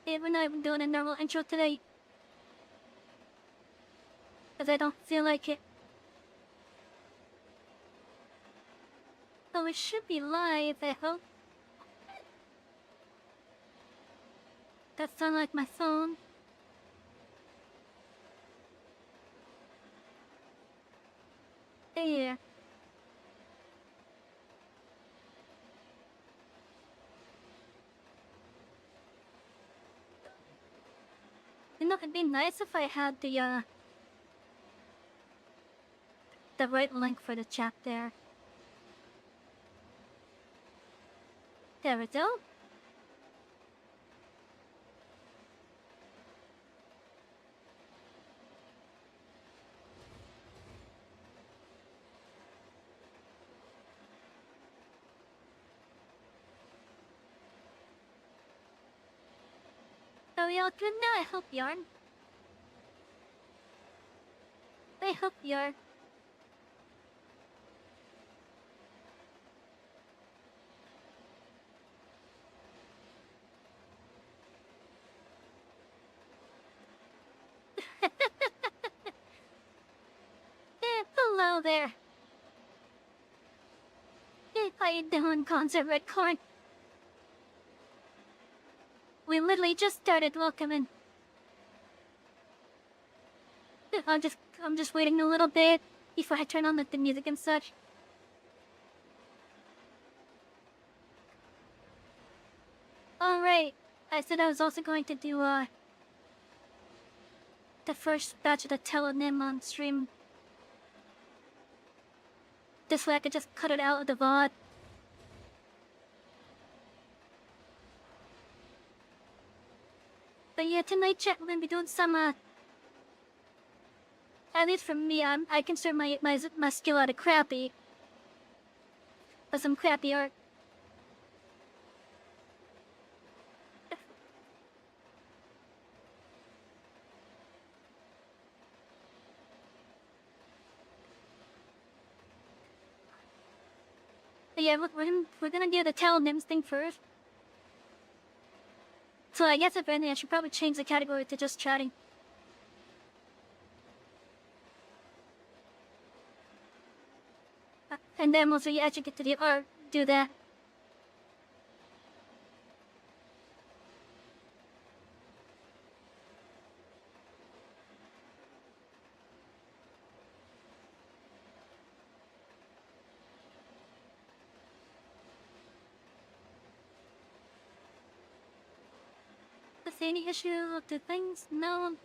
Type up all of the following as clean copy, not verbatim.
Even though I'm doing a normal intro today, because I don't feel like it. So it should be live, I hope. That sounds like my phone. Yeah. You know, it'd be nice if I had the right link for the chat there. There we go. Are we all good now? I hope you are. I hope you are. Hello there. Hey, how you doing, Concert Red Corn? We literally just started welcoming. I'm just waiting a little bit before I turn on the music and such. Alright, I said I was also going to do the first batch of the telonym on stream. This way I could just cut it out of the VOD. But yeah, tonight chat we're gonna be doing some at least for me, I consider my skill out of crappy. But some crappy art. But yeah, we're gonna do the telonyms thing first. So I guess if anything, I should probably change the category to just chatting. And then once we actually get to the art, do that. Any issue with the things? No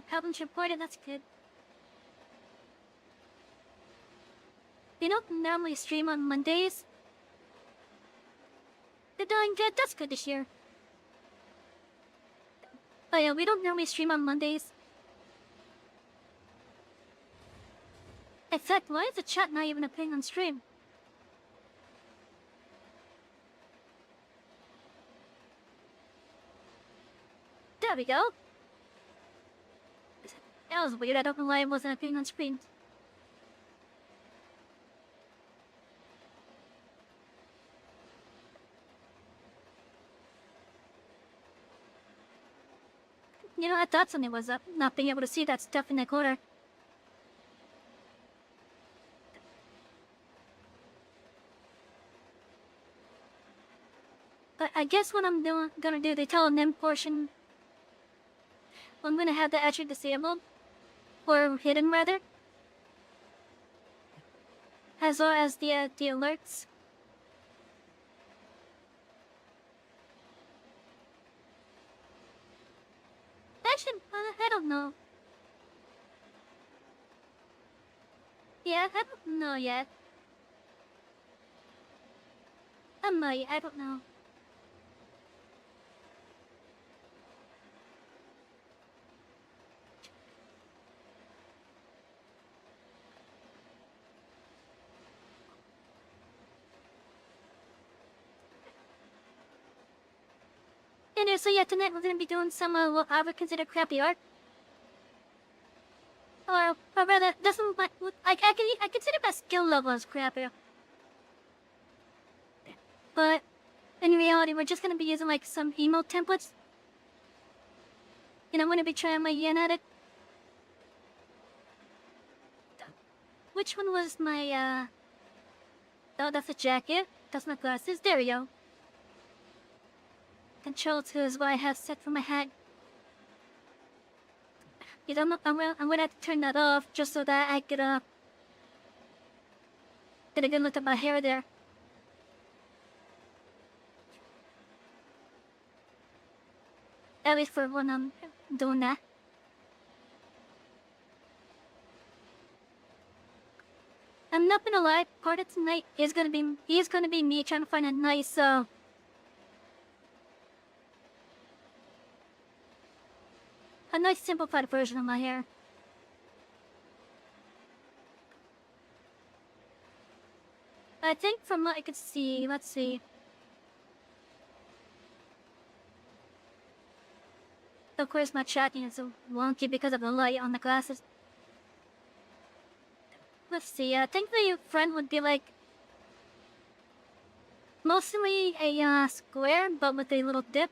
problems reported, that's good. They don't normally stream on Mondays. They're doing good, that's good this year. Oh yeah, we don't normally stream on Mondays. In fact, why is the chat not even appearing on stream? There we go. That was weird, I don't know why it wasn't appearing on screen. You know, I thought something was up, not being able to see that stuff in the corner. But I guess what I'm gonna do, the telonym portion, I'm gonna have that actually disabled, or hidden rather, as well as the alerts. Actually, I don't know. Yeah, I don't know yet. I might, I don't know. Anyway, so yeah, tonight we're gonna be doing some what I would consider crappy art. Or rather, I consider my skill level as crappy. but in reality, we're just gonna be using like some emote templates. And I'm gonna be trying my hand at it. Which one was my, oh, that's a jacket. That's my glasses. There we go. Control 2 is what I have set for my hat. You know, I'm gonna have to turn that off just so that I could, get a good look at my hair there. At least for when I'm doing that. I'm not gonna lie, part of tonight is gonna be me trying to find a nice a nice simplified version of my hair. I think from what I could see, let's see. Of course my tracking is so wonky because of the light on the glasses. Let's see, I think the front would be like mostly a square, but with a little dip.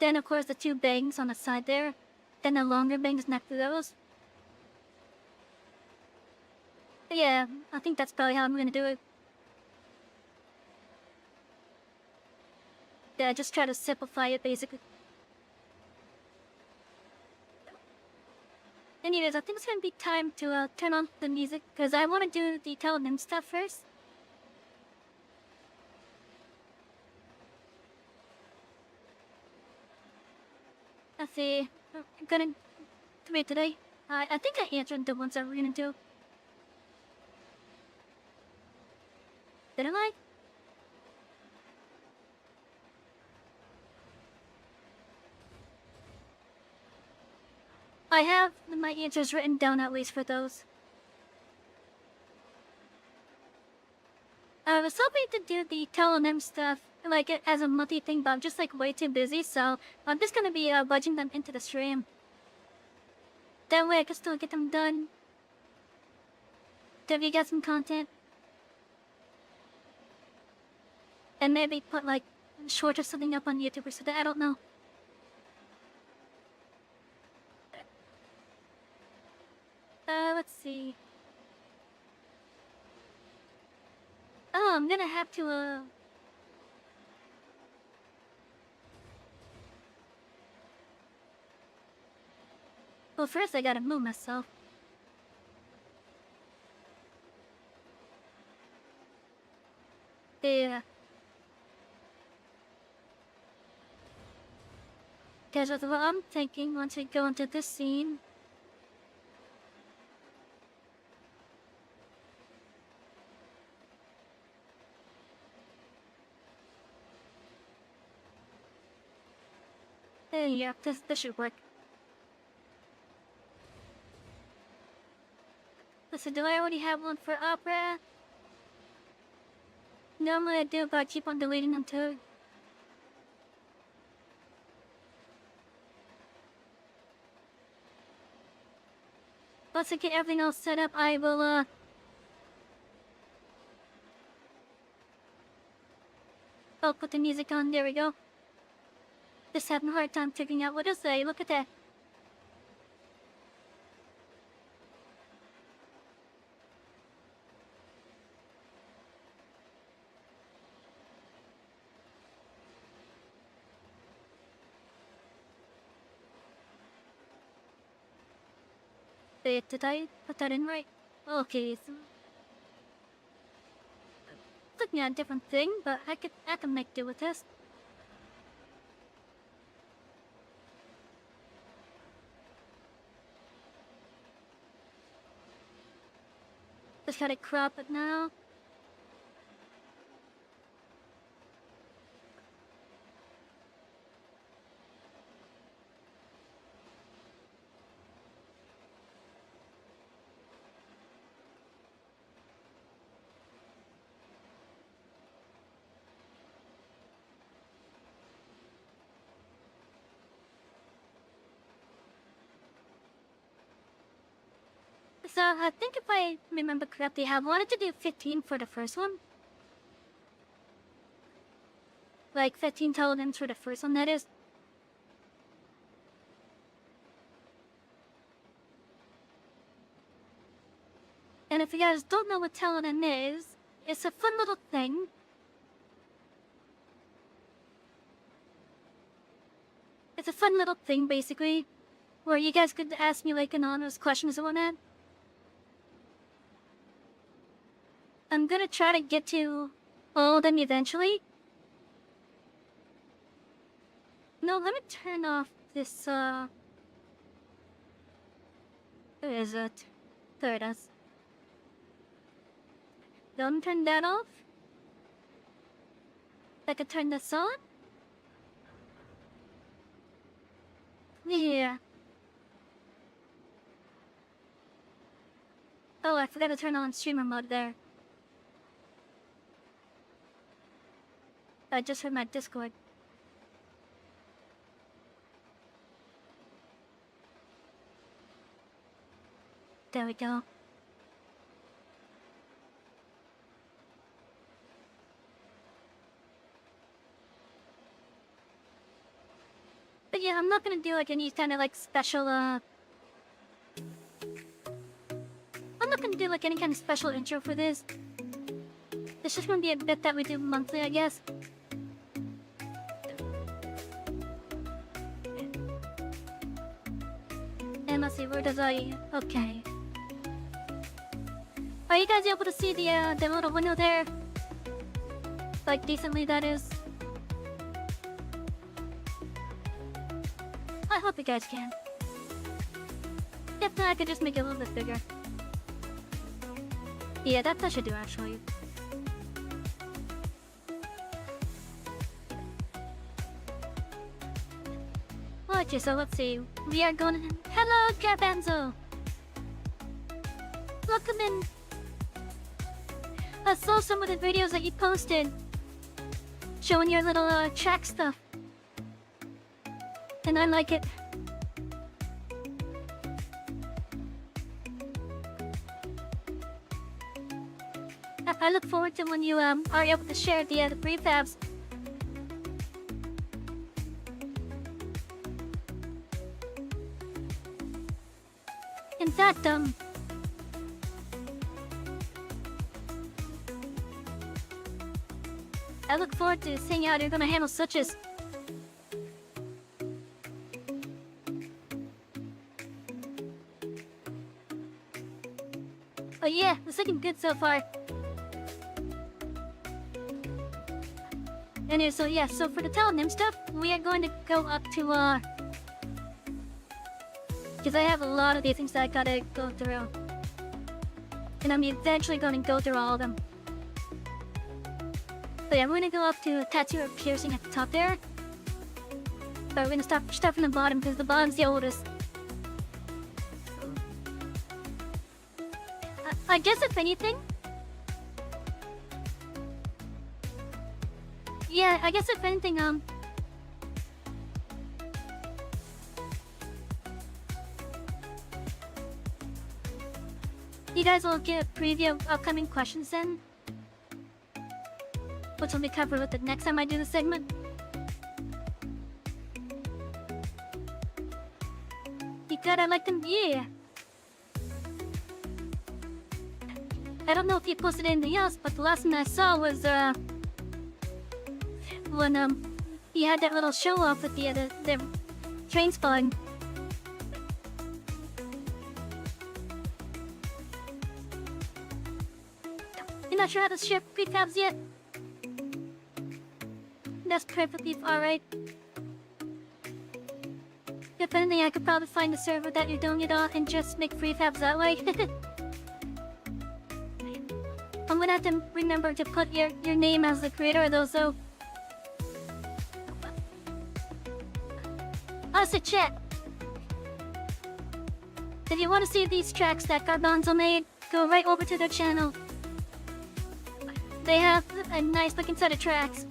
Then of course the two bangs on the side there. Then the longer bangs next to those. But yeah, I think that's probably how I'm gonna do it. Yeah, just try to simplify it basically. Anyways, I think it's gonna be time to turn on the music because I want to do the telling them stuff first. Let's see. I'm gonna wait today. I think I answered the ones I were gonna do. Didn't I? I have my answers written down at least for those. I was hoping to do the telling them stuff like as a monthly thing, but I'm just like way too busy, so I'm just gonna be budging them into the stream. That way I can still get them done. Then we get some content. And maybe put like short or something up on YouTube or something, I don't know. Let's see. Oh, I'm gonna have to, well, first I gotta move myself. Yeah. Because that's what I'm thinking once we go into this scene. Yeah, this should work. Listen, do I already have one for opera? Normally I do, but I keep on deleting them too. Once I get everything all set up, I will, I'll put the music on. There we go. Just having a hard time figuring out what to say. Look at that. Did I put that in right? Okay, so looking at a different thing, but I can make do with this. Just gotta crop it now. So I think if I remember correctly, I wanted to do 15 for the first one. Like 15 totems for the first one, that is. And if you guys don't know what totem is, it's a fun little thing. It's a fun little thing, basically, where you guys could ask me like anonymous questions and whatnot. I'm gonna try to get to all of them eventually. No, let me turn off this, Where is it? There it is. Don't turn that off. I could turn this on. Yeah. Oh, I forgot to turn on streamer mode there. I just heard my Discord. There we go. But yeah, I'm not gonna do like any kind of like special, I'm not gonna do like any kind of special intro for this. It's just gonna be a bit that we do monthly, I guess. And let's see, where does okay. Are you guys able to see the little window there? Like, decently, that is. I hope you guys can. If not, I could just make it a little bit bigger. Yeah, that should do, actually. Okay, so let's see. We are going to... Hello, Garbanzo! Welcome in. I saw some of the videos that you posted. Showing your little, track stuff. And I like it. I look forward to when you, are able to share the prefabs. In fact, I look forward to seeing how you're gonna handle switches. Oh yeah, it's looking good so far. Anyway, so yeah, so for the Telenym stuff, we are going to go up to, because I have a lot of these things that I gotta go through. And I'm eventually going to go through all of them. So yeah, we're gonna go up to tattoo or piercing at the top there. But we're gonna start from the bottom because the bottom's the oldest. I guess if anything... Yeah, I guess if anything, you guys will get a preview of upcoming questions then, which will be covered with the next time I do the segment. You gotta like them, yeah. I don't know if you posted anything else, but the last one I saw was when he had that little show off with the train spawning. You're not sure how to share prefabs yet? That's perfectly alright. If anything, I could probably find a server that you're doing it on and just make prefabs that way. I'm gonna have to remember to put your name as the creator of those, though. Also, chat. If you want to see these tracks that Garbanzo made, go right over to their channel. They have a nice looking set of tracks.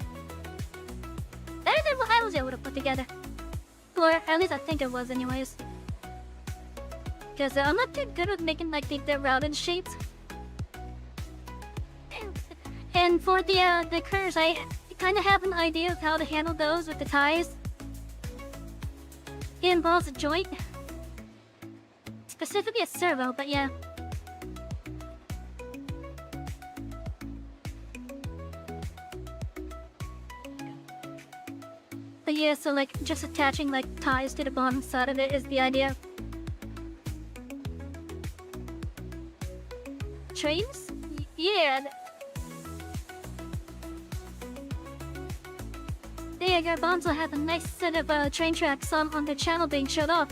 Better than what I was able to put together. Or at least I think it was anyways. because I'm not too good with making like the rounded shapes. And for the curves, I kind of have an idea of how to handle those with the ties. It involves a joint, specifically a servo, but yeah. But yeah, so like just attaching like ties to the bottom side of it is the idea. Trains? Yeah. There you go, Bonzo have a nice set of train tracks on their channel being showed off.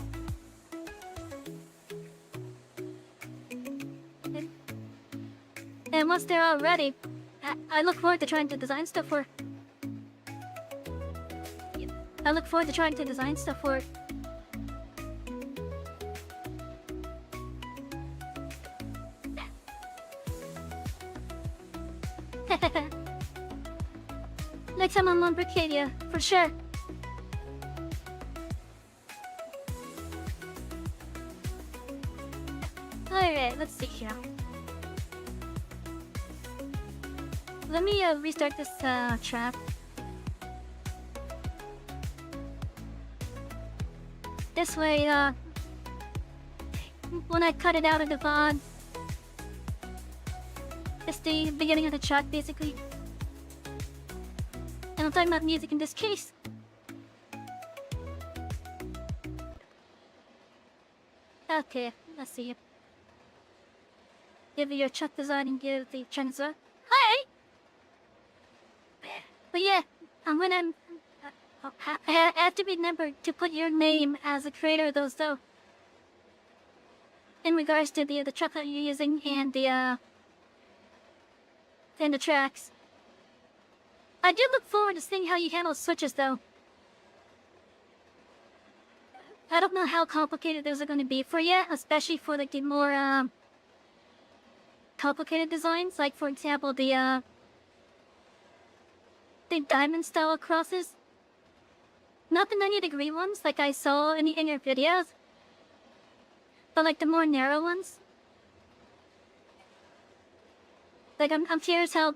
And once they're all ready, I look forward to trying to design stuff for. I look forward to trying to design stuff for it. Next time I'm on Bricadia, for sure. Alright, let's see here. Let me restart this trap. This way, when I cut it out of the VOD, it's the beginning of the track, basically. And I'm talking about music in this case. Okay, let's see. Give your track design and give the transfer. Hi! But yeah, when I have to remember to put your name as a creator of those though. In regards to the track that you're using and the tracks. I do look forward to seeing how you handle switches though. I don't know how complicated those are going to be for you, especially for like the more complicated designs, like for example the diamond style crosses. Not the 90-degree ones like I saw in your videos, but like the more narrow ones. Like I'm curious how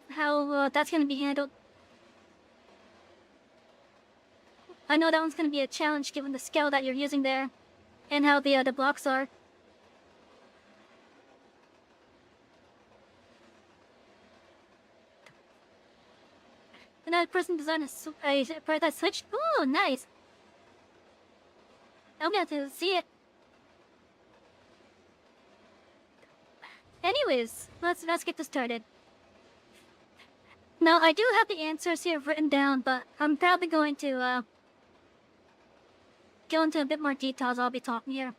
that's gonna be handled. I know that one's gonna be a challenge given the scale that you're using there, and how the blocks are. Another person designed a paradise switch. Ooh, nice. I'm gonna have to see it. Anyways, let's get this started. Now I do have the answers here written down, but I'm probably going to go into a bit more details. I'll be talking here.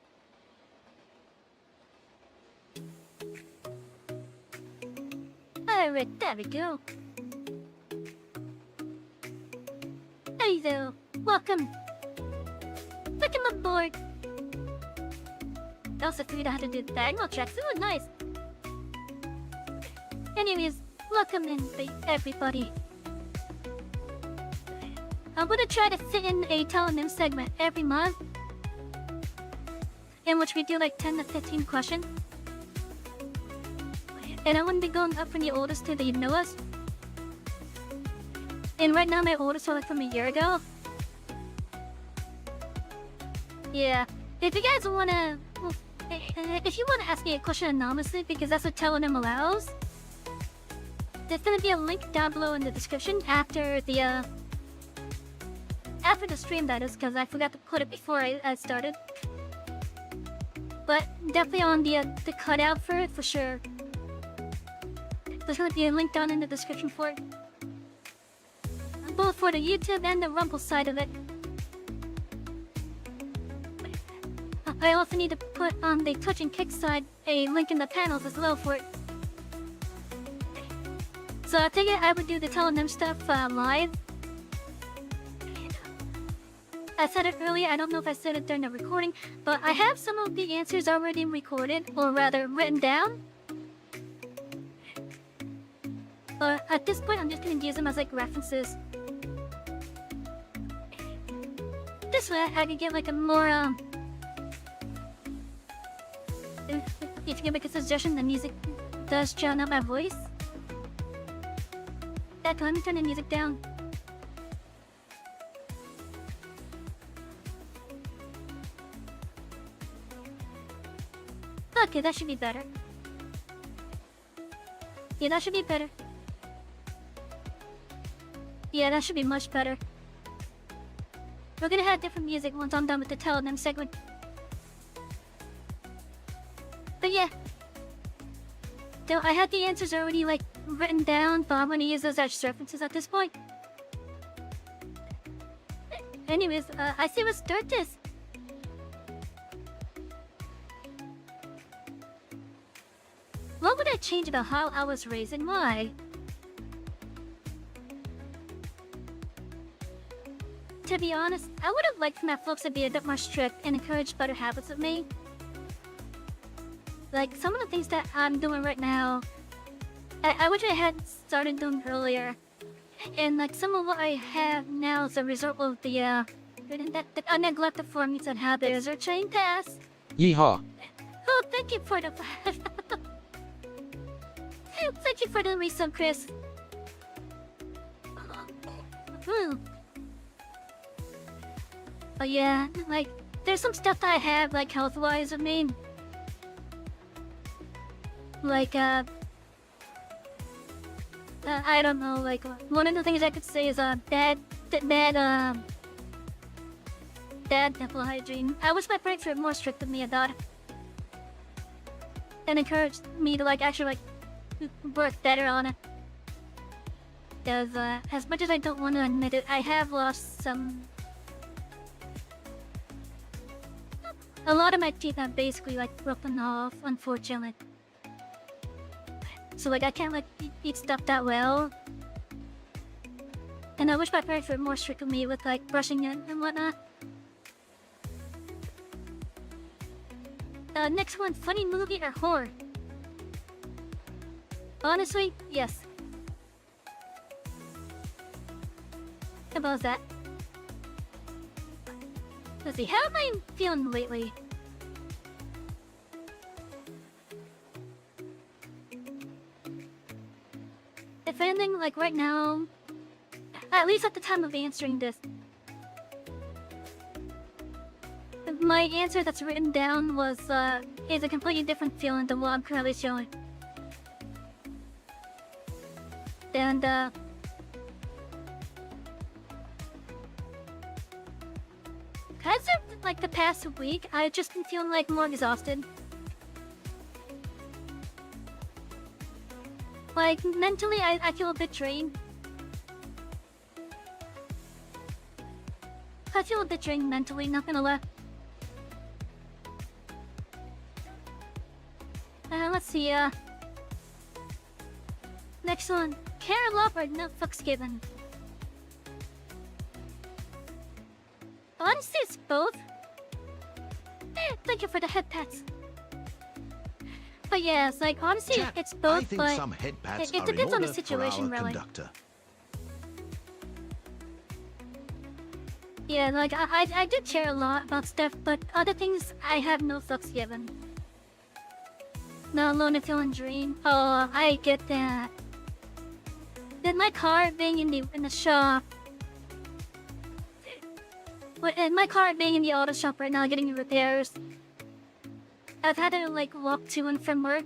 Alright, there we go. Hey there, welcome. Welcome aboard. I also figured out how to do diagonal tracks. Ooh, nice. Anyways, welcome in, everybody. I'm gonna try to fit in a Tell-Them segment every month, in which we do like 10 to 15 questions. And I'm gonna be going up from the oldest to the newest. And right now my oldest are like from a year ago. Yeah, if you guys wanna, if you wanna ask me a question anonymously, because that's what Tell-Them allows, there's gonna be a link down below in the description after the stream, that is, because I forgot to put it before I started. But definitely on the cutout for it, for sure. There's gonna be a link down in the description for it. Both for the YouTube and the Rumble side of it. I also need to put on the Twitch and Kick side a link in the panels as well for it. So I figured I would do the Tell-Them stuff live. I said it earlier, I don't know if I said it during the recording, but I have some of the answers already recorded, or rather written down. But at this point I'm just gonna use them as like references. This way I can get like a more if you make a suggestion, the music does drown out my voice. Let me turn the music down. Okay, that should be better. Yeah, that should be better. Yeah, that should be much better. We're gonna have different music once I'm done with the Tell Them segment. But yeah. So I had the answers already like written down, but I'm gonna use those as references at this point. Anyways, I say we'll start this. What would I change about how I was raised and why? To be honest, I would have liked my folks to be a bit more strict and encourage better habits of me. Like, some of the things that I'm doing right now, I wish I had started doing earlier. And like, some of what I have now is a result of the neglected forms and habits are chain tasks. Yeehaw. Oh, thank you for the... Thank you for the resub, Chris. Oh yeah, like, there's some stuff that I have, like, health-wise, I mean. Like, I don't know, like, one of the things I could say is, bad dental hygiene. I wish my parents were more strict with me about it. And encouraged me to, like, actually, like, work better on it. Because, as much as I don't want to admit it, I have lost some... A lot of my teeth have basically, like, broken off, unfortunately. So, like, I can't, like, eat stuff that well. And I wish my parents were more strict with me with, like, brushing it and whatnot. Next one, funny movie or horror? Honestly, yes. How about that? Let's see, how am I feeling lately? If anything, like right now, at least at the time of answering this, my answer that's written down was, is a completely different feeling than what I'm currently showing. And, as of, like, the past week, I've just been feeling, like, more exhausted. Like, mentally, I feel a bit drained. I feel a bit drained mentally, not gonna lie. Let's see, next one. Care a lot or no fucks given? Honestly, it's both. Thank you for the head pats. But yeah, it's like, honestly, Chat, it's both, I think but some head pats it are depends in on the order situation, for our really. conductor. Yeah, like, I do care a lot about stuff, but other things, I have no fucks given. Not alone and feeling drained. Oh, I get that. Then my car being in the shop. And my car being in the auto shop right now, getting repairs. I've had to, like, walk to and from work.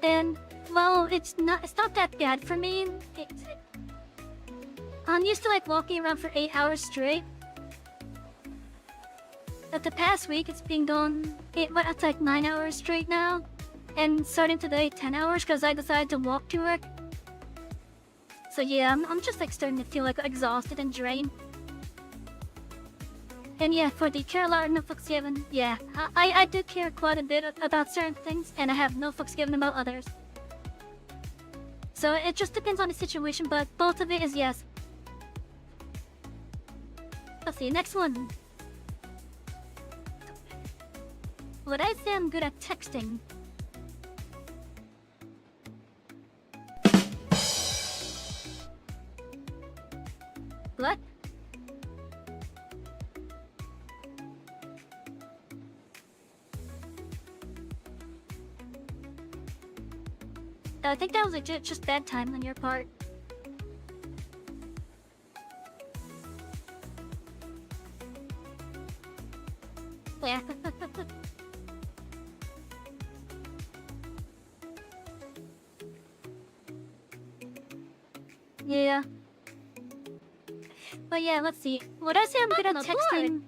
And, well, it's not that bad for me. I'm used to, like, walking around for 8 hours straight. But the past week, it's been going, it's like 9 hours straight now. And starting today, 10 hours, because I decided to walk to work. So yeah, I'm just, like, starting to feel, like, exhausted and drained. And yeah, for the care a lot or no fucks given, yeah, I do care quite a bit about certain things, and I have no fucks given about others. So it just depends on the situation, but both of it is yes. Let's see, next one. Would I say I'm good at texting? What? I think that was just bad time on your part. Yeah. Yeah. But yeah, let's see. Would I say I'm good at texting?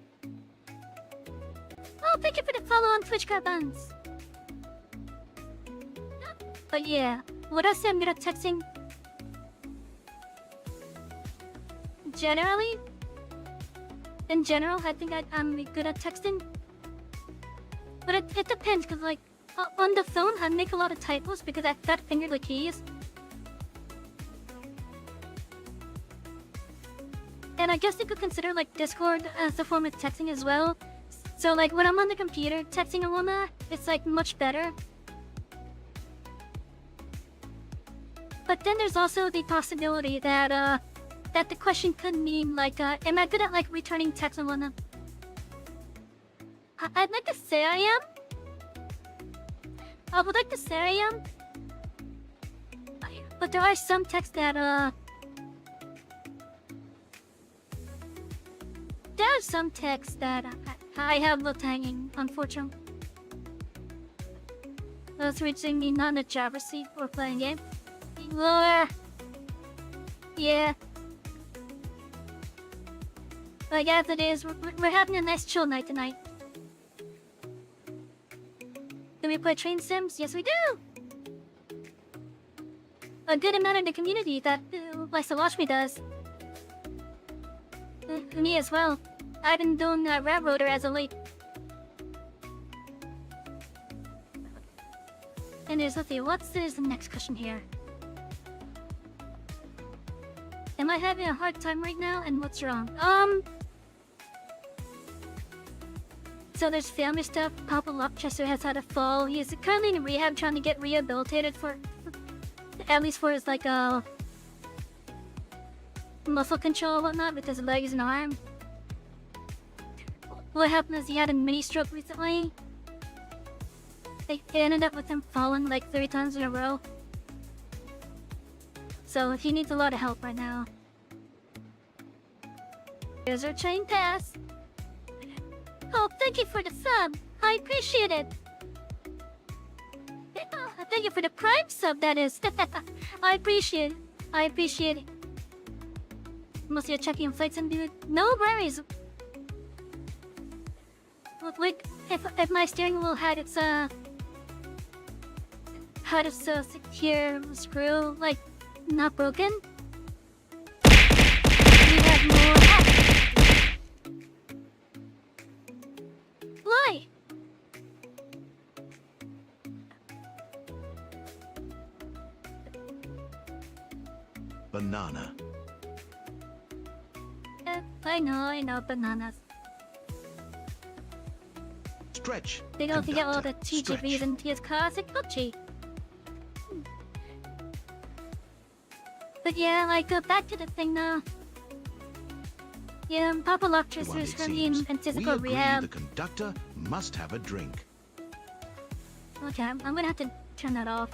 Oh, thank you for the follow on Twitch, Buns. But yeah, would I say I'm good at texting? Generally? In general, I think I'm good at texting. But it depends, because like, on the phone, I make a lot of typos because I've got fingerless keys. And I guess you could consider like Discord as a form of texting as well. So like when I'm on the computer texting a woman, it's like much better. But then there's also the possibility that that the question could mean like, am I good at like returning text and whatnot? I'd like to say I am. I would like to say I am. But there are some texts that there are some texts that I have left hanging, unfortunately. Those reaching me not in a job receipt or playing game. Yeah. But as it is, we're having a nice chill night tonight. Do we play train sims? Yes, we do! A good amount of the community that likes to watch me does. Me as well. I've been doing Railroader as of late. And let's see, what's the next question here? Am I having a hard time right now, and what's wrong? So there's family stuff. Papa Lockchester has had a fall. He's currently in rehab trying to get rehabilitated for, at least for his like muscle control and whatnot with his legs and arm. What happened is he had a mini stroke recently. It ended up with him falling like 3 times in a row. So he needs a lot of help right now. Here's our train pass. Oh, thank you for the sub. I appreciate it. Thank you for the Prime sub, that is. I appreciate it. I appreciate it. Must be checking flights and dude. No worries. Like, if my steering wheel had its secure screw, like, not broken, we have more. Why? Banana. I know, bananas. Stretch. They don't get all the TGVs and TS cars like Gucci. But yeah, like, back to the thing now. Yeah, Papa Lockchester is currently in physical rehab. The conductor must have a drink. Okay, I'm gonna have to turn that off.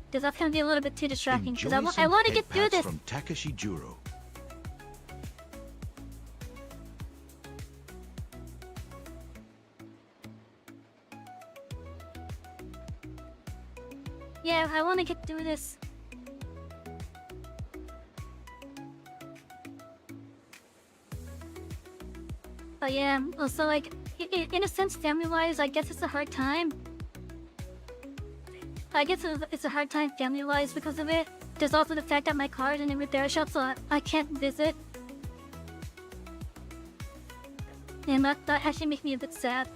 Because that's gonna be a little bit too distracting. Because I want to get through this. From Takashi Juro. Yeah, I want to get through this. But yeah, also like, in a sense, family-wise, I guess it's a hard time. I guess it's a hard time family-wise because of it. There's also the fact that my car is in a repair shop, so I can't visit. And that actually makes me a bit sad.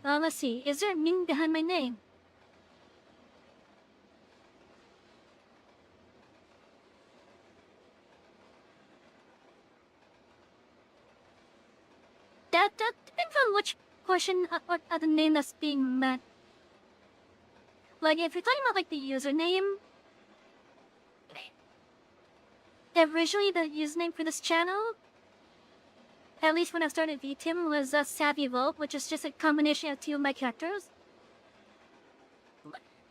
Let's see, is there a meaning behind my name? That depends on which portion of the name that's being meant. Like, if you're talking about, like, the username... Originally, the username for this channel at least when I started V-Team, was Savy, which is just a combination of two of my characters.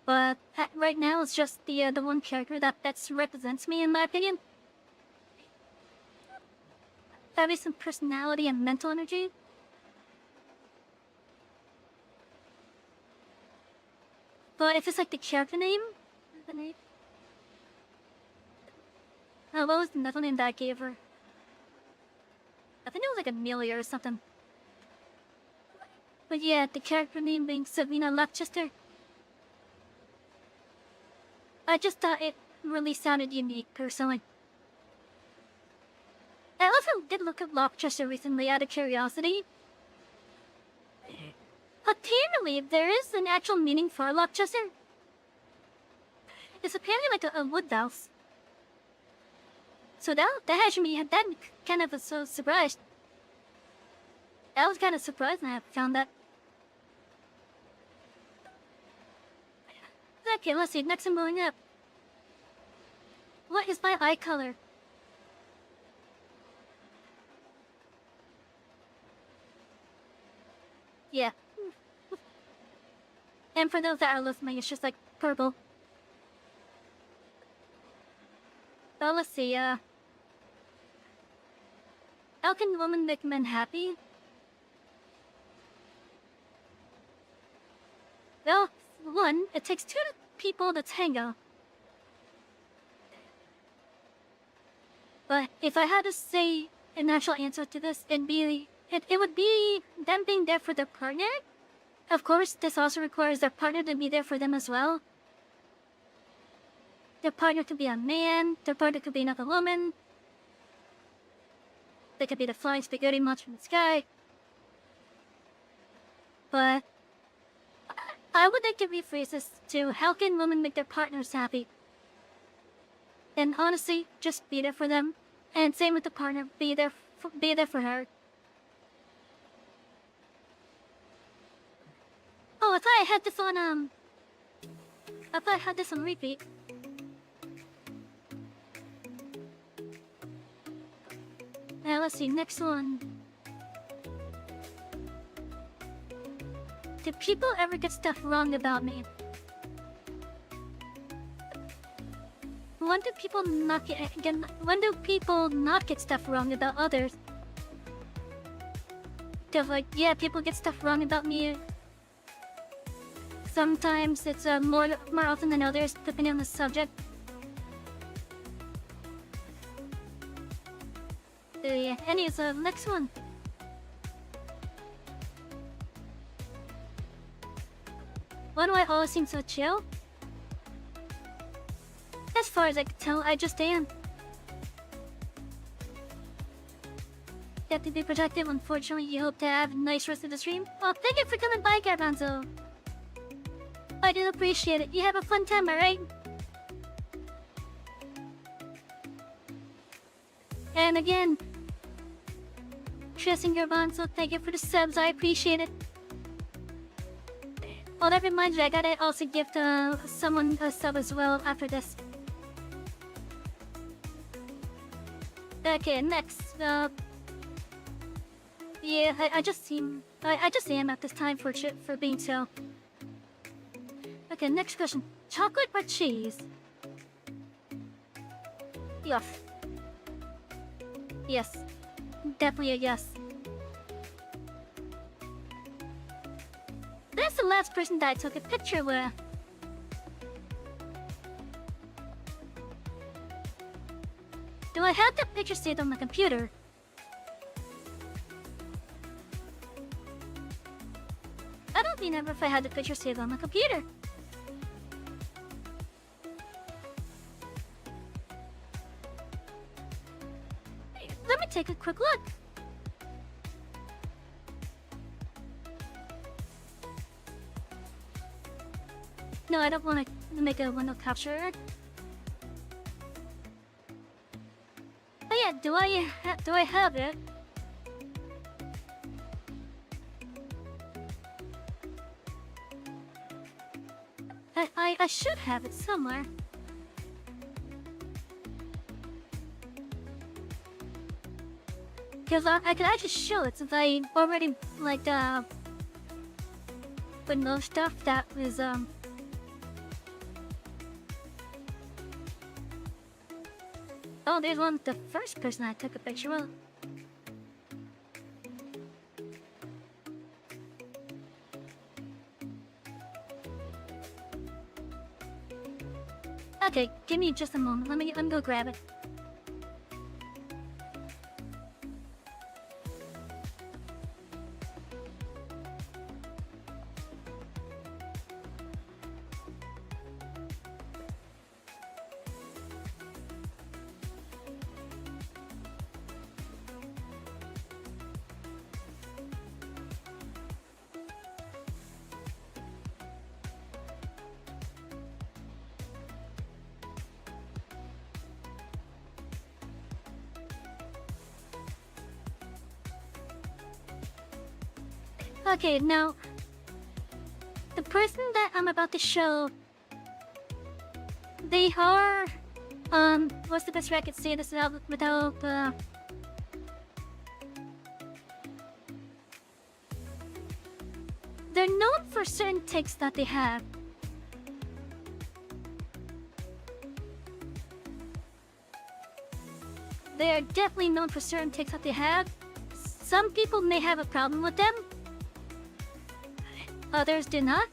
But right now, it's just the one character that represents me, in my opinion. Having some personality and mental energy. But if it's like the character name, what was the middle name that I gave her? I think it was like Amelia or something. But yeah, the character name being Savina Luchester. I just thought it really sounded unique, personally. I also did look at Lochester recently out of curiosity. Apparently, there is an actual meaning for Lochester. It's apparently like a wood house. So that has me that kind of was so surprised. I was kind of surprised when I found that. Okay, let's see. Next I'm moving up. What is my eye color? Yeah. And for those that are listening, it's just like purple. So let's see, how can women make men happy? Well, one, it takes two people to tango. But if I had to say an actual answer to this, it would be them being there for their partner. Of course, this also requires their partner to be there for them as well. Their partner could be a man, their partner could be another woman. They could be the flying spaghetti monster from the sky. But I would like to rephrase this to how can women make their partners happy? And honestly, just be there for them. And same with the partner, be there for her. Oh, I thought I had this on repeat. Now let's see, next one. Do people ever get stuff wrong about me? When do people not get stuff wrong about others? Cause like, yeah, people get stuff wrong about me. Sometimes it's more often than others, depending on the subject. Yeah, anyways, next one. Why do I always seem so chill? As far as I can tell, I just am. You have to be protective. Unfortunately, you hope to have a nice rest of the stream. Well, thank you for coming by, Garbanzo. I do appreciate it. You have a fun time, alright? And again, Tris and Garbanzo, thank you for the subs. I appreciate it. Oh, that reminds me, I gotta also give someone a sub as well after this. Okay, next. Yeah, I just am at this time for being so. Okay, next question. Chocolate or cheese? Yes. Yes. Definitely a yes. That's the last person that I took a picture with. Do I have the picture saved on my computer? I don't remember if I had the picture saved on my computer. Let me take a quick look. No, I don't want to make a window capture. Oh yeah, do I have it? I should have it somewhere. Because I could actually show it since I already, like, but no stuff that was, Oh, there's one, the first person I took a picture of. Okay, give me just a moment. Let me go grab it. Okay, now, the person that I'm about to show, they are, what's the best way I could say this without, they're known for certain tics that they have. They are definitely known for certain tics that they have. Some people may have a problem with them. Others do not.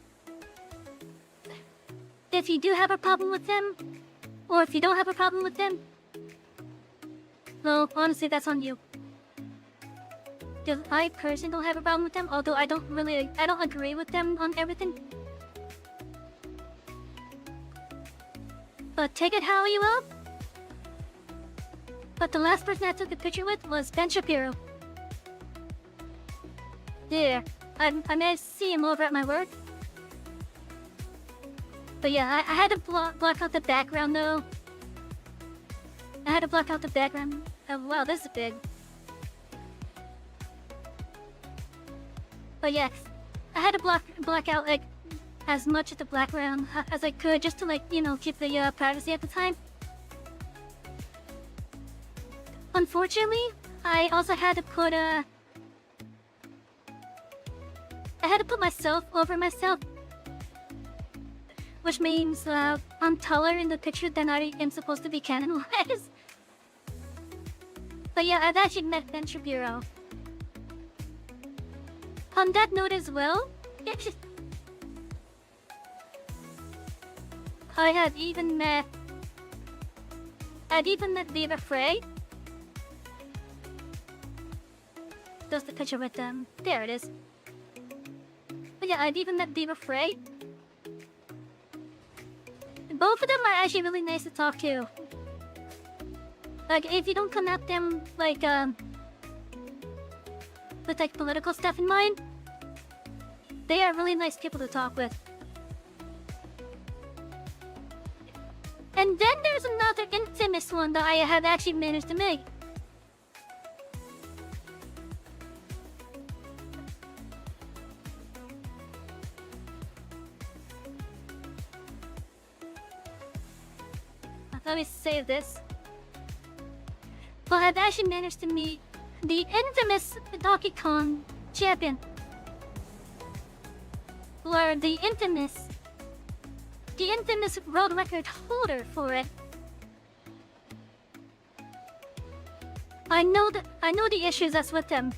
If you do have a problem with them, or if you don't have a problem with them, well, honestly, that's on you. Because I personally don't have a problem with them, although I don't agree with them on everything. But take it how you will. But the last person I took a picture with was Ben Shapiro. There. I may see him over at my work. But yeah, I had to block out the background though. I had to block out the background. Oh, wow, this is big. But yes, I had to block out like as much of the background as I could just to, like, you know, keep the privacy at the time. Unfortunately, I also had to put I had to put myself over myself, which means I'm taller in the picture than I am supposed to be canon-wise. But yeah, I've actually met Ben Shapiro. On that note as well, I had even met Viva Frey. There's the picture with them. There it is. But yeah, I've even met Viva Frey. Both of them are actually really nice to talk to. Like, if you don't come at them, like, with, like, political stuff in mind, they are really nice people to talk with. And then there's another infamous one that I have actually managed to make. Let me save this. Well, I've actually managed to meet the infamous Donkey Kong champion. Or the infamous world record holder for it. I know the issues that's with him.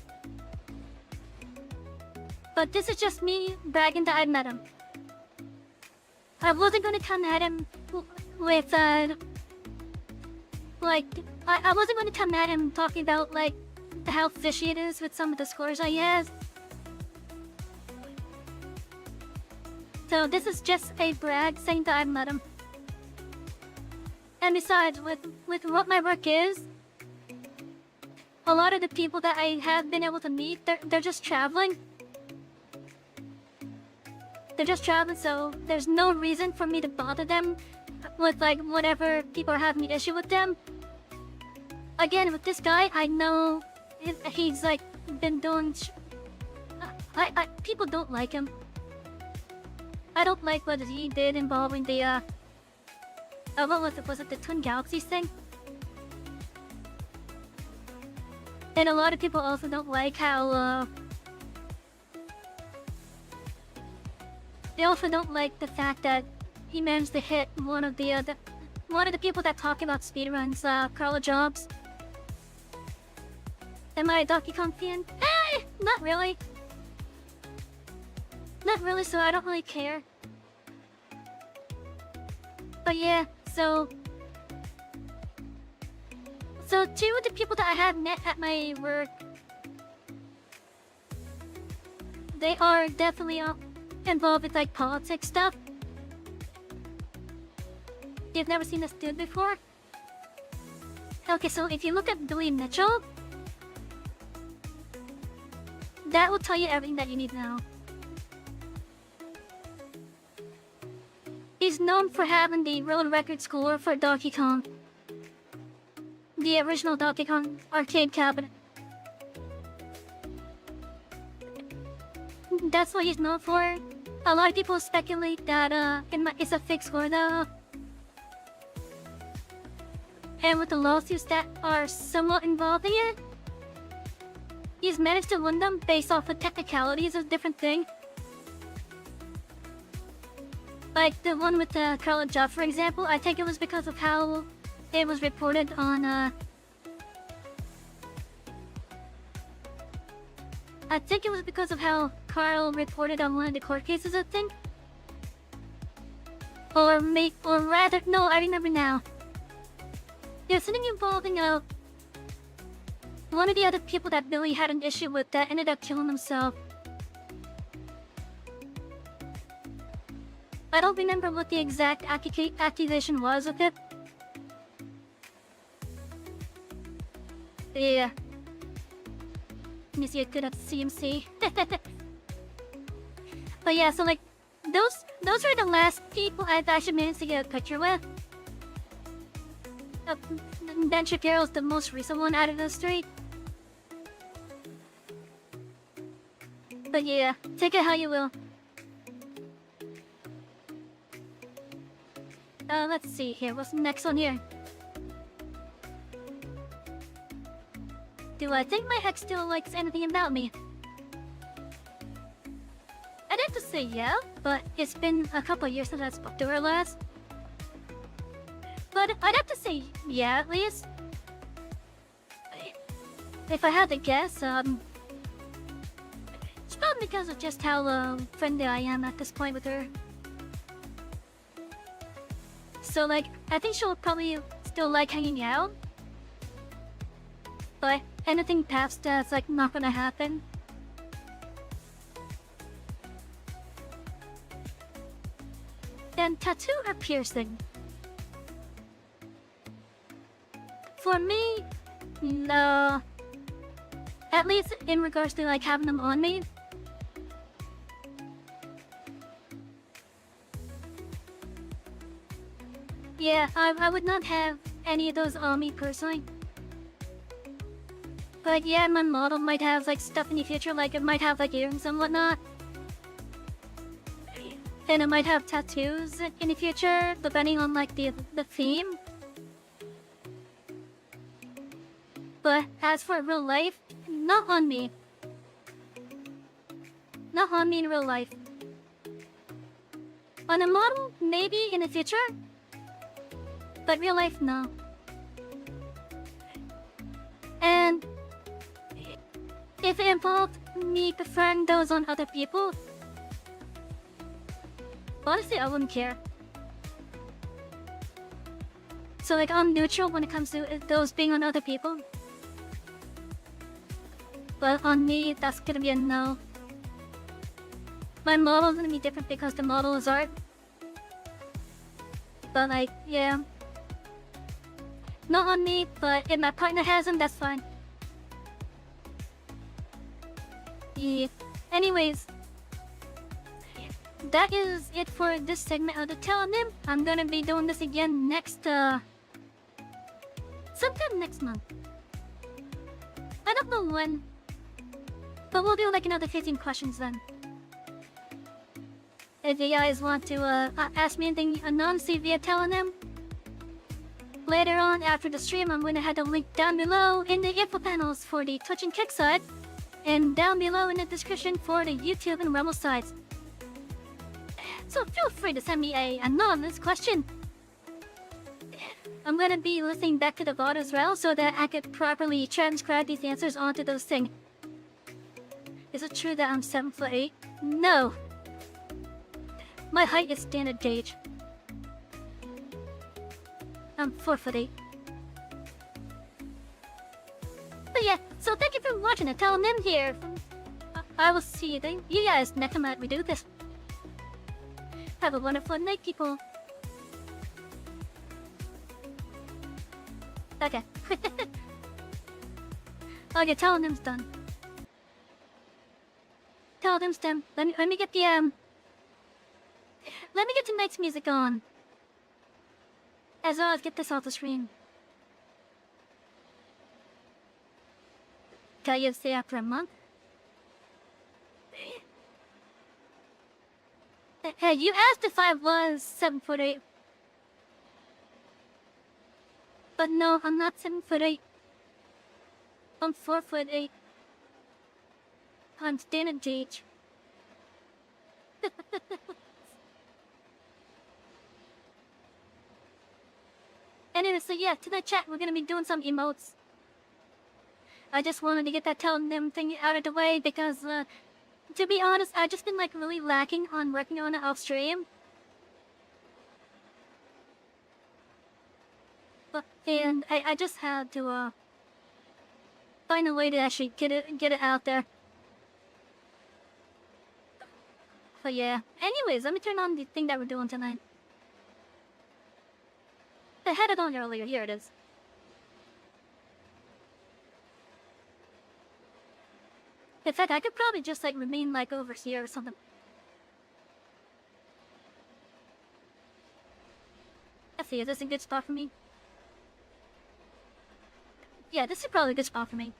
But this is just me bragging that I met him. I wasn't gonna come at him with like, I wasn't going to come at him talking about, like, how fishy it is with some of the scores I have. So this is just a brag saying that I met him. And besides, with what my work is, a lot of the people that I have been able to meet, they're just traveling. They're just traveling, so there's no reason for me to bother them with, like, whatever people are having an issue with them. Again, with this guy, I know he's, like, been doing... people don't like him. I don't like what he did involving the, what was it? Was it the Twin Galaxies thing? And a lot of people also don't like how, they also don't like the fact that he managed to hit one of the people that talk about speedruns, Carla Jobs. Am I a Donkey Kong fan? Not really. Not really, so I don't really care. But yeah, so two of the people that I have met at my work, they are definitely involved with like politics stuff. You've never seen this dude before? Okay, so if you look at Billy Mitchell, that will tell you everything that you need to know. He's known for having the world record score for Donkey Kong. The original Donkey Kong arcade cabinet. That's what he's known for. A lot of people speculate that it's a fake score though. And with the lawsuits that are somewhat involved in it, he's managed to win them based off the technicalities of different things. Like the one with the Carla Job, for example, I think it was because of how it was reported on, I think it was because of how Carl reported on one of the court cases, I think. Or rather, no, I remember now. There's something involving, one of the other people that Billy had an issue with that ended up killing himself. I don't remember what the exact accusation was with it. Yeah. Let me see, I could have CMC. But yeah, so like, those are the last people I've actually managed to get a picture with. Ben Shapiro's the most recent one out of those three. But yeah, take it how you will. Let's see here. What's the next one here? Do I think my hex still likes anything about me? I'd have to say yeah, but it's been a couple of years since I spoke to her last. But I'd have to say yeah, at least. If I had to guess, it's probably because of just how friendly I am at this point with her. So like, I think she'll probably still like hanging out. But anything past that's like not gonna happen. Then tattoo or piercing? For me, no. At least in regards to like having them on me. Yeah, I would not have any of those on me personally. But yeah, my model might have like stuff in the future, like it might have like earrings and whatnot. And it might have tattoos in the future, depending on like the theme. But as for real life, not on me. Not on me in real life. On a model, maybe in the future. But real life, no. And if it involved me preferring those on other people, honestly, I wouldn't care. So like, I'm neutral when it comes to those being on other people. But on me, that's gonna be a no. My model's gonna be different because the model is art. But like, yeah. Not on me, but if my partner has them, that's fine. Yeah. Anyways, that is it for this segment of the Telling Them. I'm gonna be doing this again next, sometime next month. I don't know when, but we'll do like another 15 questions then. If you guys want to ask me anything anonymously via Telling Them, Later on, after the stream, I'm gonna have a link down below in the info panels for the Twitch and Kick side, and down below in the description for the YouTube and Rumble sides. So feel free to send me a anonymous question. I'm gonna be listening back to the VOD as well so that I could properly transcribe these answers onto those things. Is it true that I'm 7'8"? No. My height is standard gauge. I'm 4'8". But yeah, so thank you for watching and telling them here. I will see you guys next time we do this. Have a wonderful night, people. Okay. Okay, telling them's done. Tell them's done. Let me get the let me get tonight's music on. As well as get this off the screen. Tell you to stay after a month. Hey, you asked if I was 7'8". But no, I'm not 7'8". I'm 4'8". I'm standard gauge. Anyway, so yeah, tonight chat, we're gonna be doing some emotes. I just wanted to get that telling them thing out of the way because, to be honest, I've just been like really lacking on working on it off stream. And I just had to find a way to actually get it out there. But yeah. Anyways, let me turn on the thing that we're doing tonight. I had it on earlier. Here it is. In fact, I could probably just like remain like over here or something. Let's see, is this a good spot for me? Yeah, this is probably a good spot for me.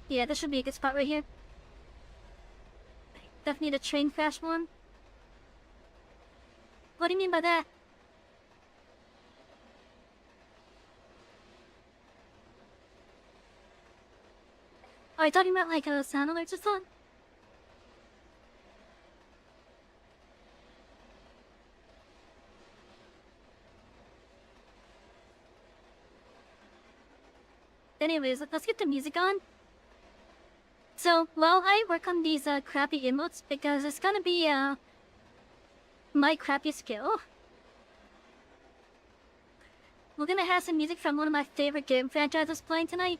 Yeah, this should be a good spot right here. Definitely need a train crash one. What do you mean by that? Are you talking about like sound alerts or something? Anyways, let's get the music on. So, while I work on these crappy emotes, because it's gonna be my crappy skill, we're gonna have some music from one of my favorite game franchises playing tonight.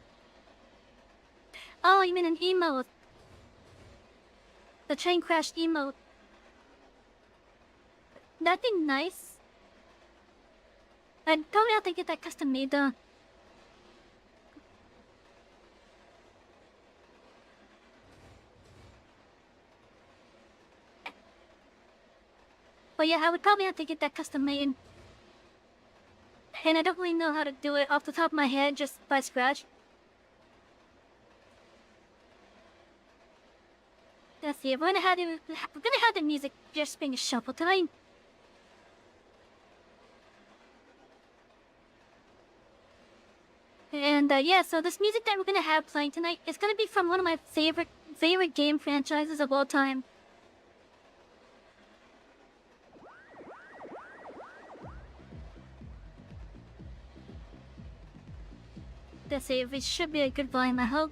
Oh, you mean an emote? The train crash emote. That'd be nice. I'd probably have to get that custom made though. But yeah, I would probably have to get that custom made. And I don't really know how to do it off the top of my head, just by scratch. Let's see, we're gonna have the music just being shuffled tonight. And yeah, so this music that we're gonna have playing tonight is gonna be from one of my favorite game franchises of all time. Let's see, it should be a good volume, I hope.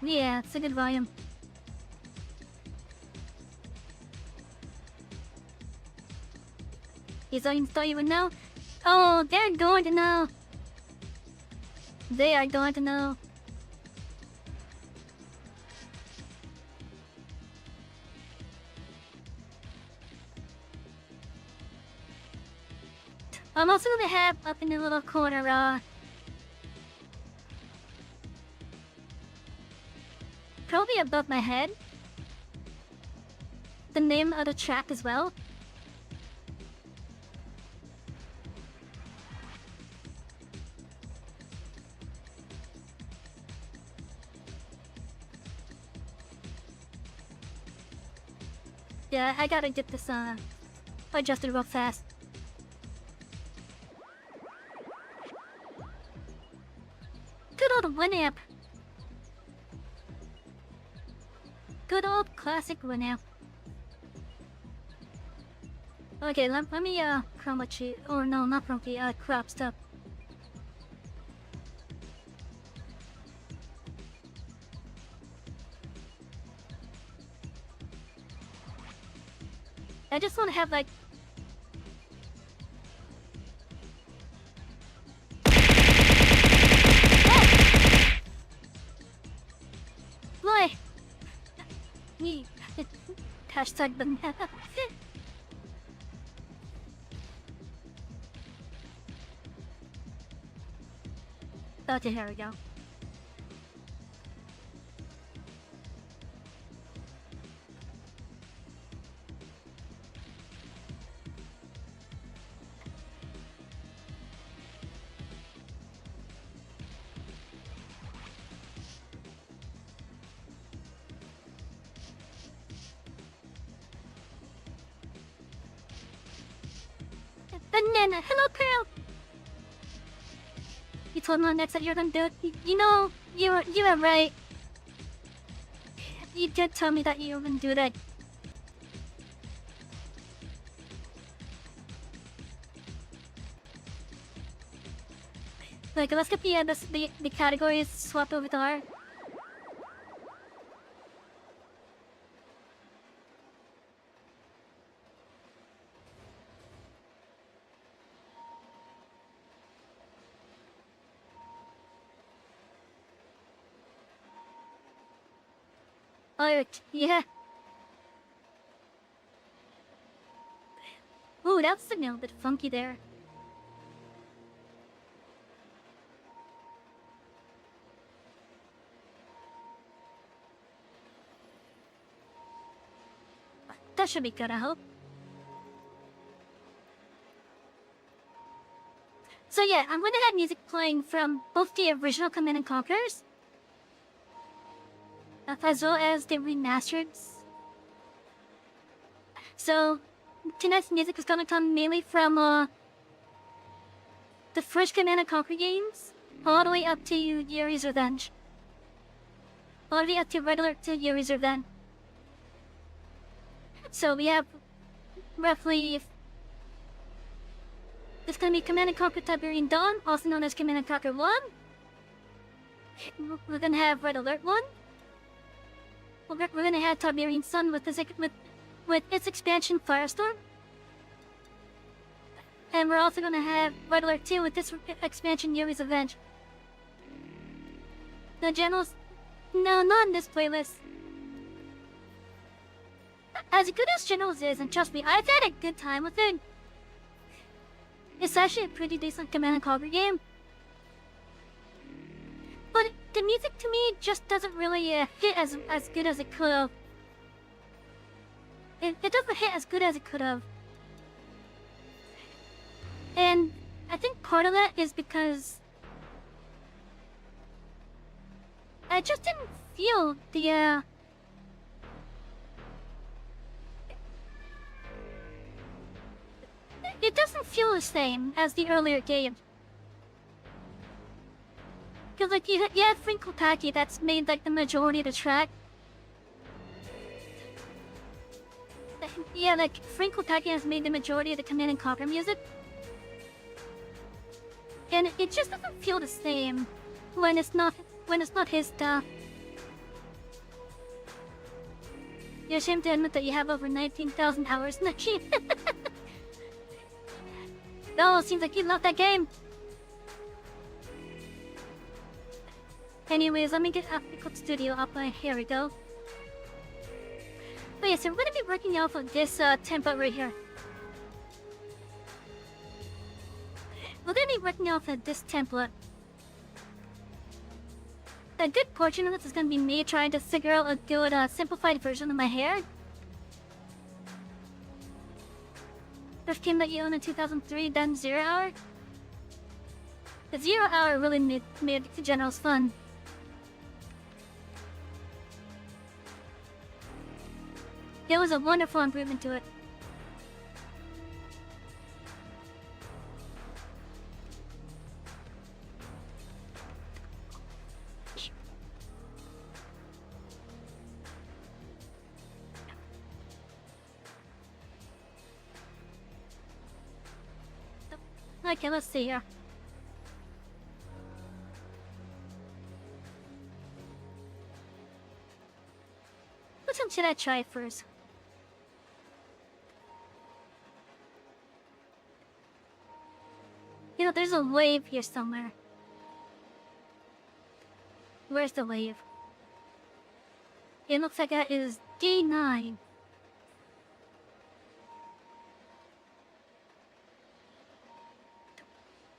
Yeah, it's a good volume. Is audience thought you would know? Oh, they're going to know. They are going to know. I'm also gonna have up in the little corner, probably above my head, the name of the track as well. Yeah, I gotta get this adjusted real fast. Good old Winamp. Good old classic Winamp. Okay, let me chroma key. Oh no, not chroma key. Crop stuff. I just want to have like. Boy! Me. Hashtag banana. Okay, here we go. Banana, hello, Pearl. You told me next that you're gonna do it. You know, you were right. You did tell me that you were gonna do that. Like, let's get the categories swapped over to her. Oh, yeah. Ooh, that's a little bit funky there. That should be good, I hope. So yeah, I'm gonna have music playing from both the original Command & Conquers, as well as the remastered. So tonight's music is gonna come mainly from the first Command & Conquer games, all the way up to Yuri's Revenge. All the way up to Red Alert to Yuri's Revenge. So we have roughly. It's gonna be Command & Conquer Tiberian Dawn, also known as Command & Conquer 1. We're gonna have Red Alert 1. We're gonna have Tiberian Sun with its expansion Firestorm. And we're also gonna have Red Alert 2 with this expansion Yuri's Revenge. The generals... No, not in this playlist. As good as Generals is, and trust me, I've had a good time with it. It's actually a pretty decent Command & Conquer game. But the music to me just doesn't really hit as good as it could have. It doesn't hit as good as it could have. And I think part of that is because I just didn't feel the it doesn't feel the same as the earlier games. Cause like you had Frinkle Packy that's made like the majority of the track. Yeah, like Frinkle Packy has made the majority of the Command & Conquer music. And it just doesn't feel the same when it's not his stuff. You're ashamed to admit that you have over 19,000 hours in the game. No, seems like you love that game. Anyways, let me get Africal Studio up. Here we go. But yeah, so we're gonna be working off of this template right here. We're gonna be working off of this template. A good portion of this is gonna be me trying to figure out a good simplified version of my hair. First game that you own in 2003, then 0 Hour. The 0 Hour really made the Generals fun. It was a wonderful improvement to it. Okay, let's see here. Which one should I try first? You know, there's a wave here somewhere. Where's the wave? It looks like that is D9.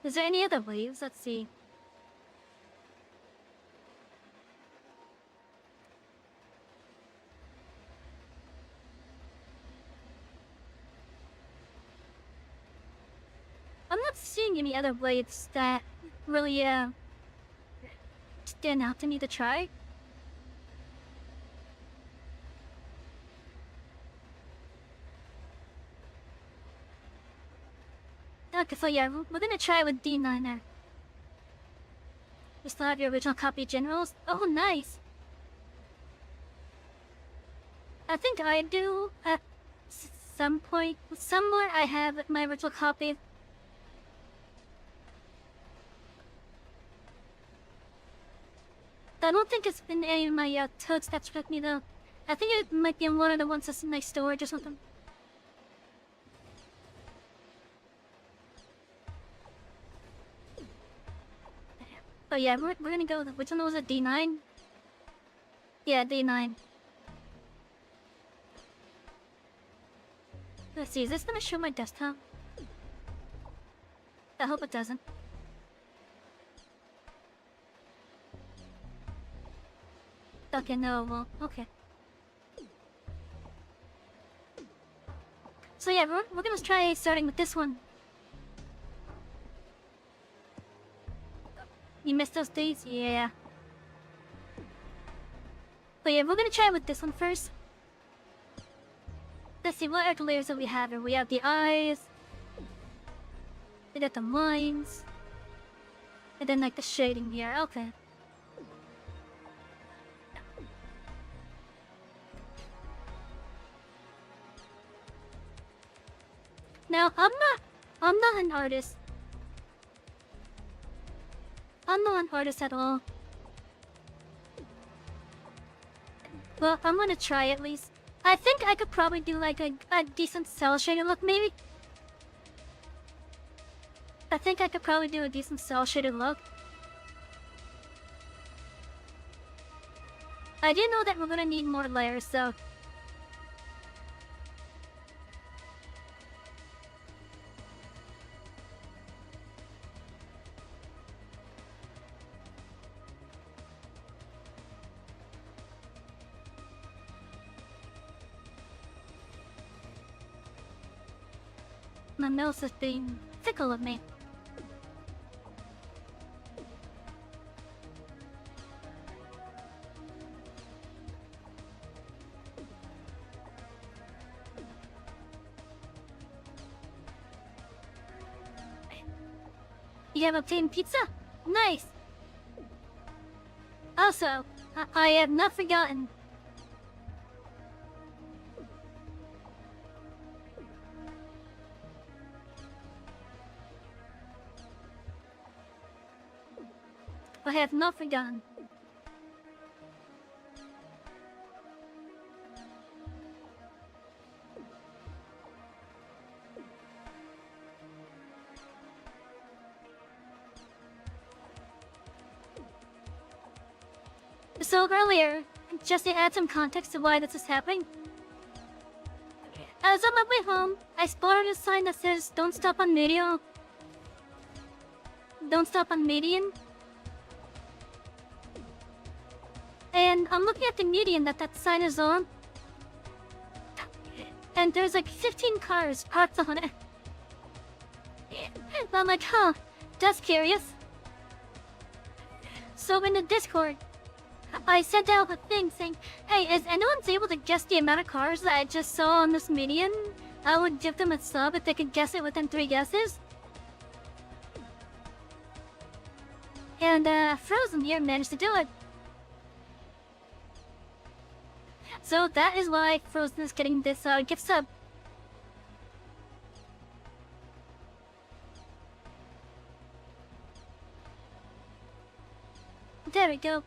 Is there any other waves? Let's see. I'm not seeing any other waves that really stand out to me to try. Okay, so yeah, we're gonna try with D9 there. We still have your original copy generals. Oh, nice. I think I do at some point. Somewhere I have my original copy. I don't think it's in any of my toads that's with me though. I think it might be in one of the ones that's in my storage or something. But yeah, we're gonna go with which one was it? D9? Yeah, D9. Let's see, is this gonna show my desktop? I hope it doesn't. Okay, no, well, okay. So yeah, we're gonna try starting with this one. You missed those days? Yeah. But yeah, we're gonna try with this one first. Let's see, what are the layers that we have here? We have the eyes. We got the minds. And then like the shading here, okay. Now, I'm not an artist. I'm not an artist at all. Well, I'm gonna try at least. I think I could probably do like a decent cell shaded look, maybe. I think I could probably do a decent cell shaded look. I do know that we're gonna need more layers, so. My mouse is being fickle of me. You have obtained pizza? Nice! Also, I have not forgotten. I have not forgotten. So earlier, just to add some context to why this is happening. I was on my way home. I spotted a sign that says, "Don't stop on median." Don't stop on median. And I'm looking at the median that sign is on. And there's like 15 cars parked on it. I'm like, huh, that's curious. So in the Discord, I sent out a thing saying, hey, is anyone able to guess the amount of cars that I just saw on this median? I would give them a sub if they could guess it within 3 guesses. And Frozen here managed to do it. So that is why Frozen is getting this gift sub. There we go.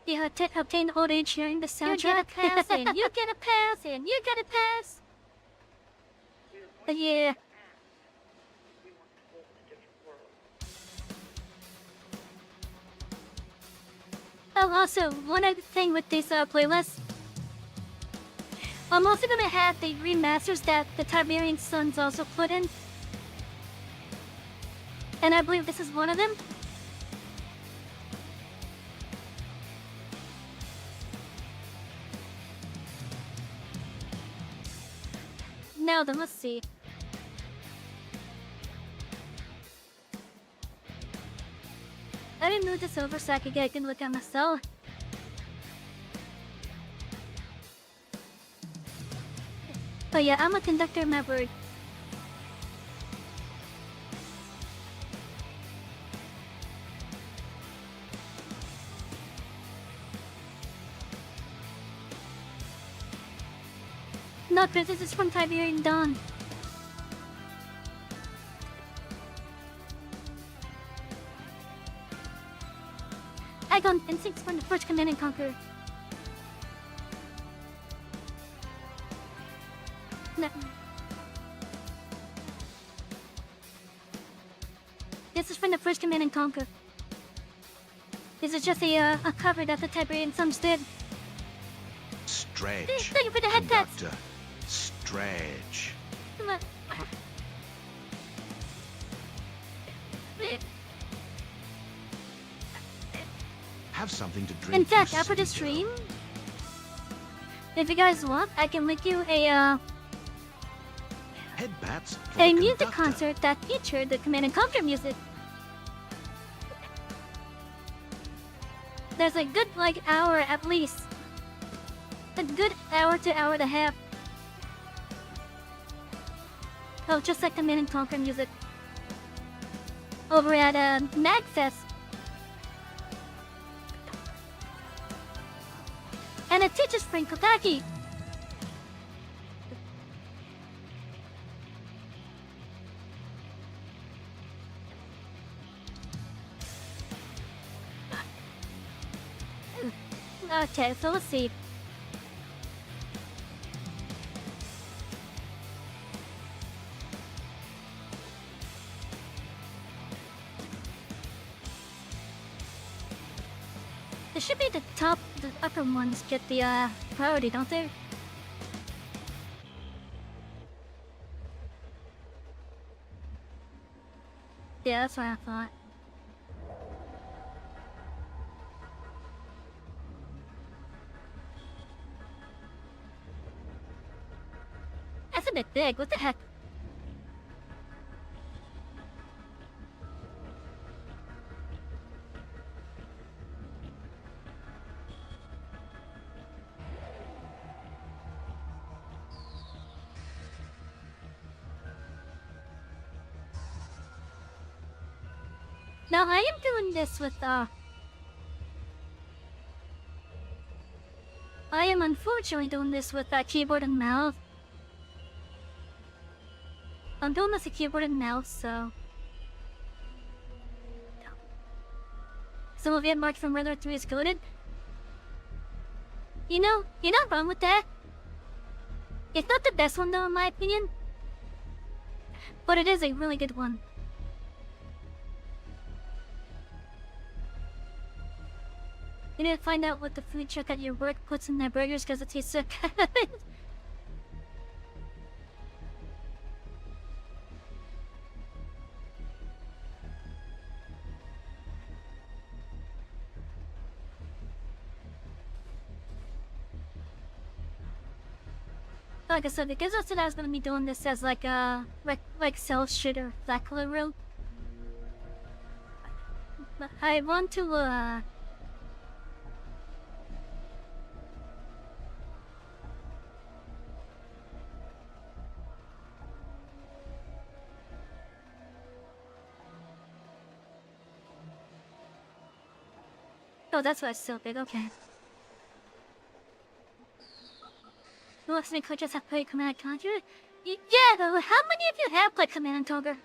You obtain old age hearing the soundtrack. You get a pass in. You get a pass in. You get a pass. Yeah. Oh, also, one other thing with this playlist. I'm also gonna have the remasters that the Tiberian Sons also put in. And I believe this is one of them. Now then, let's see. I didn't move this over so I could get a good look at myself. But yeah, I'm a conductor, my word. Not this is from Tiberian Dawn. Agon instincts from the first Command and Conquer. No. This is from the first Command and Conquer. This is just a cover that the Tiberian Sons did. Stretch. Thank you for the head pats. Conductor. Stretch. Come on. Have something to drink. In fact, you after the silly stream, girl. if you guys want, I can link you a Headbats for a the music conductor. concert that featured the Command and Conquer music. There's a good hour at least. A good hour to hour and a half. Oh, just like Command and Conquer music. Over at MagFest. And it teaches Spring Kokaki. Okay, so let's see. It should be the upper ones get the priority, don't they? Yeah, that's what I thought. That's a bit big, what the heck? Now I am doing this with I am unfortunately doing this with keyboard and mouse. I'm doing this with keyboard and mouse, so some of it marked from Runner 3 is coded. You know, you're not wrong with that. It's not the best one though, in my opinion, but it is a really good one. You need to find out what the food truck at your work puts in their burgers because it tastes so good. Like I said, because I said I was gonna be doing this as like a like cell shooter, that color room. I want to, Oh, that's why it's so big, okay. Who else could just have played Command and Conquer? Yeah, though, how many of you have played Command and Conquer?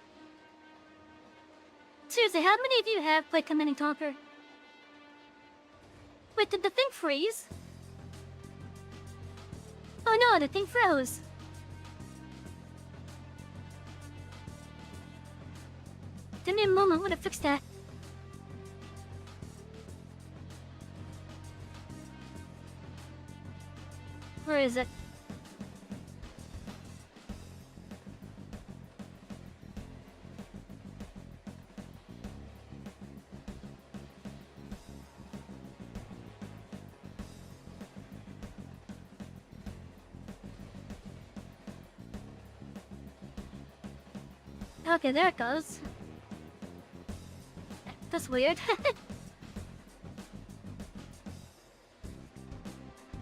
Seriously, how many of you have played Command and Conquer? Wait, did the thing freeze? Oh no, the thing froze. Give me a moment, I'm gonna fix that. Where is it? Okay, there it goes. That's weird.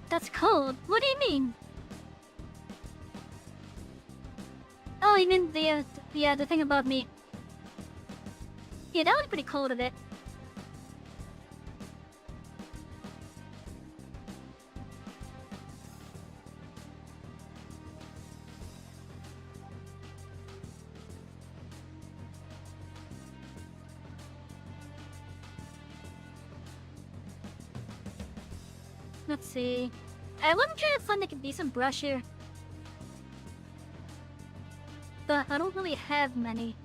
That's cold. What do you mean? Oh, you mean the thing above me. Yeah, that was pretty cold of it. Let's see. I wasn't trying to find like a decent brush here. But I don't really have many.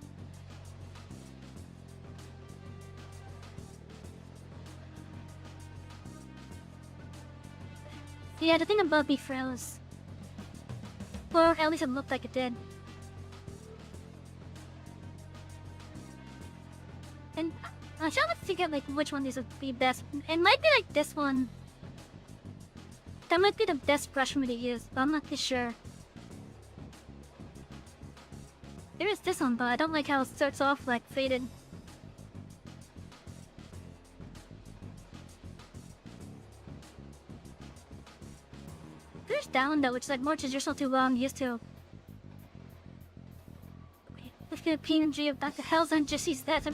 Yeah, the thing above me froze. Or at least it looked like it did. And I'm trying to figure out like which one of these would be best. It might be like this one. That might be the best brush for me to use, but I'm not too sure. There is this one, but I don't like how it starts off like faded. There's that one though, which is like more traditional to what I'm used to. Look at the PNG of Dr. Hell's and just sees that.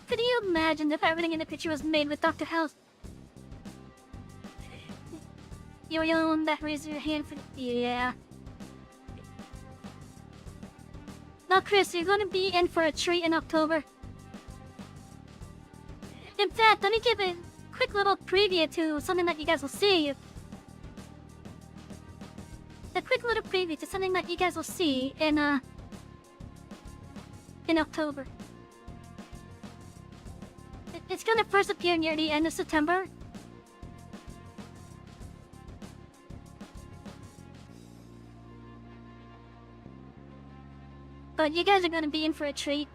Could you imagine if everything in the picture was made with Dr. House? You're the only one that raised your hand for... Yeah. Now, Chris, you're gonna be in for a treat in October. In fact, let me give a quick little preview to something that you guys will see. A quick little preview to something that you guys will see in October. It's gonna first appear near the end of September. But you guys are gonna be in for a treat.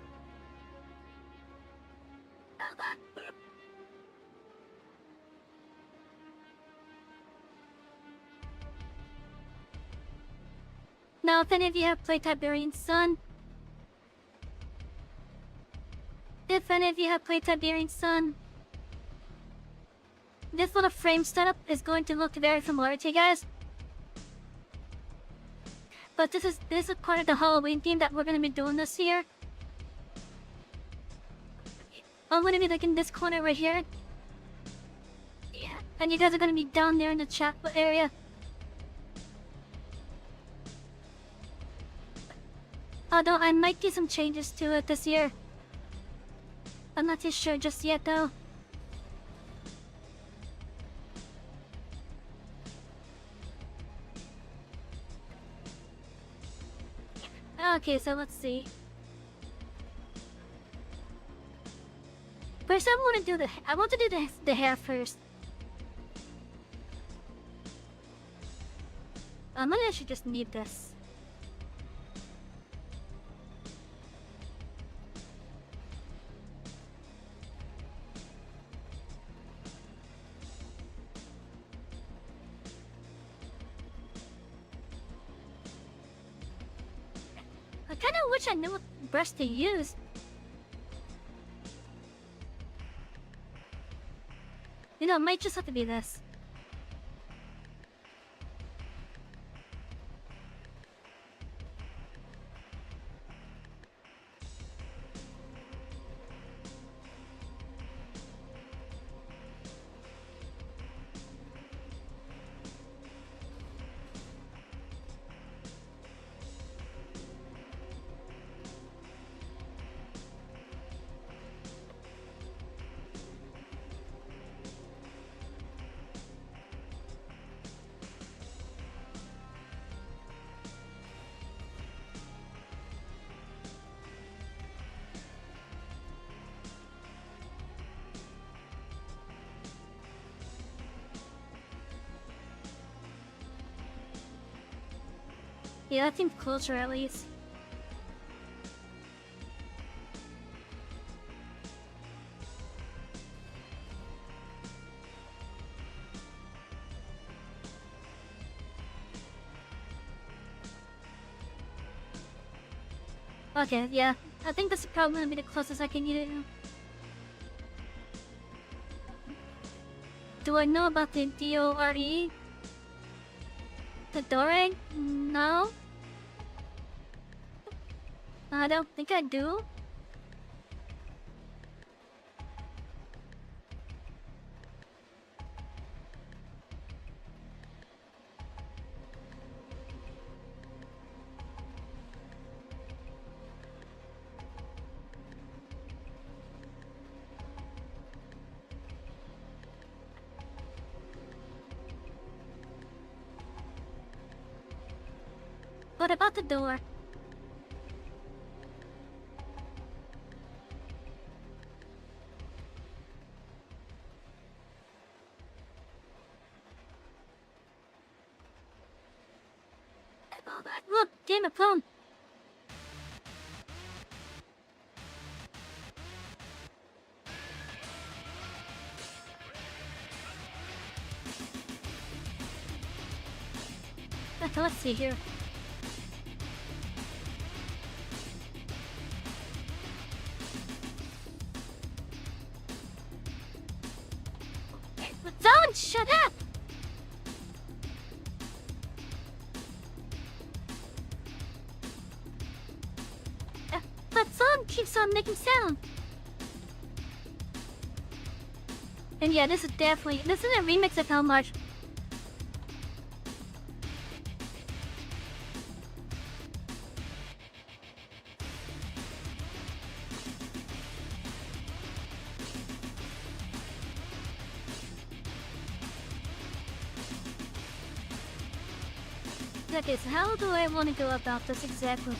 Now, if any of you have played Tiberian Sun, this little frame setup is going to look very familiar to you guys. But this is part of the Halloween theme that we're gonna be doing this year. I'm gonna be like in this corner right here. Yeah, and you guys are gonna be down there in the chat area. Although I might do some changes to it this year. I'm not too sure just yet though. Okay, so let's see. First, I want to do the hair first. Maybe I should just need this. kind of wish I knew what brush to use. You know, it might just have to be this. Yeah, that seems closer at least. Okay, yeah. I think this is probably gonna be the closest I can get it. Do I know about the DORE? The Dore? No? I don't think I do. What about the door? Look, damn it, phone. Okay, let's see here. Don't shut up! That song keeps on making sound. And yeah, this is a remix of Hell March. Okay, so how do I want to go about this exactly?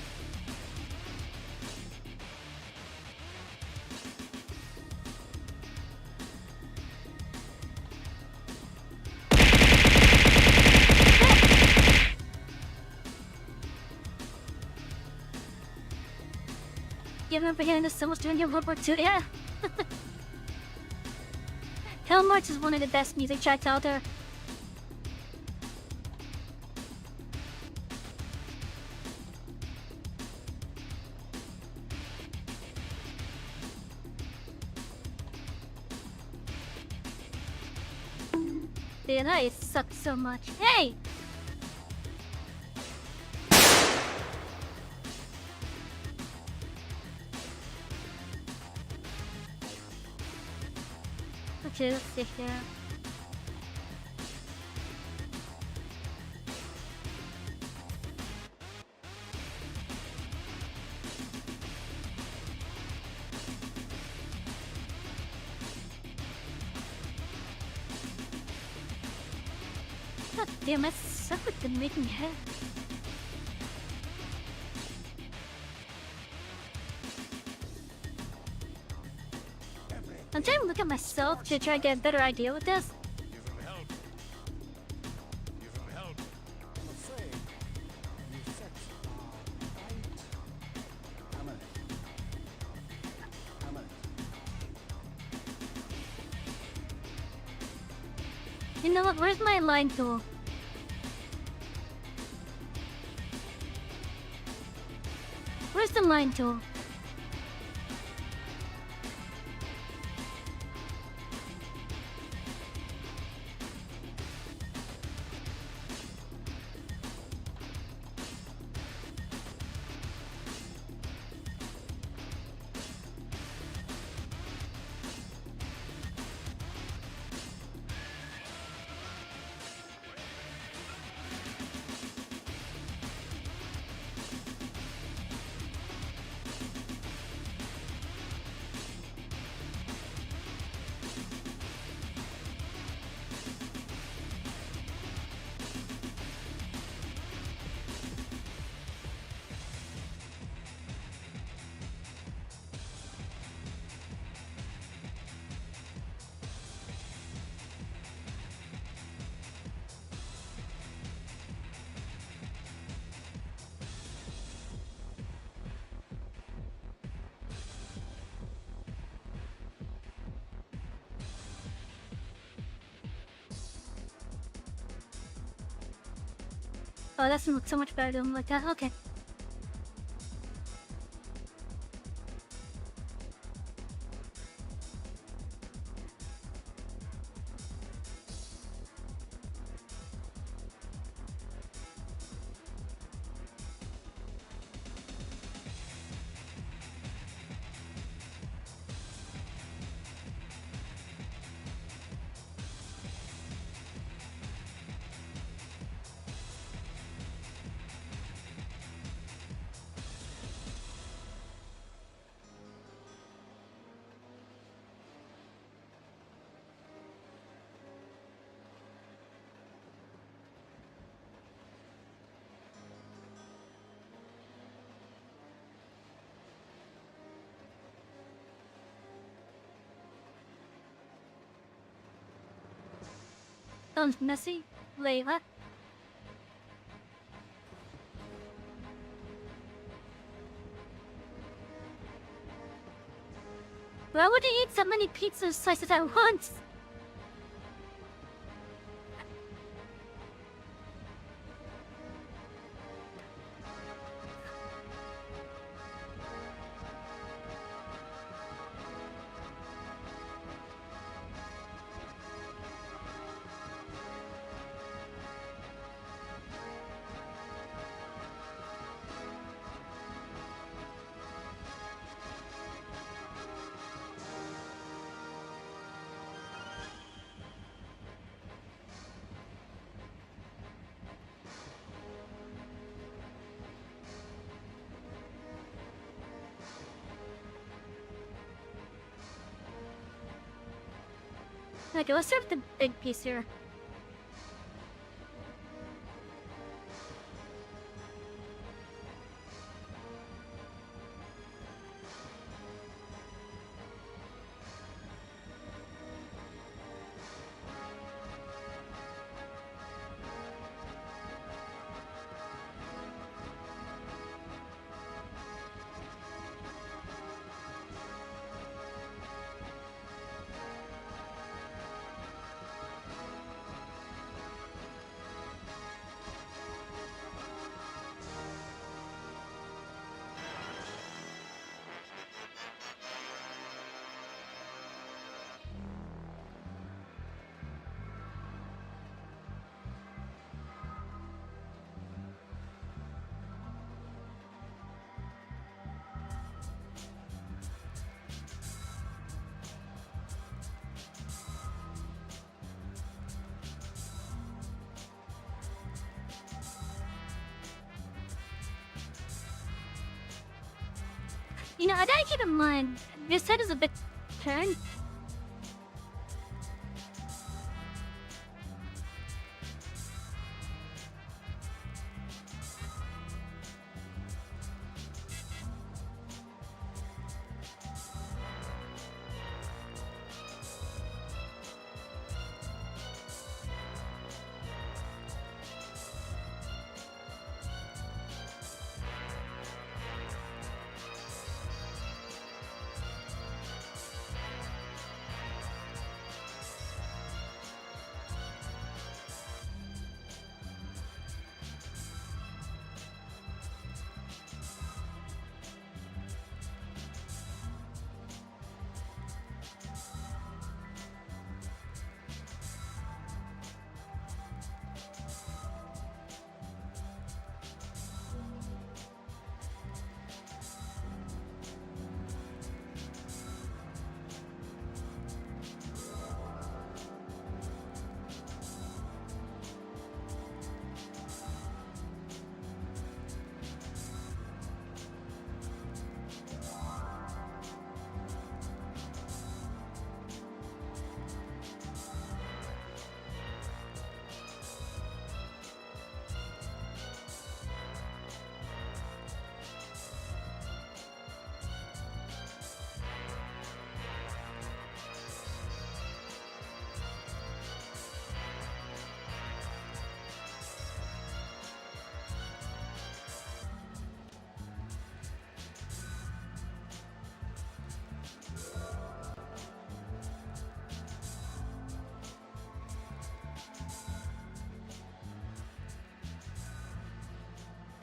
You remember hearing this so much during your World War II? Yeah. Hell March is one of the best music tracks out there. Man, I suck so much. Hey! Okay, let's see here. God damn, I suck with the making head. I'm trying to look at myself to try to get a better idea with this. Give him help. Give him help. I'm afraid the effects are quite permanent. You know what? Where's my line tool? first in line tool. Oh, that's so much better doing like that. Okay. Sounds messy, Layla. Why would you eat so many pizza slices at once? Okay, let's start with the big piece here. You know, I gotta keep in mind, this head is a bit turned.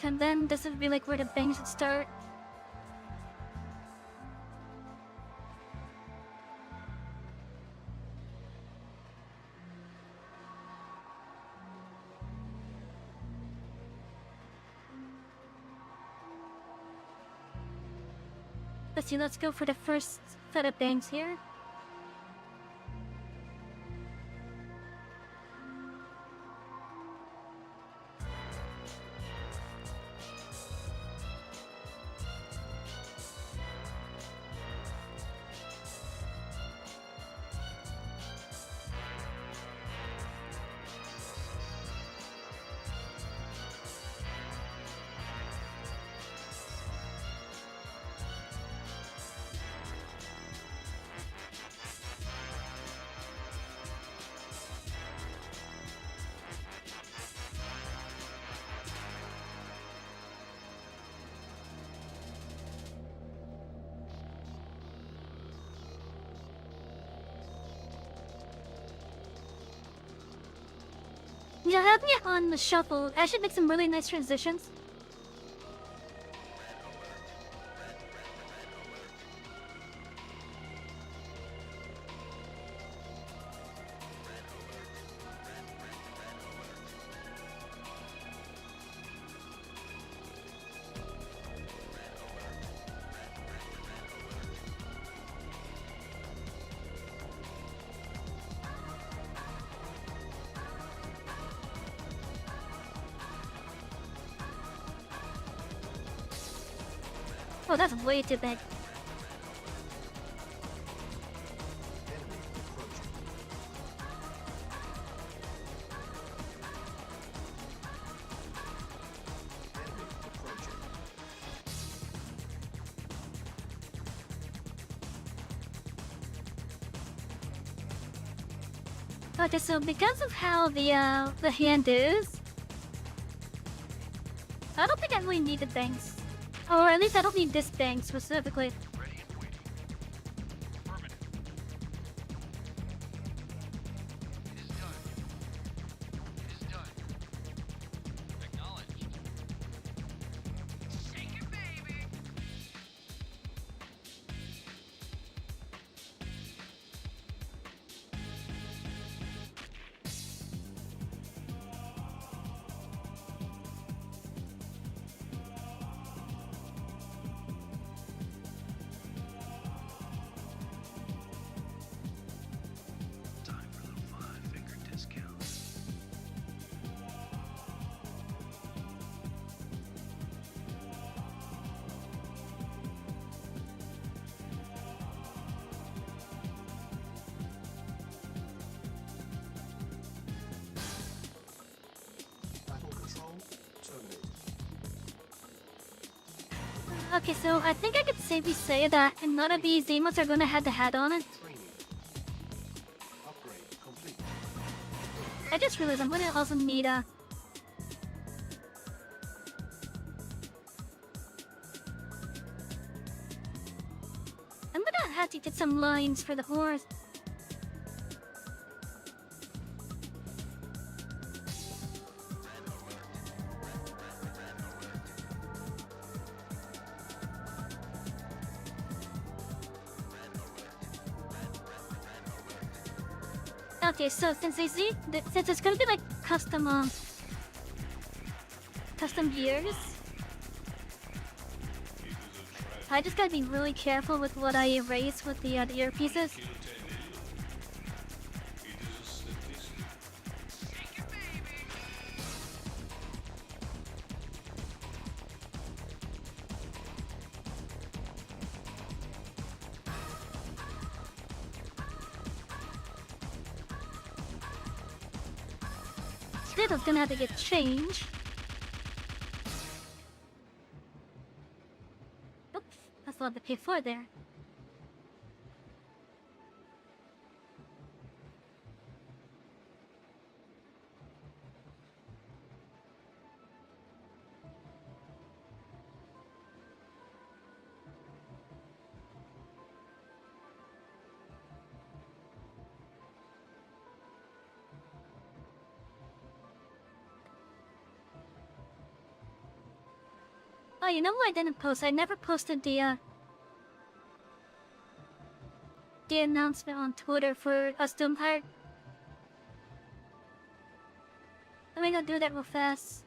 and then this would be like where the bangs would start. Let's see, let's go for the first set of bangs here. Yeah, help me on the shuffle. I should make some really nice transitions. Oh, that's way too big. Okay, so because of how the hand is, I don't think I really need the bangs. Or at least I don't need this bang specifically. Ready and waiting. Affirmative. It is done. It is done. Acknowledged. Shake it, baby! Time for a little 5-finger discount. Battle control terminated. Okay, so I think I could safely say that none of these emotes are gonna have the hat on it. Training. Upgrade complete. I just realized I'm gonna also need a... I'm gonna have to get some lines for the horse. Okay, so since since it's gonna be like custom gears, I just gotta be really careful with what I erase with the earpieces. Still, gonna have to get changed. Oops, that's a lot to pay for there. Oh, you know what I didn't post? I never posted the announcement on Twitter for us to Empire. Let me go do that real fast.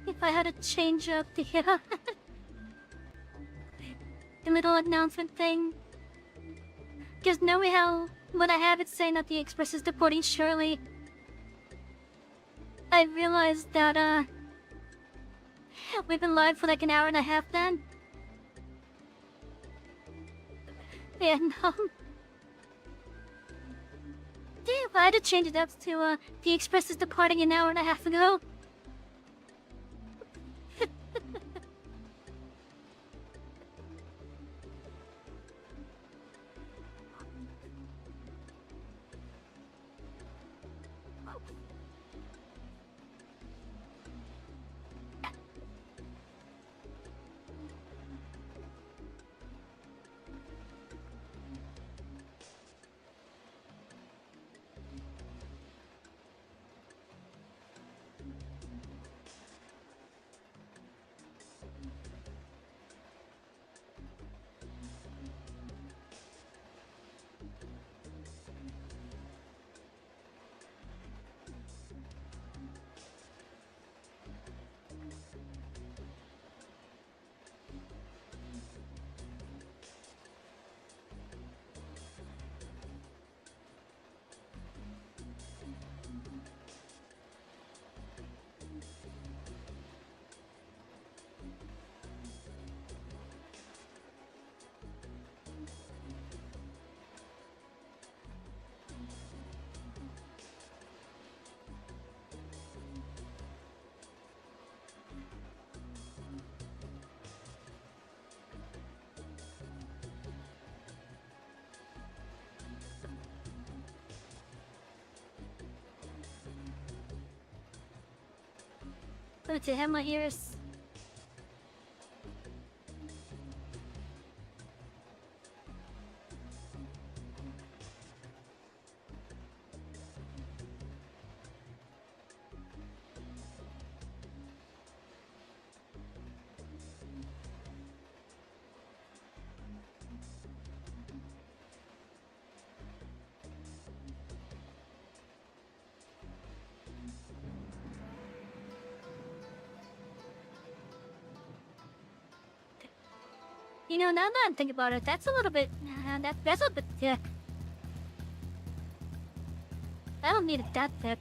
If I had to change up the the little announcement thing. Because knowing how when I have it saying that the Express is deporting Shirley, I realized that we've been live for like an hour and a half then. And damn, I had to change it up to the Express is departing an hour and a half ago. But to have my ears. You know, now that I'm thinking about it, that's a little bit. That's a bit. I don't need it that thick.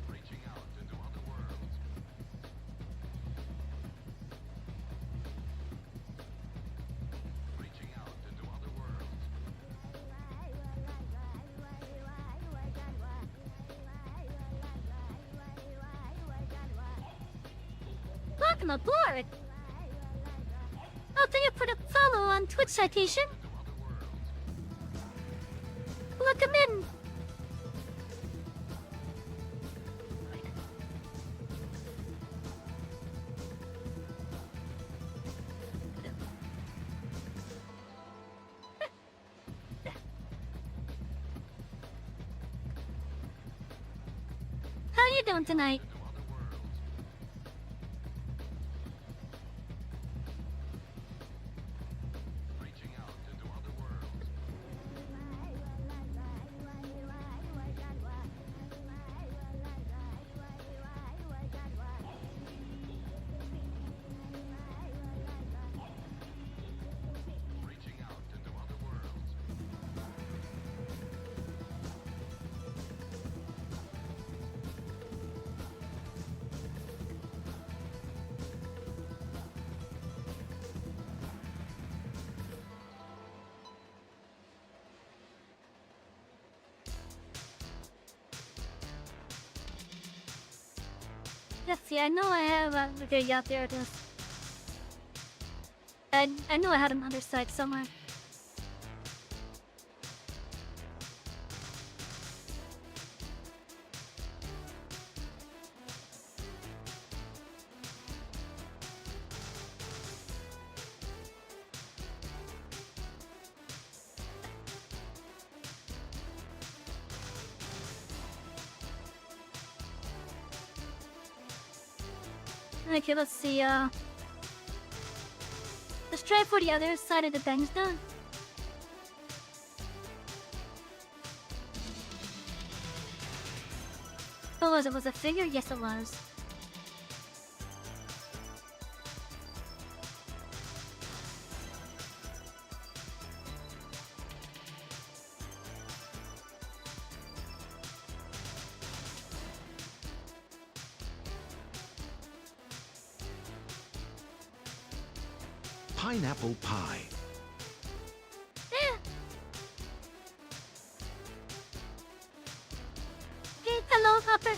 Reaching out into other worlds. Reaching out into other worlds. Welcome aboard! Oh, thank you for the follow on Twitch citation. Look him in. How you doing tonight? Reaching out into other worlds. Reaching out into other worlds. Let's see, I know I have, okay, yeah, there it is. I know I had another side somewhere. Okay, let's see, let's try for the other side of the bangs done. What was it? Was it a figure? Yes, it was. Pineapple pie. Yeah. Hey, hello, Hopper.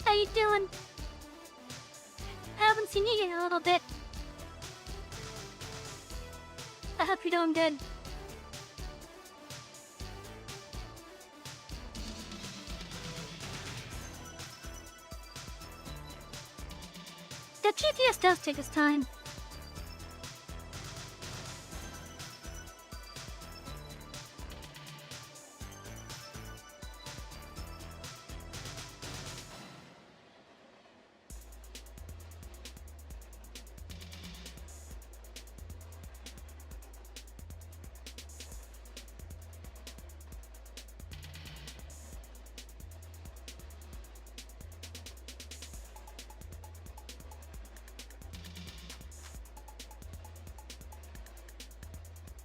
How you doing? I haven't seen you in a little bit. I hope you're doing good. The GPS does take its time.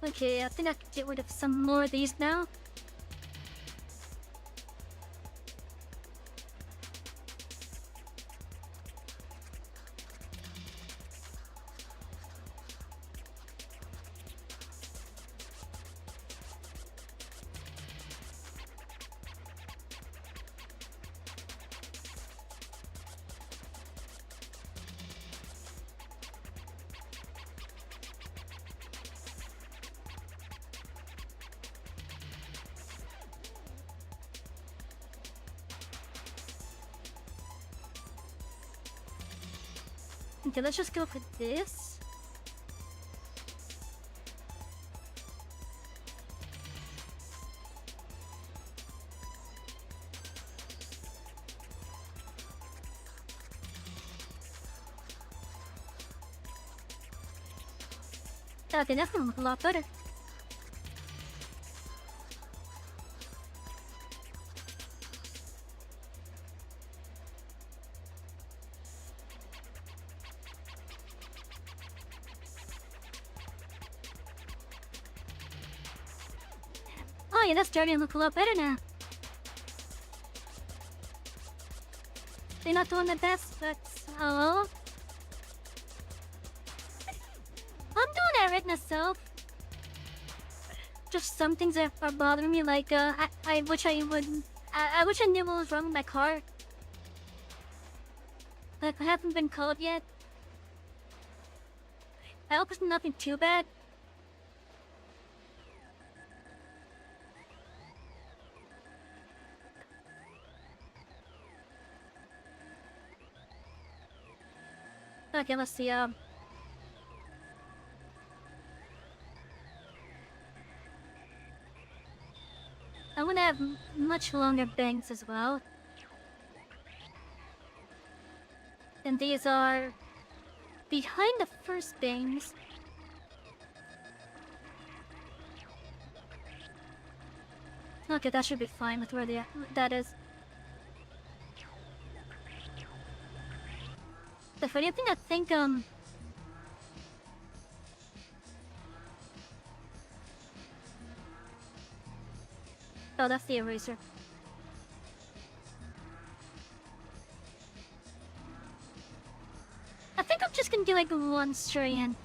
Okay, I think I can get rid of some more of these now. Okay, let's just go for this. Okay, that's gonna look a lot better. Oh yeah, that's starting to look a lot better now. They're not doing the best, but oh. I'm doing alright myself. Just some things that are bothering me, like I wish I knew what was wrong with my car. Like I haven't been called yet. I hope it's nothing too bad. Okay, let's see, I'm gonna have much longer bangs as well. And these are behind the first bangs. Okay, that should be fine with where that is. The funny thing, I think, oh, that's the eraser. I think I'm just gonna do like one strand.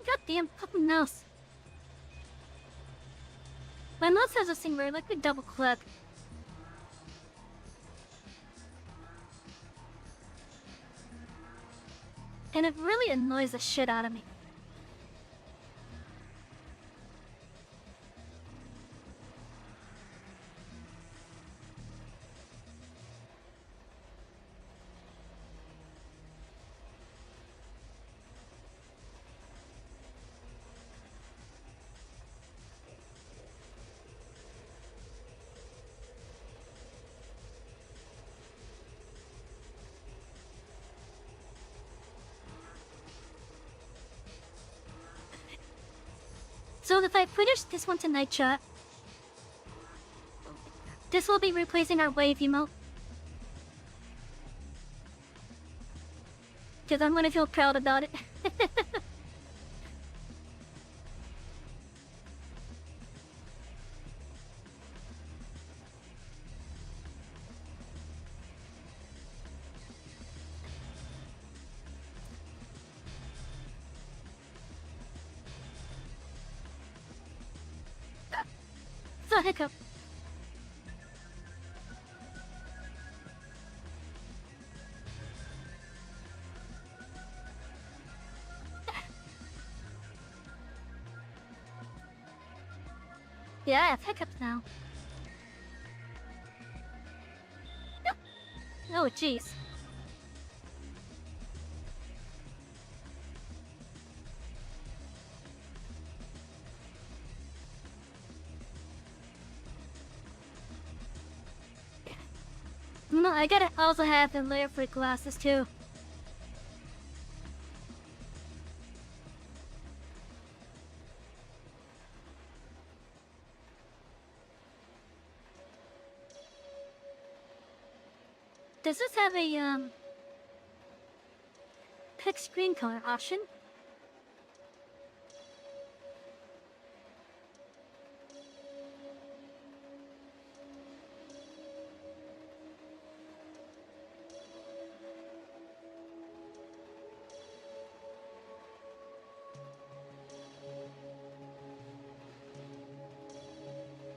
Goddamn fucking mouse. My mouse has this thing where I like to double click. And it really annoys the shit out of me. So if I finish this one tonight, chat, this will be replacing our wave emote. Because I'm gonna feel proud about it. So hiccup. Yeah, I have hiccups now. Oh, jeez. No, I gotta also have the layer for glasses too. Does this have a pick screen color option?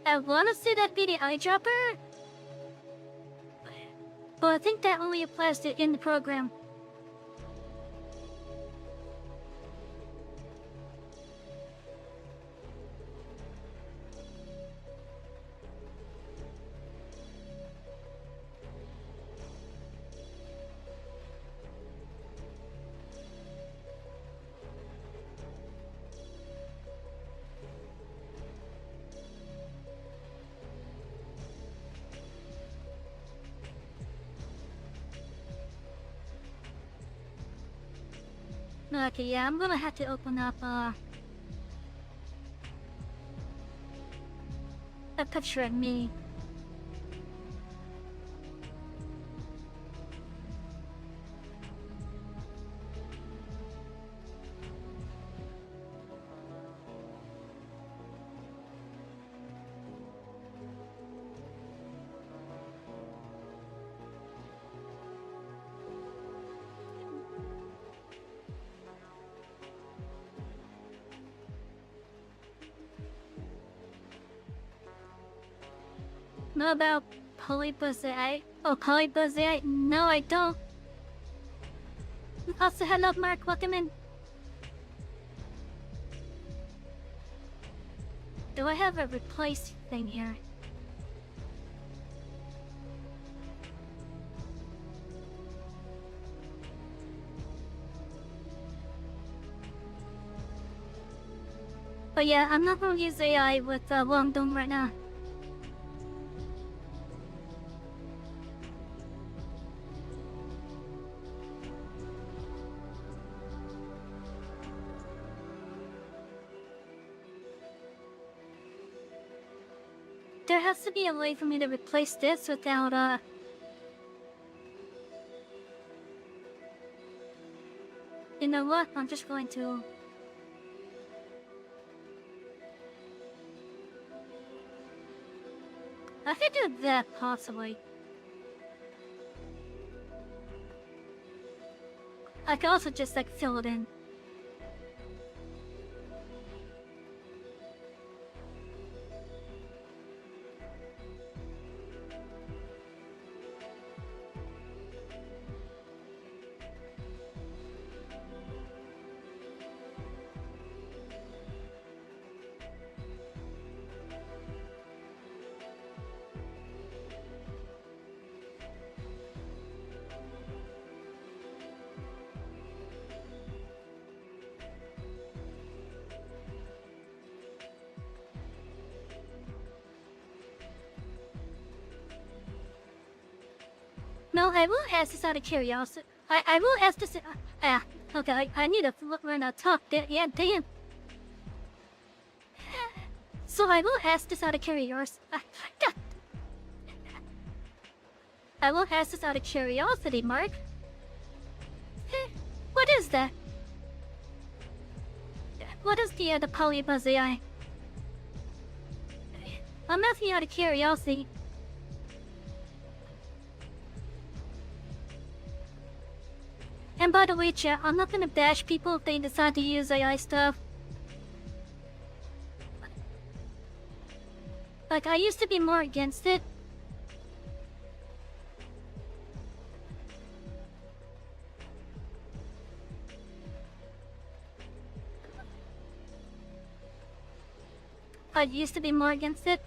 I wanna see that be the eyedropper, but I think that only applies to in the program. Okay, yeah, I'm gonna have to open up a picture of me. Know about polybuzite? Oh, polybuzite? No, I don't. Also, hello, Mark. Welcome in. Do I have a replace thing here? But yeah, I'm not gonna use AI with Wongdong right now. There has to be a way for me to replace this without, You know what? I'm just going to... I could do that, possibly. I could also just, like, fill it in. No, I will ask this out of curiosity. I will ask this. Okay, I need to learn how to talk. Yeah, damn. So I will ask this out of curiosity. I will ask this out of curiosity, Mark. What is that? What is the polybuzz AI? I'm asking out of curiosity. And by the way, chat, I'm not gonna bash people if they decide to use AI stuff. Like, I used to be more against it. I used to be more against it.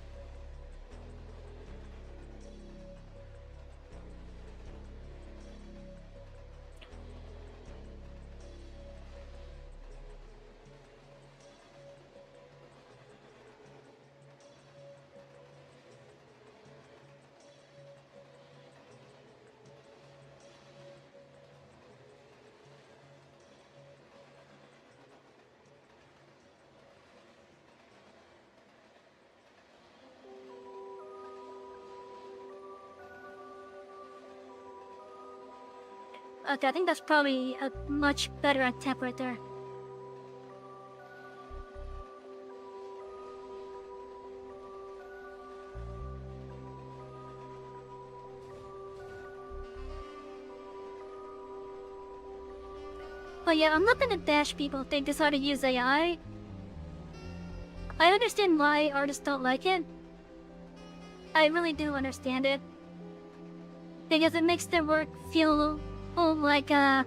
Okay, I think that's probably a much better attempt right there. But yeah, I'm not gonna bash people if they decide to use AI. I understand why artists don't like it. I really do understand it. Because it makes their work feel like aside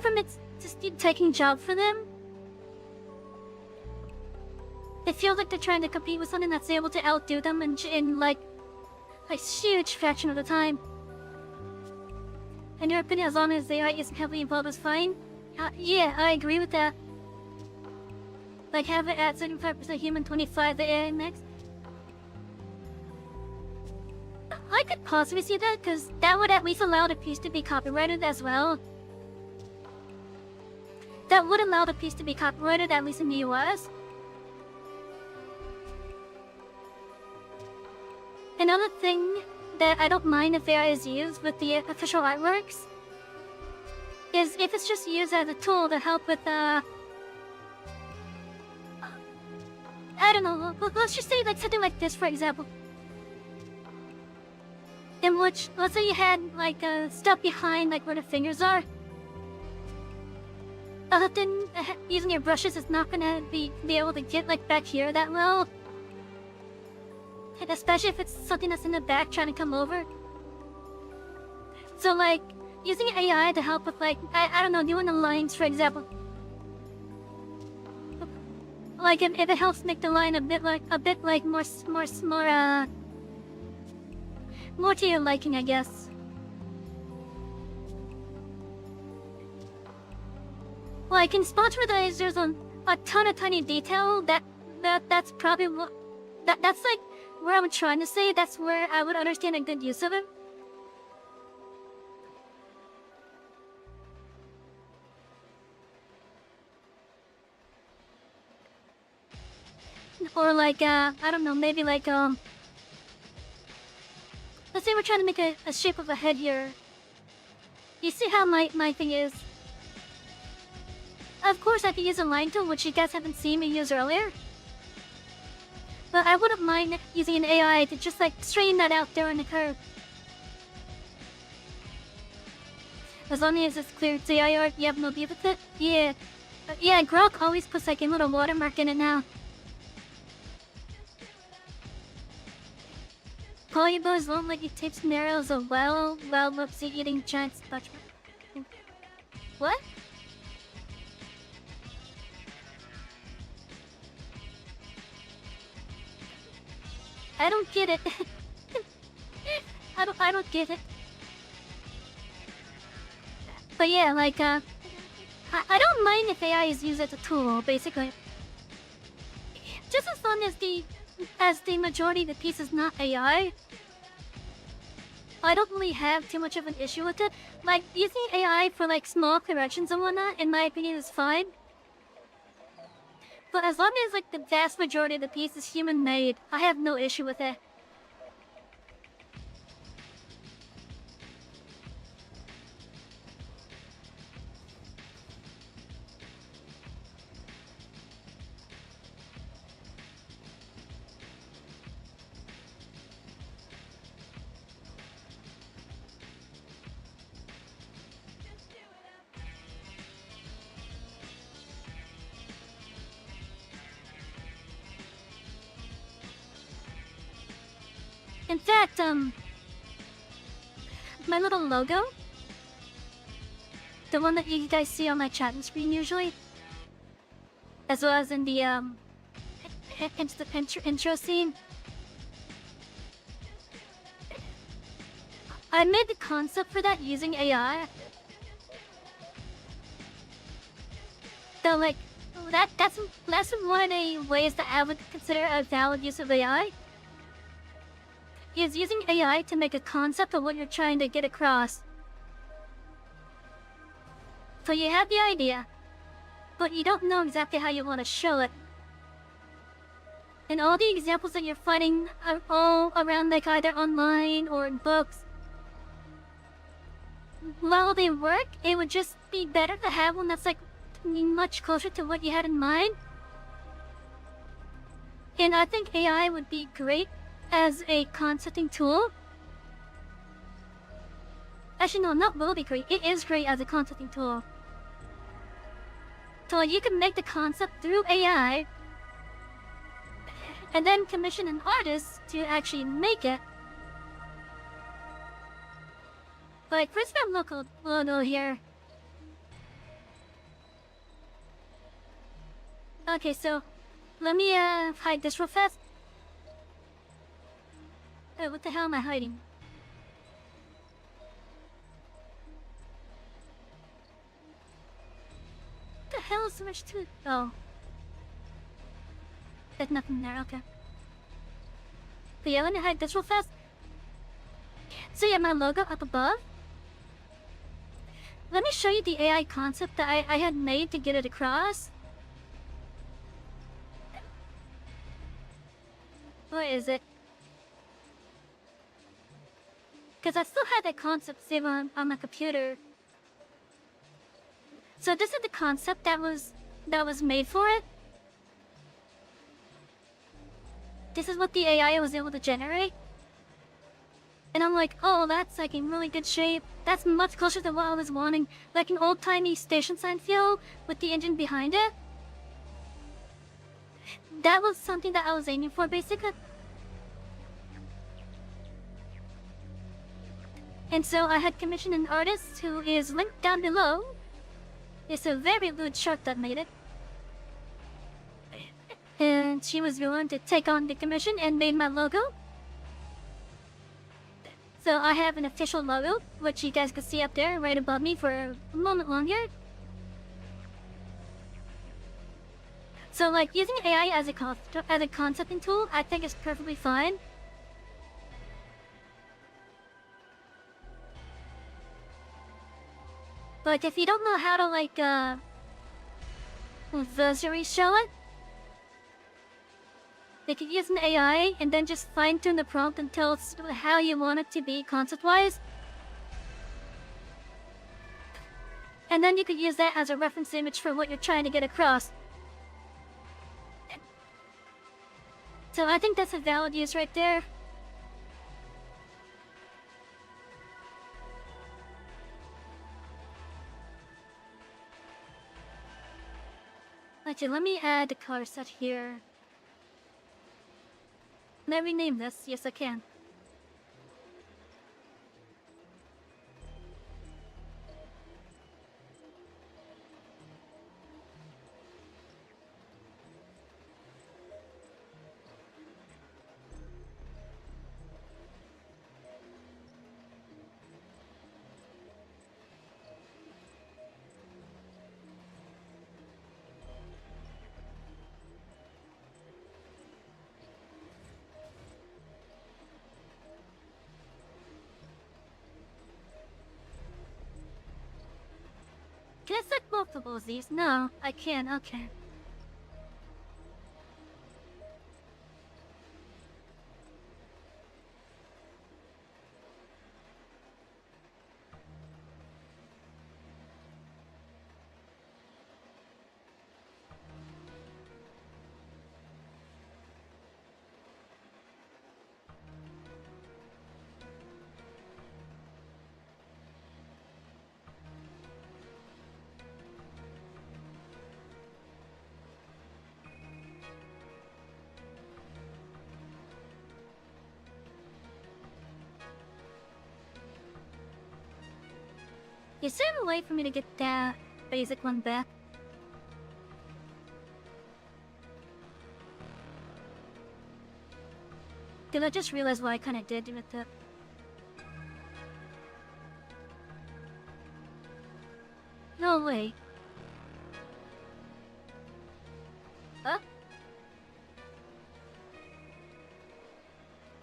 from it's just taking job for them, it feels like they're trying to compete with something that's able to outdo them in like a huge fraction of the time. In your opinion, as long as the AI isn't heavily involved, is fine? Yeah, I agree with that. Like, have it at 75% human, 25% the AI mix. I could possibly see that, because that would at least allow the piece to be copyrighted as well. That would allow the piece to be copyrighted, at least in the US. Another thing that I don't mind if AI is used with the official artworks is if it's just used as a tool to help with, I don't know, let's just say like something like this, for example. In which, let's say you had like stuff behind like where the fingers are. Then using your brushes is not gonna be able to get like back here that well. And especially if it's something that's in the back trying to come over. So like, using AI to help with like, I don't know, doing the lines, for example. Like if it helps make the line a bit like more to your liking, I guess. Like in spots where there's a ton of tiny detail, that's probably what that's like where I'm trying to say. That's where I would understand a good use of it. Or like I don't know, maybe like let's say we're trying to make a shape of a head here. You see how my thing is? Of course I could use a line tool, which you guys haven't seen me use earlier. But I wouldn't mind using an AI to just like straighten that out there in the curve. As long as it's clear to AI art, you have no beef with it? Yeah. Yeah, Grok always puts like a little watermark in it now. Polybuzz won't let you tape scenarios of well, whoopsie eating giant sponge. What? I don't get it. I don't get it. But yeah, like I don't mind if AI is used as a tool, basically. Just as long as the majority of the piece is not AI. I don't really have too much of an issue with it. Like, using AI for like small corrections and whatnot, in my opinion, is fine. But as long as like the vast majority of the piece is human-made, I have no issue with it. In fact, my little logo, the one that you guys see on my chatting screen usually, as well as in the intro scene, I made the concept for that using AI. So like, that's one of the ways that I would consider a valid use of AI. Is using AI to make a concept of what you're trying to get across. So you have the idea, but you don't know exactly how you want to show it. And all the examples that you're finding are all around like either online or in books. While they work, it would just be better to have one that's like much closer to what you had in mind. And I think AI would be great as a concepting tool. Actually, no, not will be great. It is great as a concepting tool. So you can make the concept through AI, and then commission an artist to actually make it. Like, first my logo here. Okay, so let me hide this real fast. What the hell am I hiding? What the hell is so much to... Oh. There's nothing there, okay. But yeah, let me hide this real fast. So yeah, my logo up above. Let me show you the AI concept that I had made to get it across. Where is it? Because I still had that concept saved on my computer. So this is the concept that was made for it. This is what the AI was able to generate. And I'm like, oh, that's like in really good shape. That's much closer to what I was wanting. Like an old-timey station sign feel with the engine behind it. That was something that I was aiming for, basically. And so I had commissioned an artist who is linked down below. It's a very lewd shark that made it. And she was willing to take on the commission and made my logo. So I have an official logo, which you guys can see up there right above me for a moment longer. So like using AI as a concepting tool, I think is perfectly fine. But if you don't know how to like visually show it, you could use an AI and then just fine-tune the prompt and tell it how you want it to be concept-wise. And then you could use that as a reference image for what you're trying to get across. So I think that's a valid use right there. Actually, let me add the color set here. Can I rename this? Yes, I can. Can I select multiple of these? No, I can't. Okay. Is there a way for me to get that basic one back? Did I just realize what I kinda did with the... No way. Huh?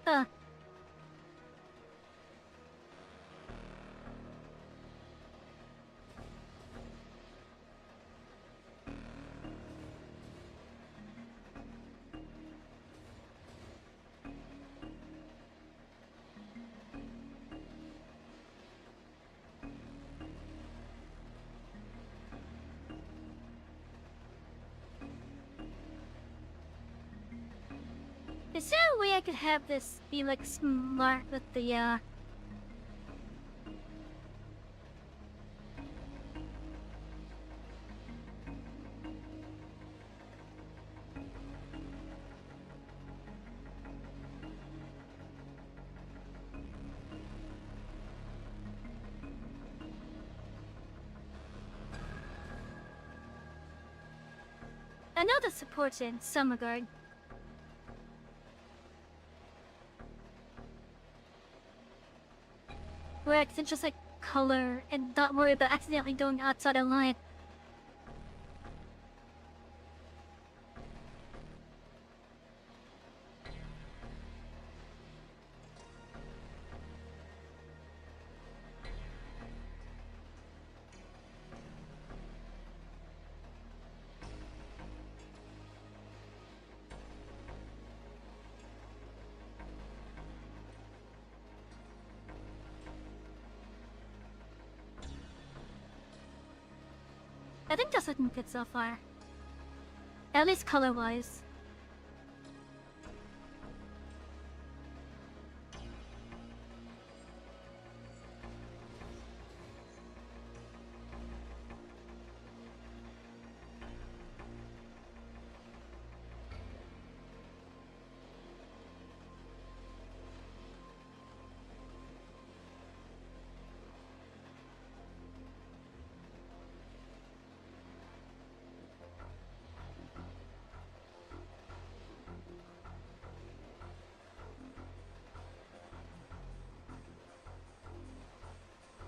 Huh. Is there a way I could have this be like smart with the I know the support's in some regard. Where I can just like color and not worry about accidentally going outside of line. I think that's looking good so far. At least color-wise.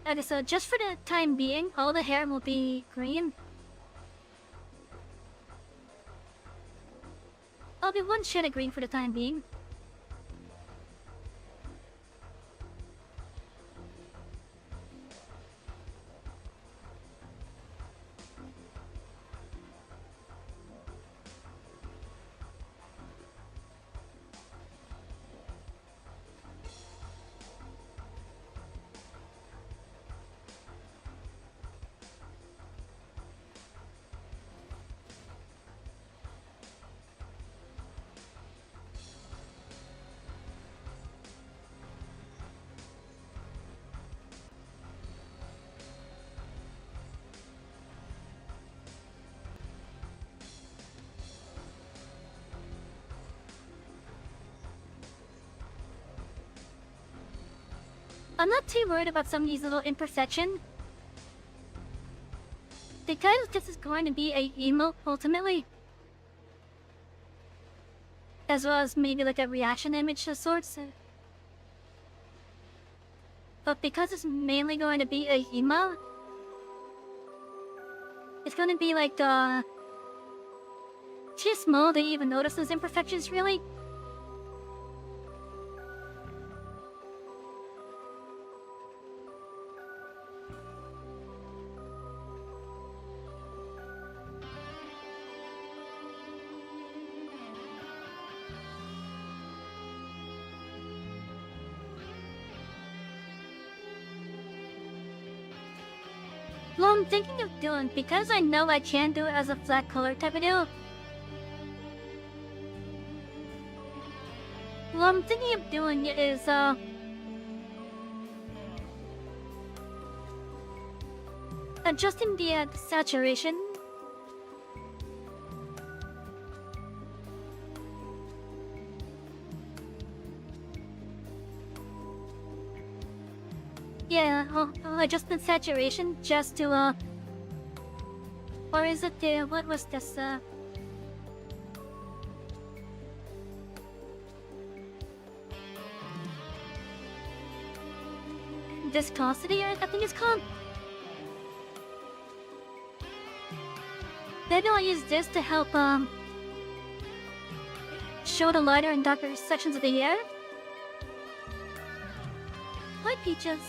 Okay, so just for the time being, all the hair will be green. I'll be one shade of green for the time being. I'm not too worried about some of these little imperfections. Because this is going to be a emote ultimately. As well as maybe like a reaction image of sorts. But because it's mainly going to be a emote, it's going to be like too small to even notice those imperfections really. What I'm thinking of doing, because I know I can do it as a flat color type video, what I'm thinking of doing is, adjusting the saturation. Yeah, I'll adjust the saturation just to, or is it the, what was this, viscosity, I think it's called? Maybe I'll use this to help, show the lighter and darker sections of the hair. Hi, Peaches.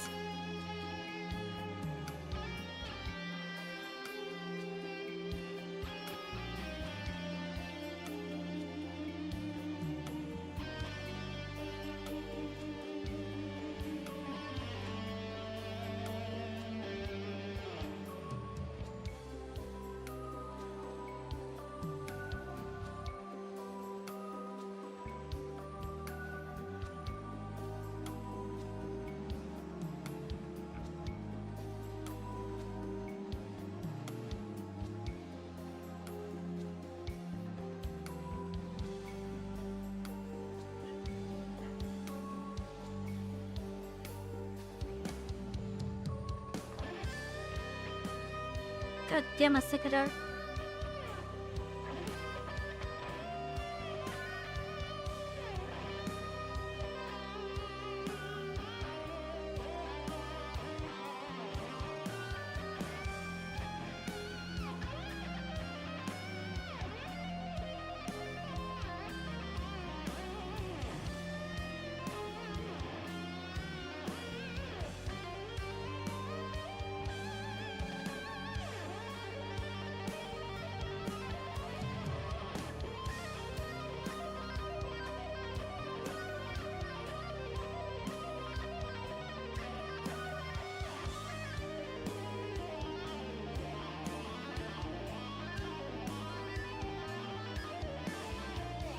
God damn, I'm sick of her.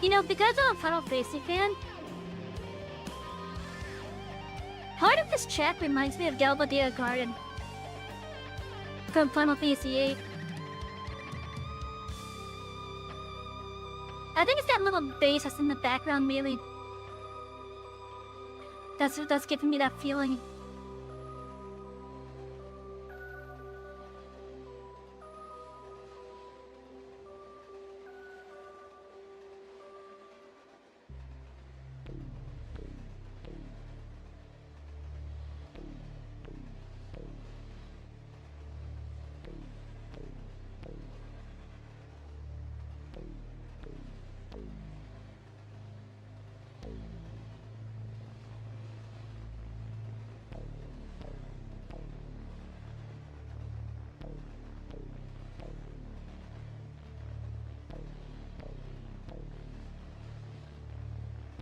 You know, because I'm a Final Fantasy fan, part of this track reminds me of Galbadia Garden from Final Fantasy VIII. I think it's that little bass that's in the background, really. That's giving me that feeling.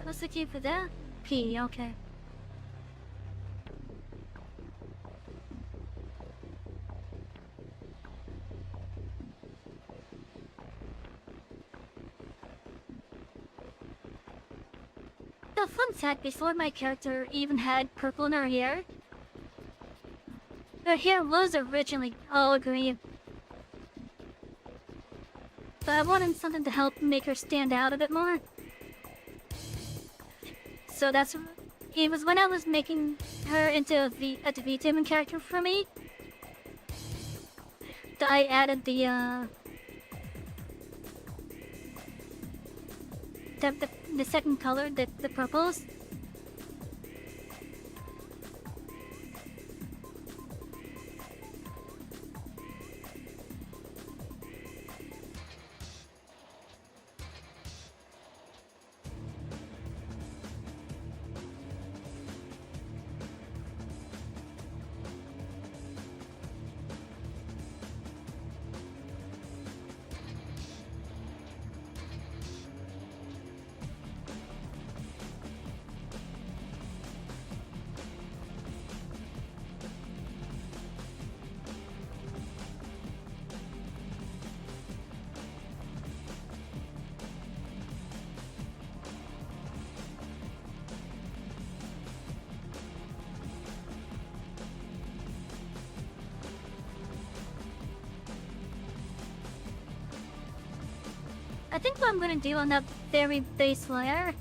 What's the key for that? P, okay. The fun fact, before my character even had purple in her hair was originally all green. But I wanted something to help make her stand out a bit more. So it was when I was making her into a VTuber character for me that I added the second color, the purples. I think what I'm gonna do on that very base layer.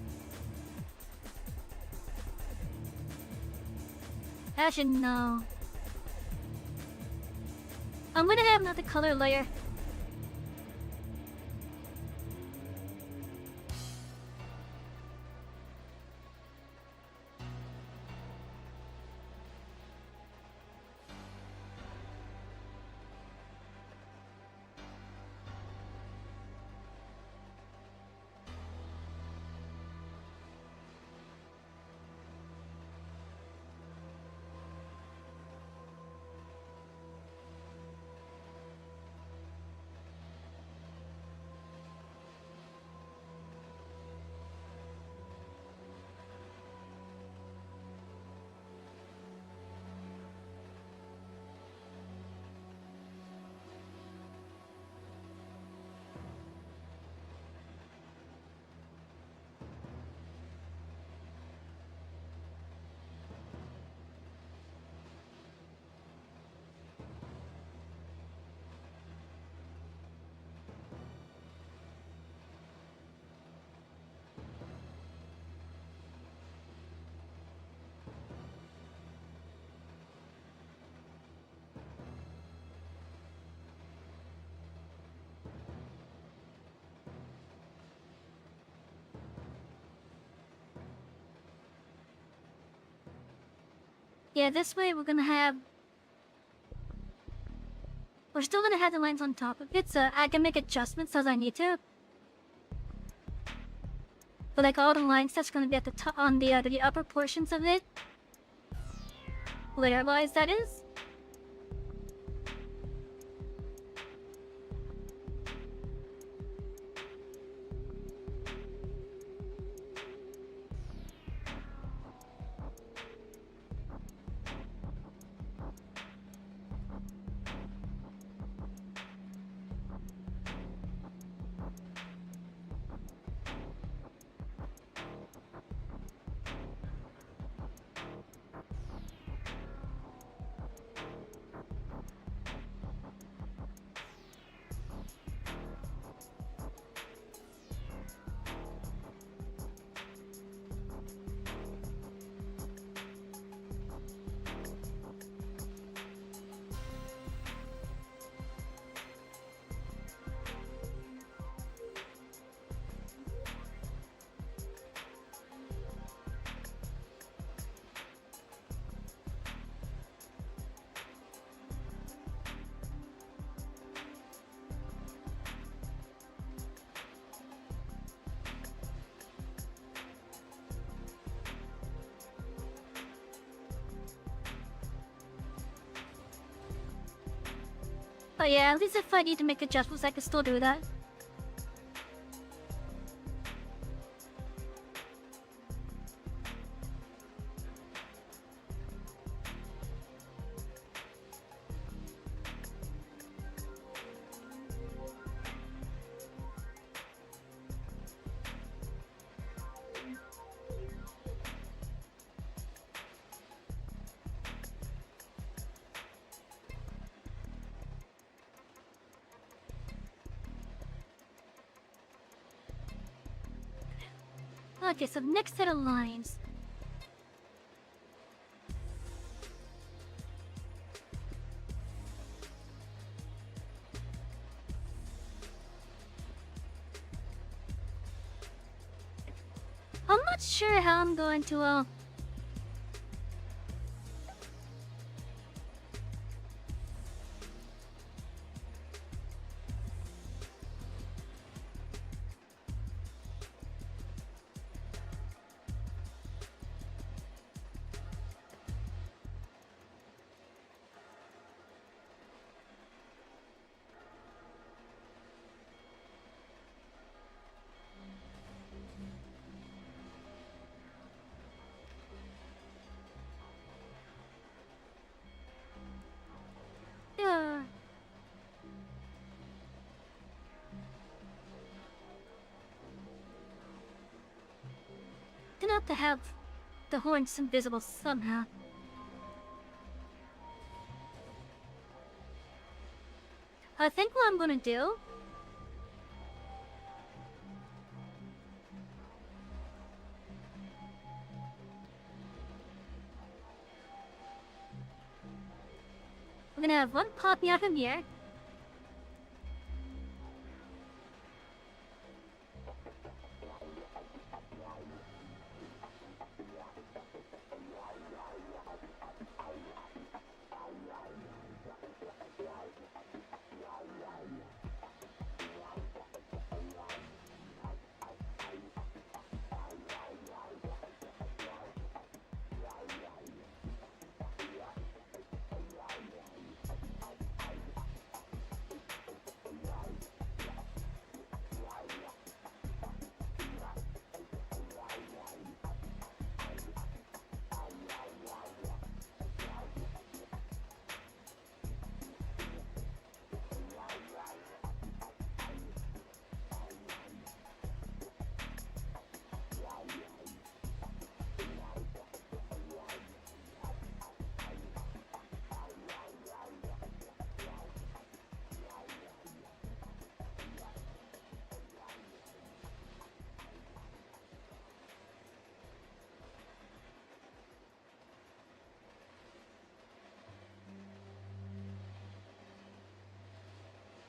Actually, no. I'm gonna have another color layer. Yeah, this way we're still gonna have the lines on top of it, so I can make adjustments as I need to. But like all the lines that's gonna be at the top on the upper portions of it. Layer-wise, that is. But yeah, at least if I need to make adjustments, I can still do that. Okay, so next set of lines. I'm not sure how I'm going to yeah. Gonna have to have the horns invisible somehow. I think what I'm gonna do We're gonna have one popping out from here.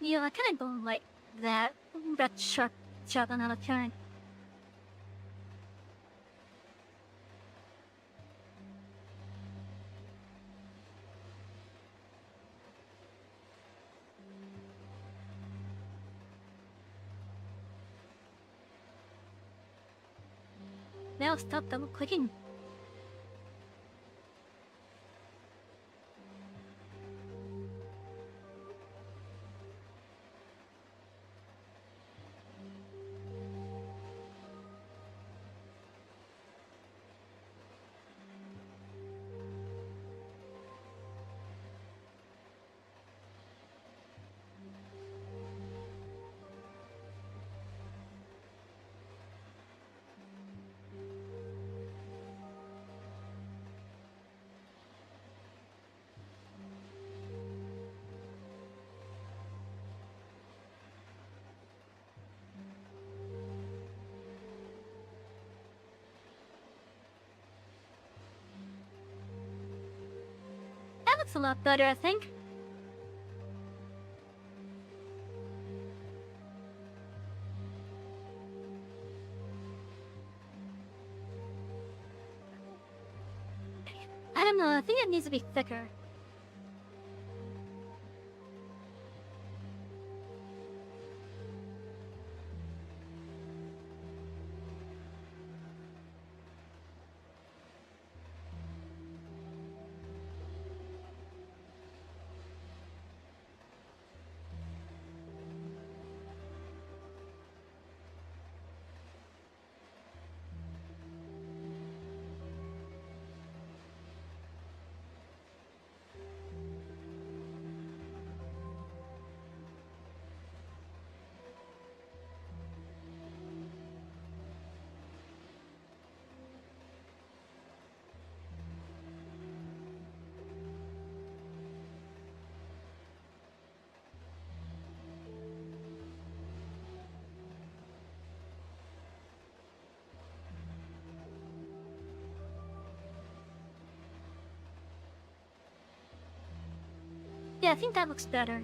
Yeah, I kinda don't like that sharp shot on a turn. Now stop double clicking. That looks a lot better, I think. I don't know, I think it needs to be thicker. Yeah, I think that looks better.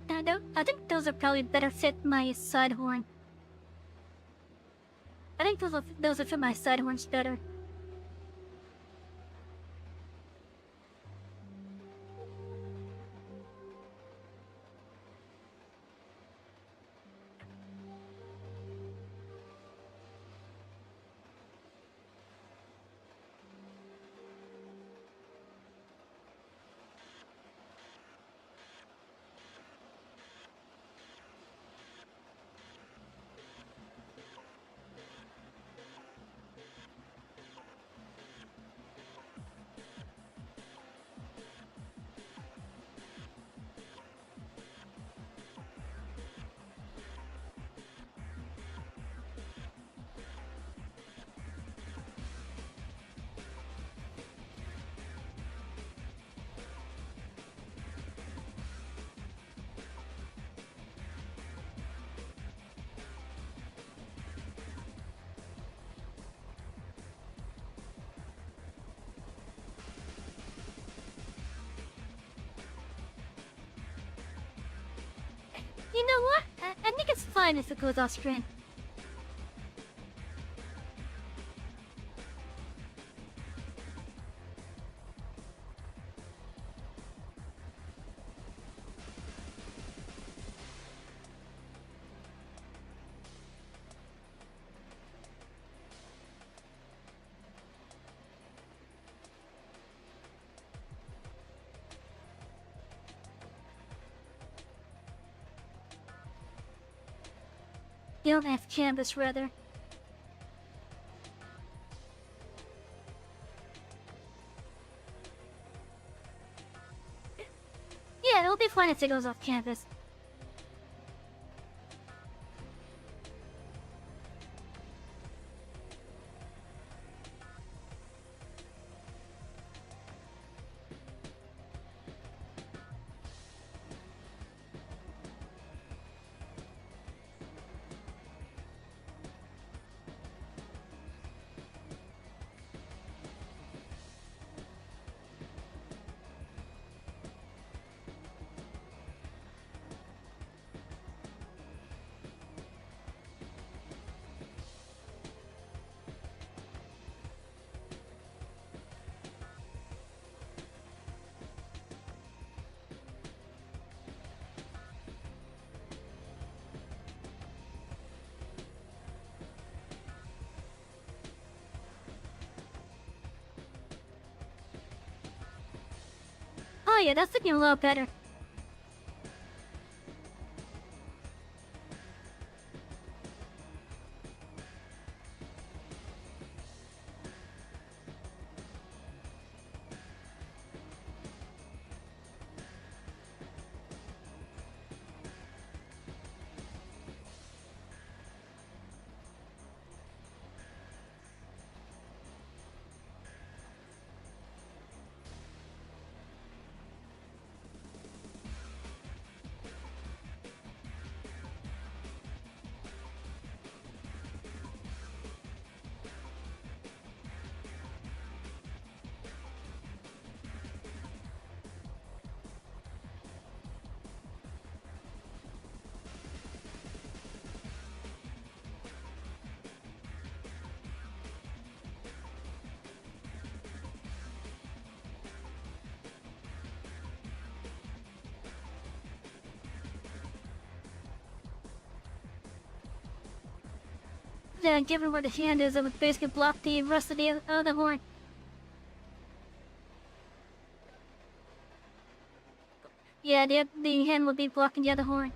I don't know, I think those are probably better fit my side horn. I think those will fit my side horns better. You know what? I think it's fine if it goes off screen. You don't have canvas, rather. Yeah, it'll be fine if it goes off canvas. Oh yeah, that's looking a lot better. Yeah, given where the hand is, it would basically block the rest of the other horn. Yeah, the hand would be blocking the other horn.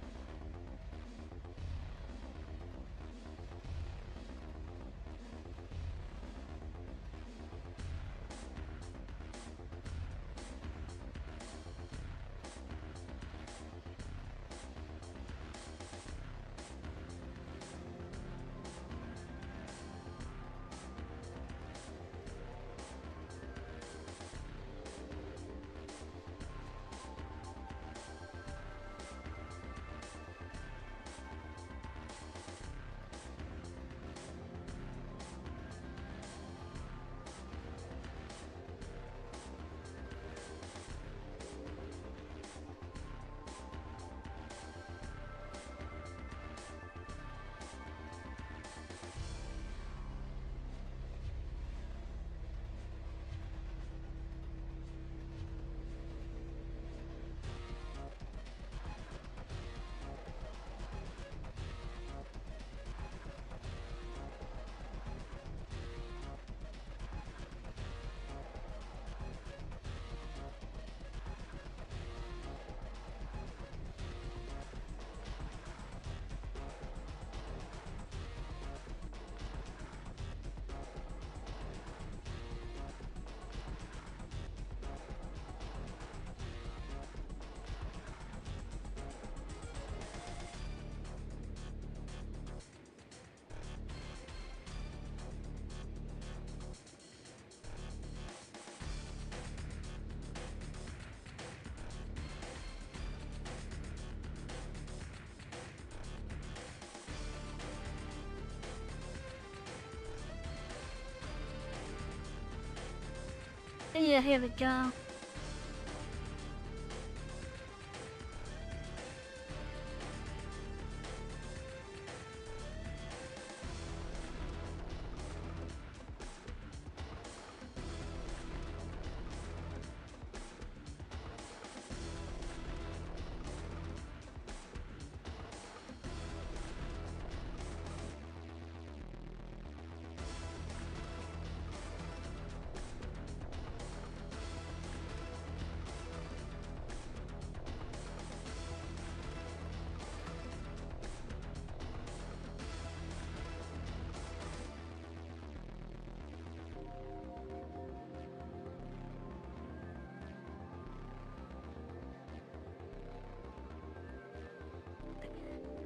Yeah, here we go.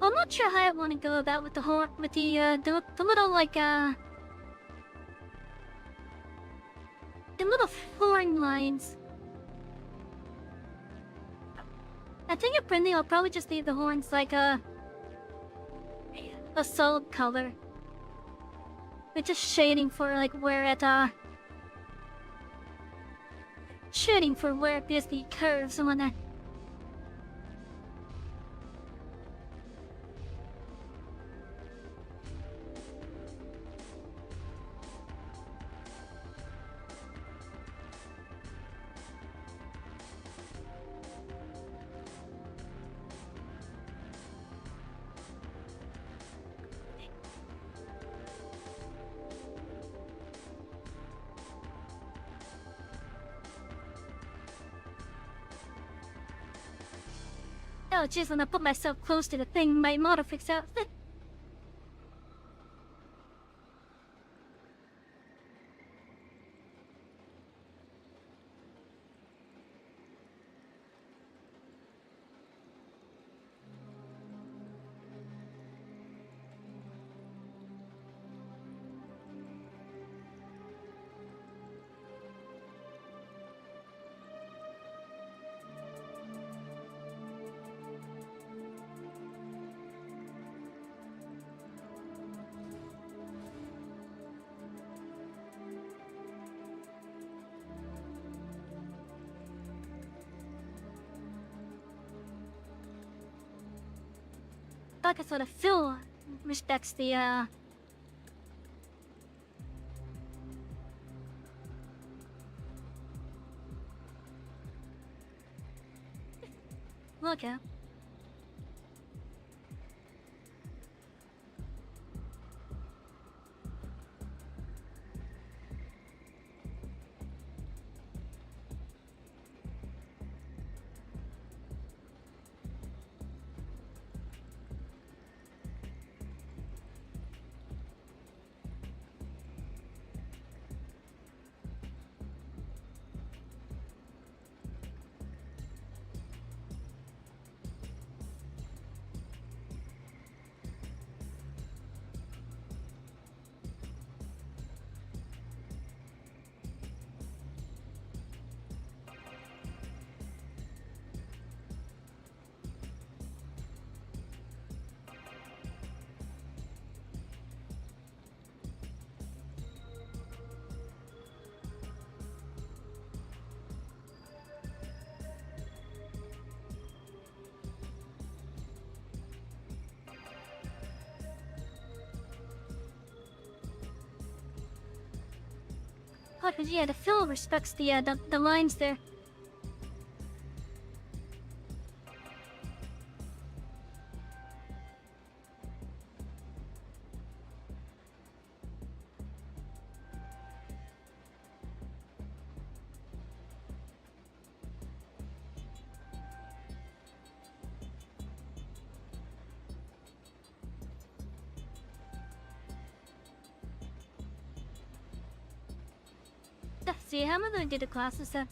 I'm not sure how I want to go about with the horn, with the little like the little horn lines. I think at printing I'll probably just leave the horns like a solid color. With just shading for like where it shading for where it basically curves and whatnot. Oh jeez, when I put myself close to the thing, my model freaks out. Like I sort of feel respects the look out. Oh, but yeah, the fill respects the lines there. See, how am I gonna do the classes then?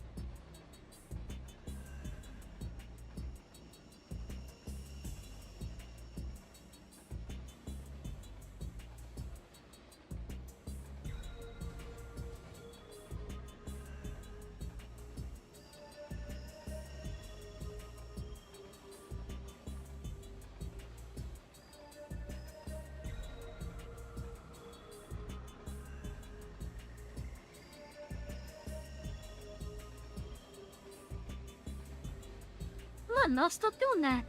on, no, stop doing that.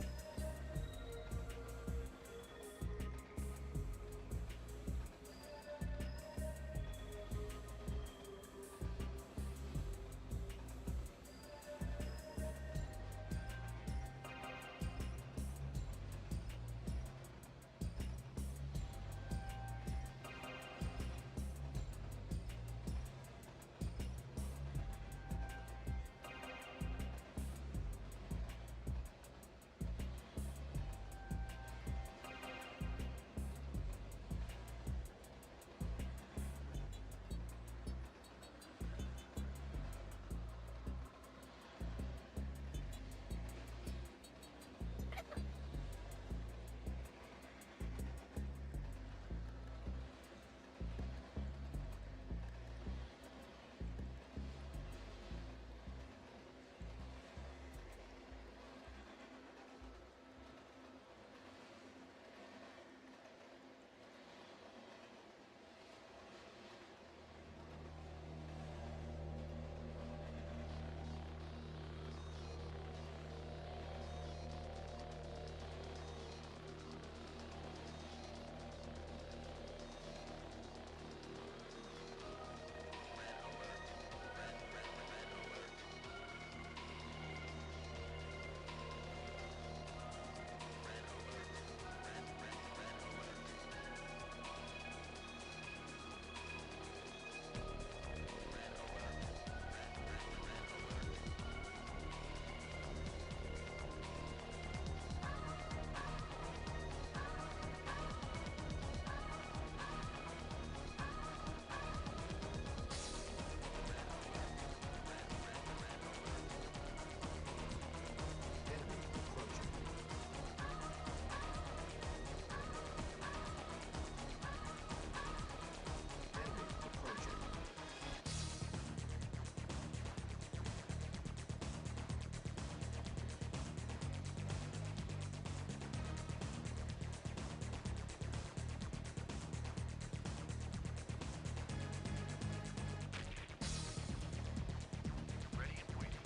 Ready and waiting.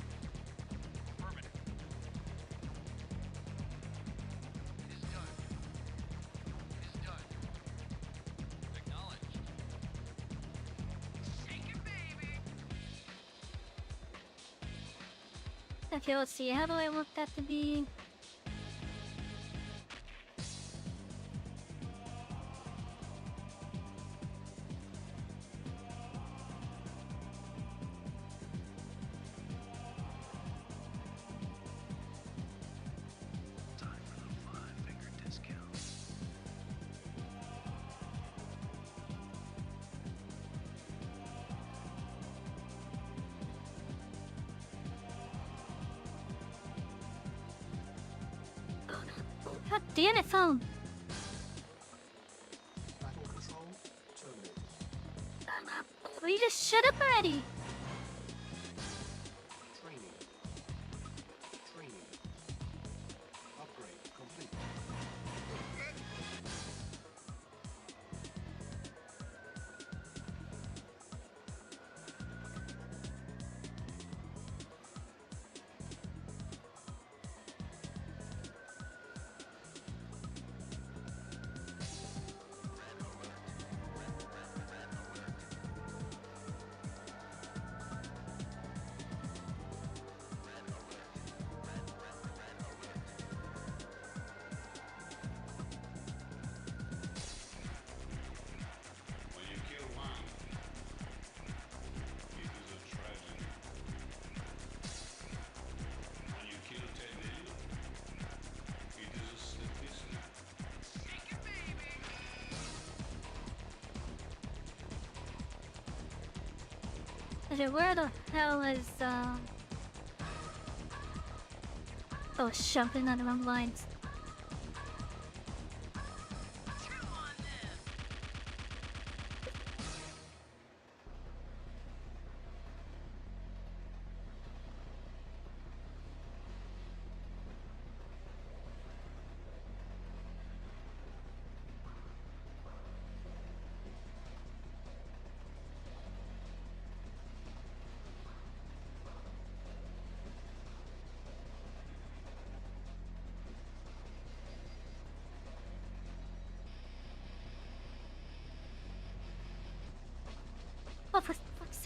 Affirmative. It is done. It is done. Acknowledged. Shake it, baby. Okay, let's see. How do I want that to be? Time for the 5-finger discount. God damn it, phone. Battle control terminated. Will you just shut up already? Training. Training. Upgrade complete. When you kill one, it is a tragedy. When you kill 10 million, it is a statistic. Shake it, baby. Okay, where the hell is, Oh, jumping on the wrong lines. Chew on them.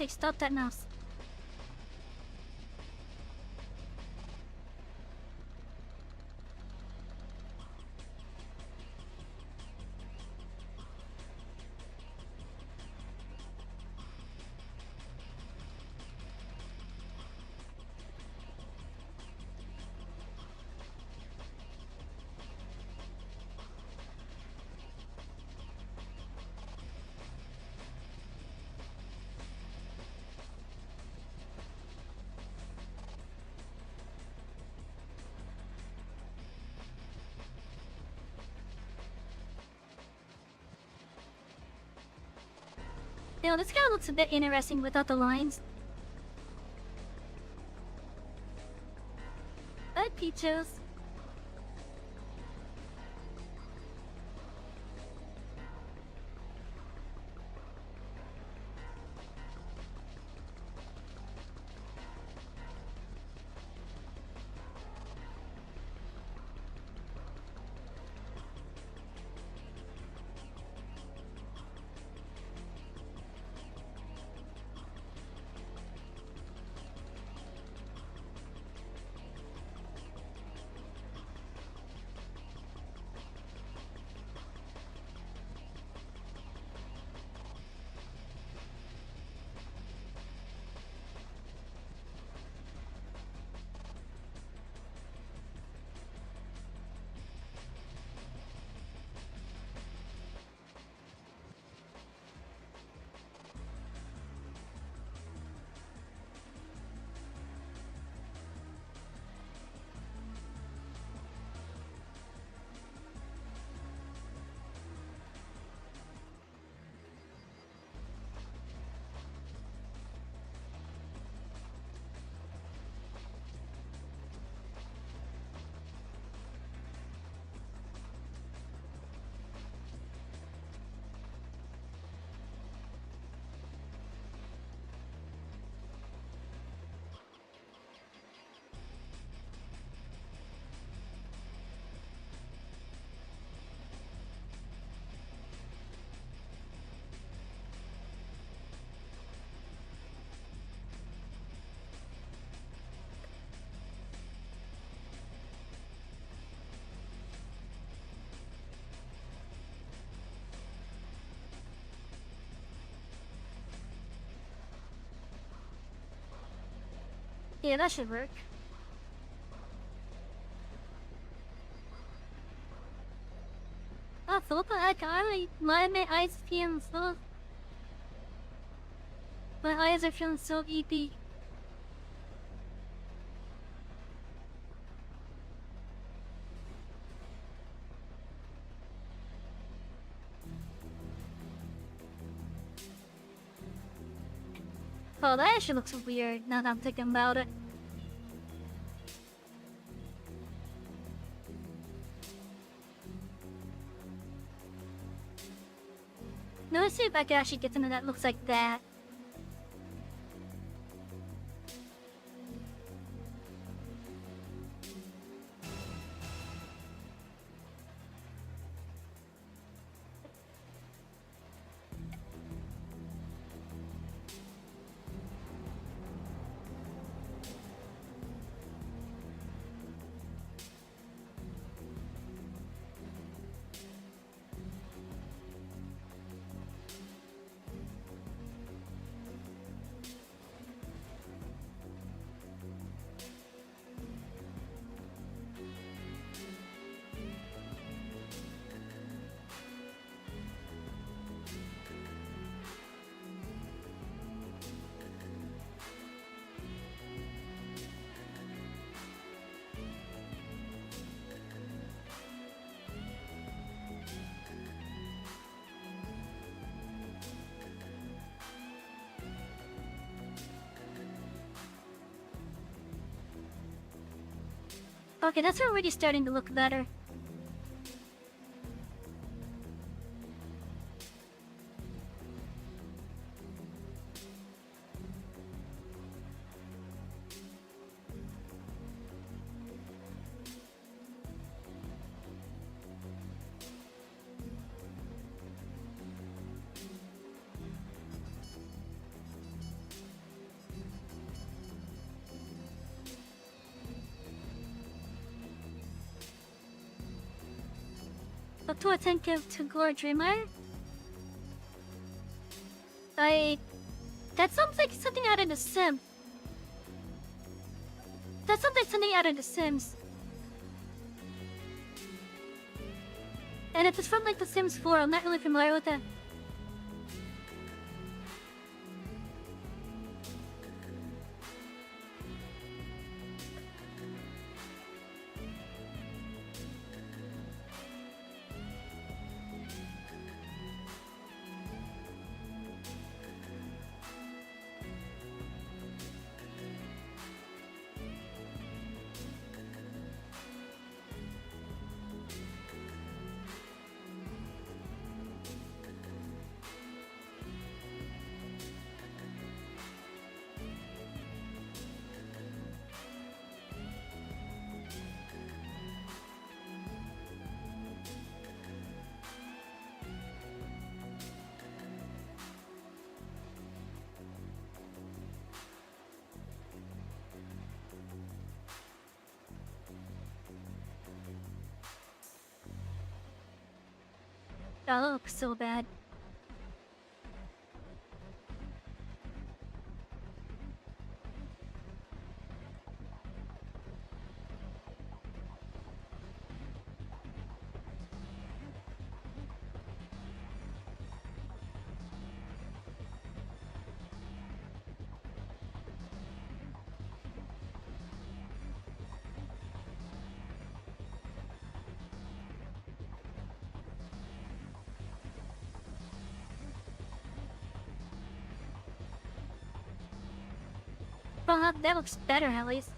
say stop that mouse. You know, this guy looks a bit interesting without the lines. But Peaches. Yeah, that should work. Ah, Philippa, my eyes feeling so... My eyes are feeling so eepy. Oh, that actually looks weird now that I'm thinking about it. No, let's see if I can actually get something that looks like that. Okay, that's already starting to look better. but too attentive to Gore Dreamer. That sounds like something out of The Sims. That sounds like something out of The Sims. And if it's from like The Sims 4, I'm not really familiar with that. That looks so bad. Well, that looks better at least.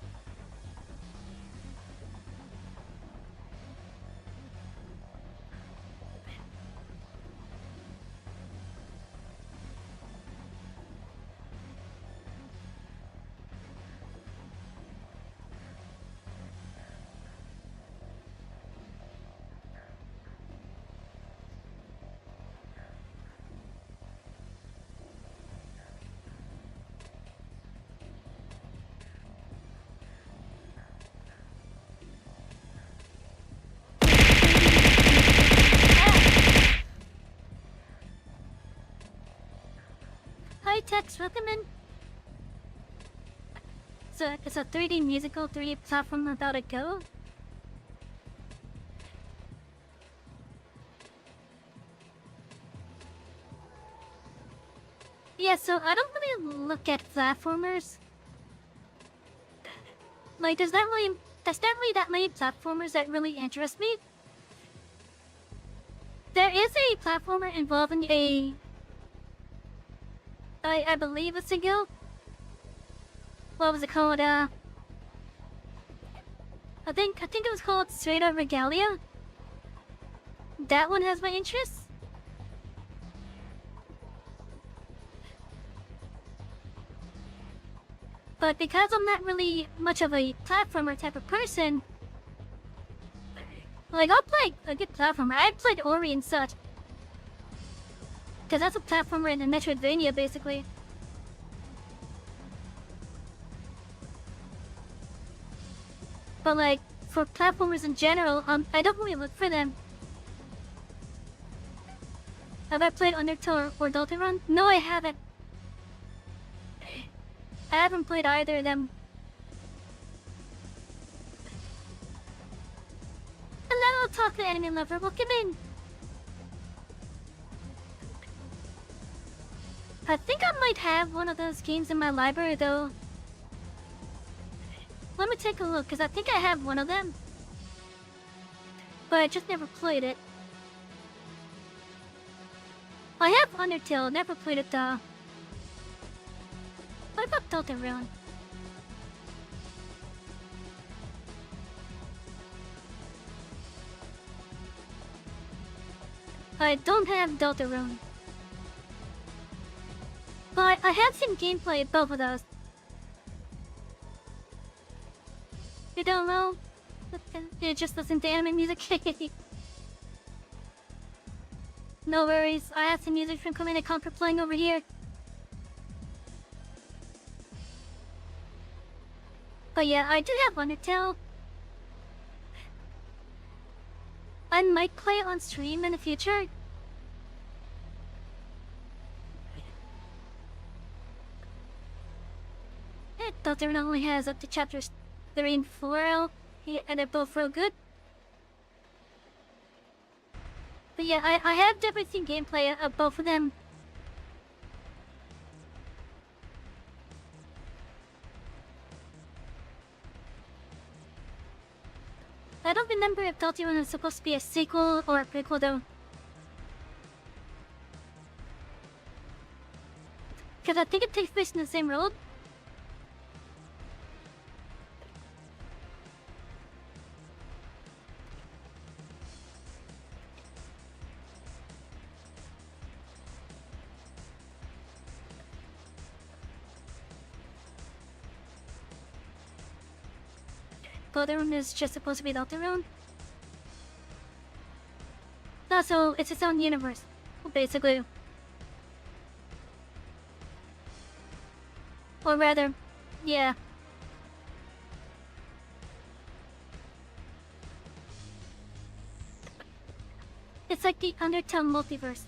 Hi Tex, welcome in. So it's a 3D musical 3D platform about a go. Yeah, so I don't really look at platformers. Like, there's not really that many platformers that really interest me. There is a platformer involving I believe it's a guild. What was it called? I think it was called Straight Up Regalia. That one has my interest. But because I'm not really much of a platformer type of person, like I'll play a good platformer. I played Ori and such. Because that's a platformer in a Metroidvania, basically. But like, for platformers in general, I don't really look for them. Have I played Undertale or Deltarune? No, I haven't. I haven't played either of them. Hello, talk to anime lover. Welcome in. I think I might have one of those games in my library, though. Let me take a look, because I think I have one of them. But I just never played it. I have Undertale, never played it though. What about Deltarune? I don't have Deltarune. But I have seen gameplay of both of those. You don't know? You just listen to anime music? No worries, I have some music from Command & Conquer playing over here. But yeah, I do have Undertale. I I might play on stream in the future. Doctor only has up to chapters 3 and 4, and they're both real good. But yeah, I have definitely seen gameplay of both of them. I don't remember if Delta Rune was supposed to be a sequel or a prequel though. Because I think it takes place in the same world. Deltarune is just supposed to be Deltarune. Also, it's its own universe, basically. Or rather, yeah. It's like the Undertale multiverse.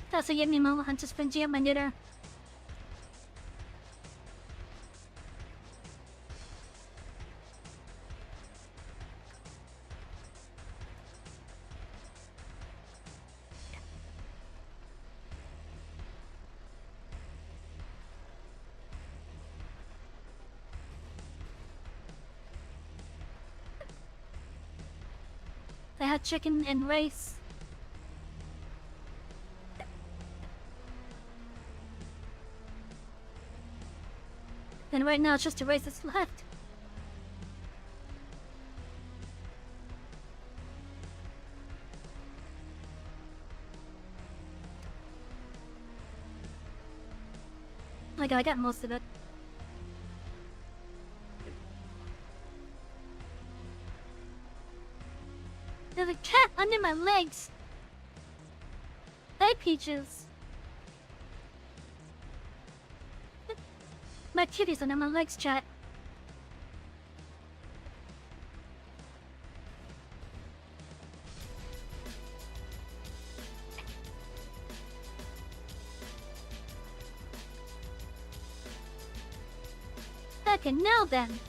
Kaso yan may mga hunters pa dyan manira. They had chicken and rice. And right now it's just the rice that's left. Oh my god, I got most of it. There's a cat under my legs. Hey, Peaches. My kitty's under my legs, chat. Okay, now then.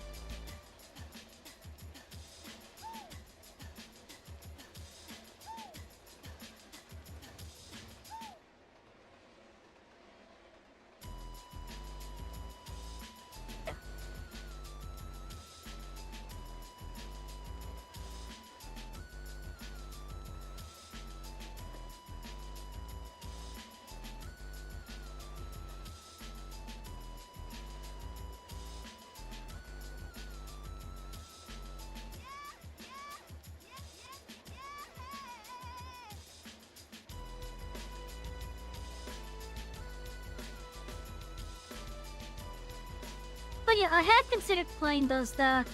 But yeah, I had considered playing those, maybe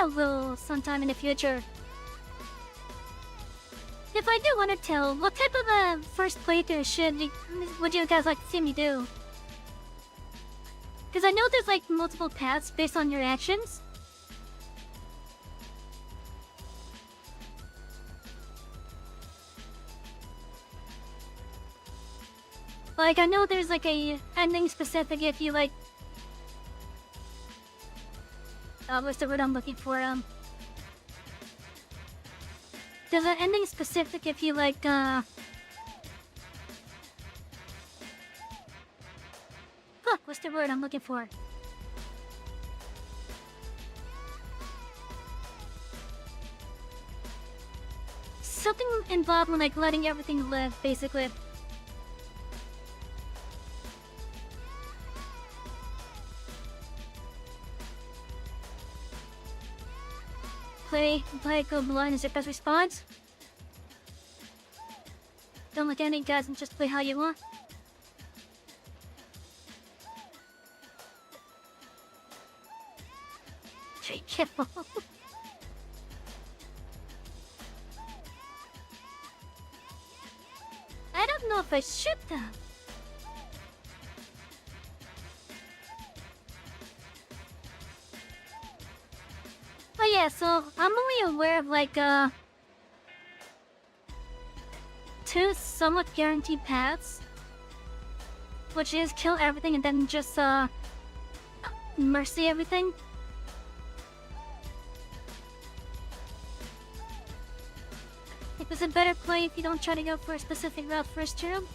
I will sometime in the future. If I do want to tell, what type of first playthrough would you guys like to see me do? Because I know there's like multiple paths based on your actions. Like, I know there's like a ending specific if you like... what's the word I'm looking for? There's an ending specific if you like, fuck, what's the word I'm looking for? Something involved with like letting everything live, basically. Play, go blind is your best response. Don't look at any guys and just play how you want. Be careful. I don't know if I shoot them. But yeah, so I'm only aware of like two somewhat guaranteed paths, which is kill everything and then just mercy everything. It was a better play if you don't try to go for a specific route first, Gerald.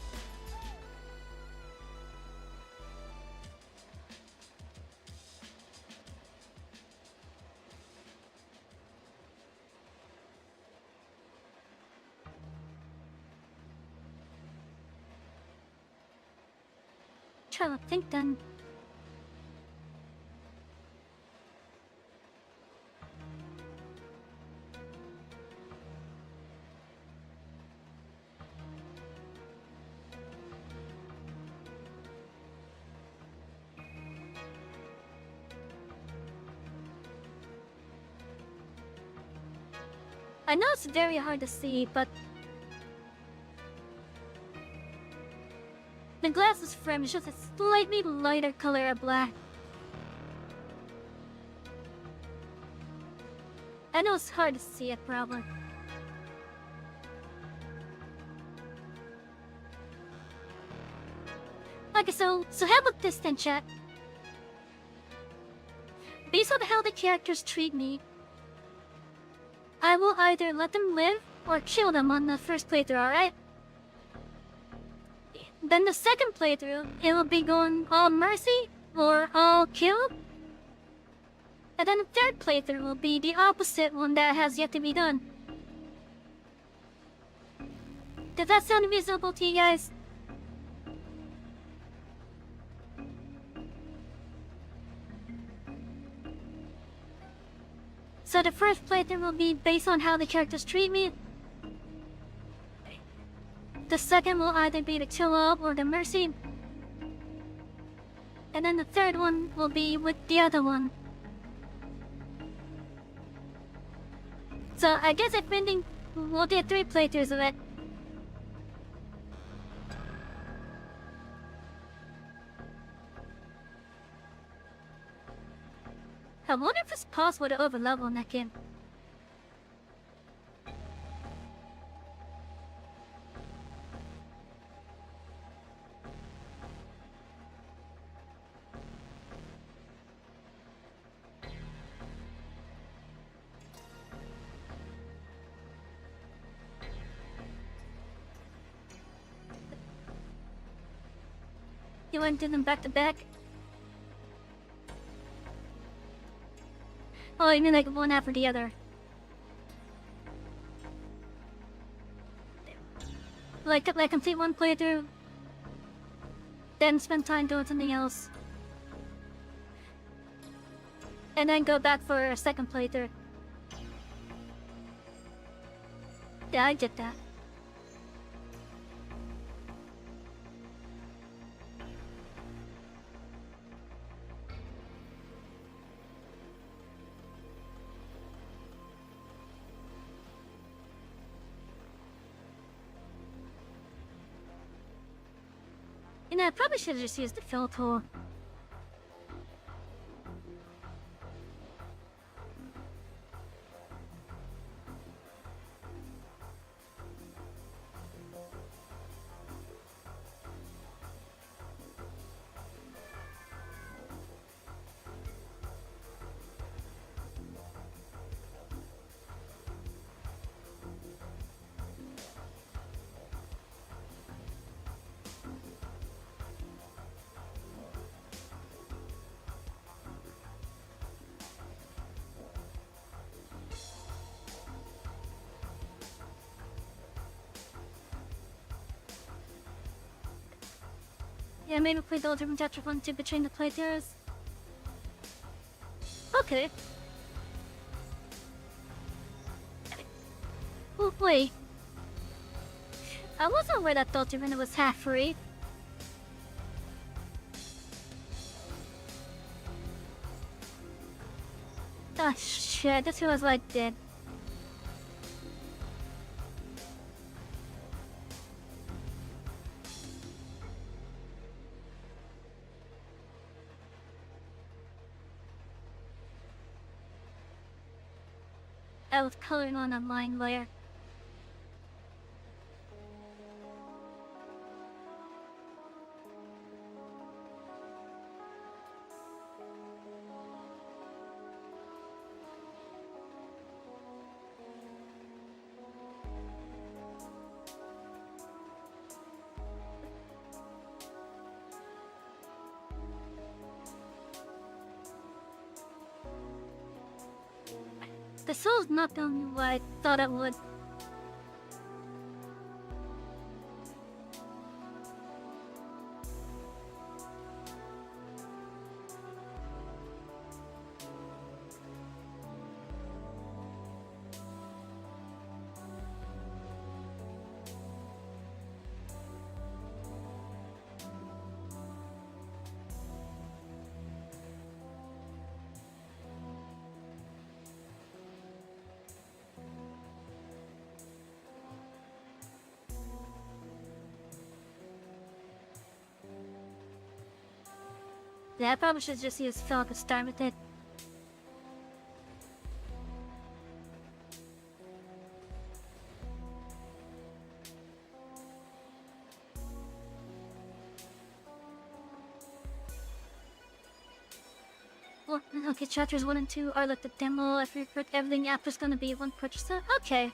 Try to think then. I know it's very hard to see, but the glass's frame is just a slightly lighter color of black. I know it's hard to see it, probably. Okay, so how about this then, chat? Based on how the characters treat me, I will either let them live or kill them on the first playthrough, alright? Then the second playthrough, it will be going all mercy or all kill. And then the third playthrough will be the opposite one that has yet to be done. Does that sound reasonable to you guys? So the first playthrough will be based on how the characters treat me. The second will either be the chill up or the mercy. And then the third one will be with the other one. So I guess if ending, we'll do 3 playthroughs of it. I wonder if it's possible to overlevel in that game. You want to do them back to back? Oh, you mean like one after the other? Like complete one playthrough, then spend time doing something else, and then go back for a second playthrough. Yeah, I did that. You know, I probably should have just used the fill tool. Yeah, maybe play the different chapter 1 2 between the playthroughs. Okay. Oh, wait. I wasn't aware that Dolce Vita was half free. Ah, shit, this feels like dead. I was coloring on a line layer. The soul's not done what I thought it would. Yeah, I probably should just use Phil to start with it. Well, okay, chapters 1 and 2 are like the demo. I figured everything after's gonna be one purchaser. Okay.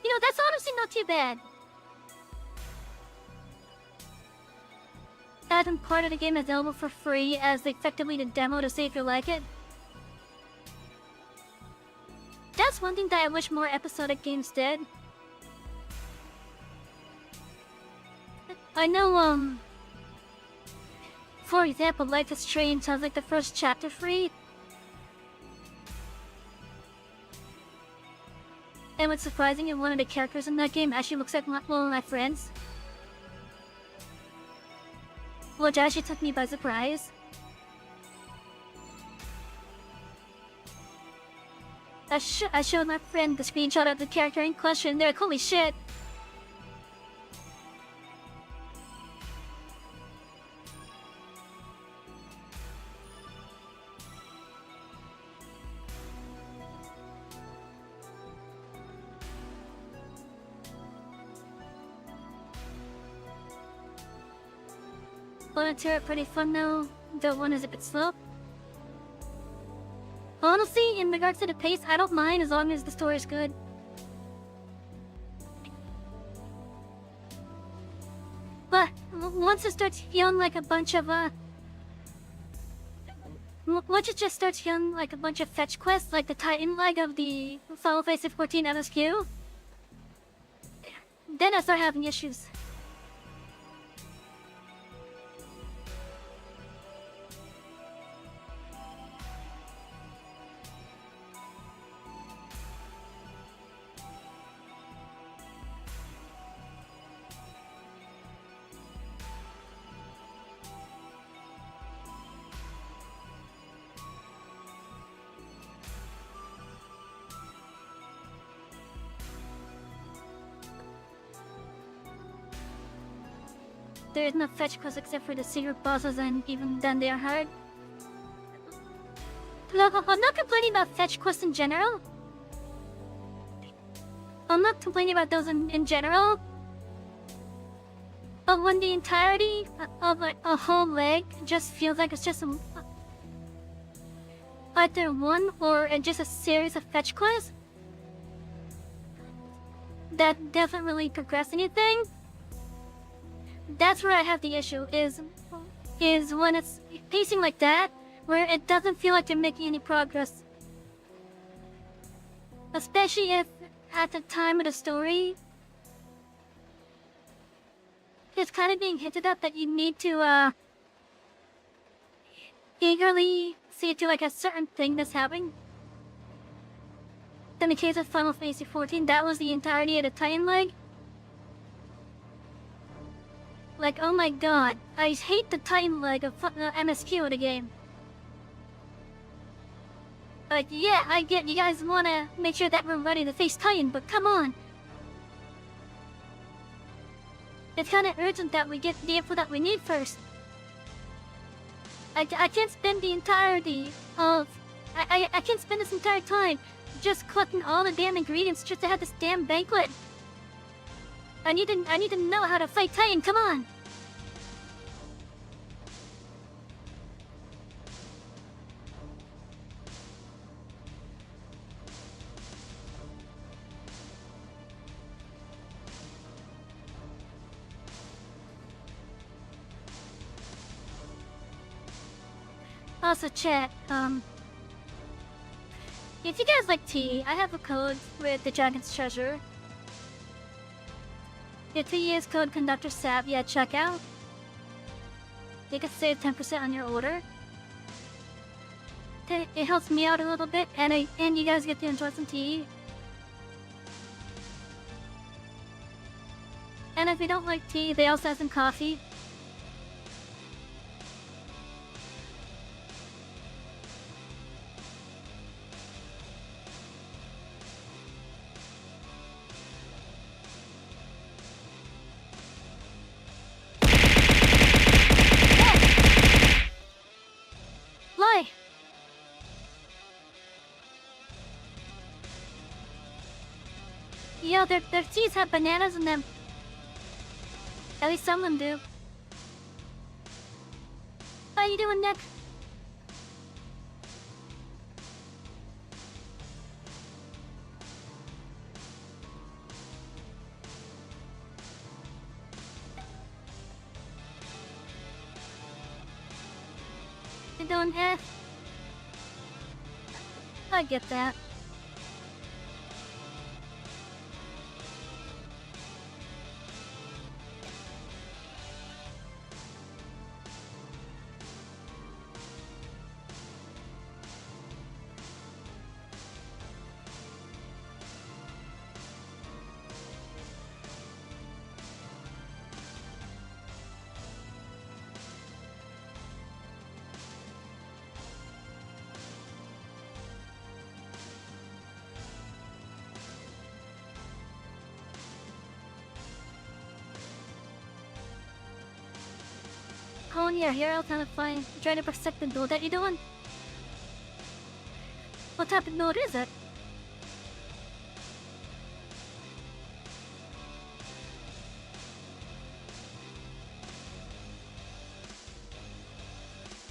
You know, that's honestly not too bad. Adding part of the game available for free as effectively the demo to see if you like it. That's one thing that I wish more episodic games did. I know, for example, Life is Strange sounds like the first chapter free. And what's surprising is one of the characters in that game actually looks like one of my friends. Which actually took me by surprise. I showed my friend the screenshot of the character in question. They're like, holy shit. Volunteer pretty fun though. The one is a bit slow. Honestly, in regards to the pace, I don't mind as long as the story is good. But once it starts feeling like a bunch of once it just starts feeling like a bunch of fetch quests, like the Titan leg of the Final Fantasy 14 MSQ, then I start having issues. There is no fetch quests except for the secret bosses, and even then they are hard. Look, I'm not complaining about fetch quests in general. I'm not complaining about those in general. But when the entirety of a whole leg just feels like it's just either one or just a series of fetch quests that doesn't really progress anything. That's where I have the issue, is when it's pacing like that, where it doesn't feel like they're making any progress. Especially if, at the time of the story, it's kind of being hinted at that you need to, eagerly see to like a certain thing that's happening. In the case of Final Fantasy XIV, that was the entirety of the Titan leg. Like, oh my god, I hate the Titan leg of MSQ in the game. But yeah, I get you guys wanna make sure that we're ready to face Titan, but come on. It's kinda urgent that we get the info that we need first. I can't spend the entirety of... I can't spend this entire time just collecting all the damn ingredients just to have this damn banquet. I need to know how to fight Titan, come on! Also, chat, if you guys like tea, I have a code with the Dragon's Treasure. If you use code Conductor Savy at checkout, you can save 10% on your order. It helps me out a little bit, and you guys get to enjoy some tea. And if you don't like tea, they also have some coffee. Yeah, their seeds have bananas in them. At least some of them do. How you doing, Nick? You doing, I get that. Oh yeah, here I'll kind of find trying to protect the node that you're doing. What type of node is it?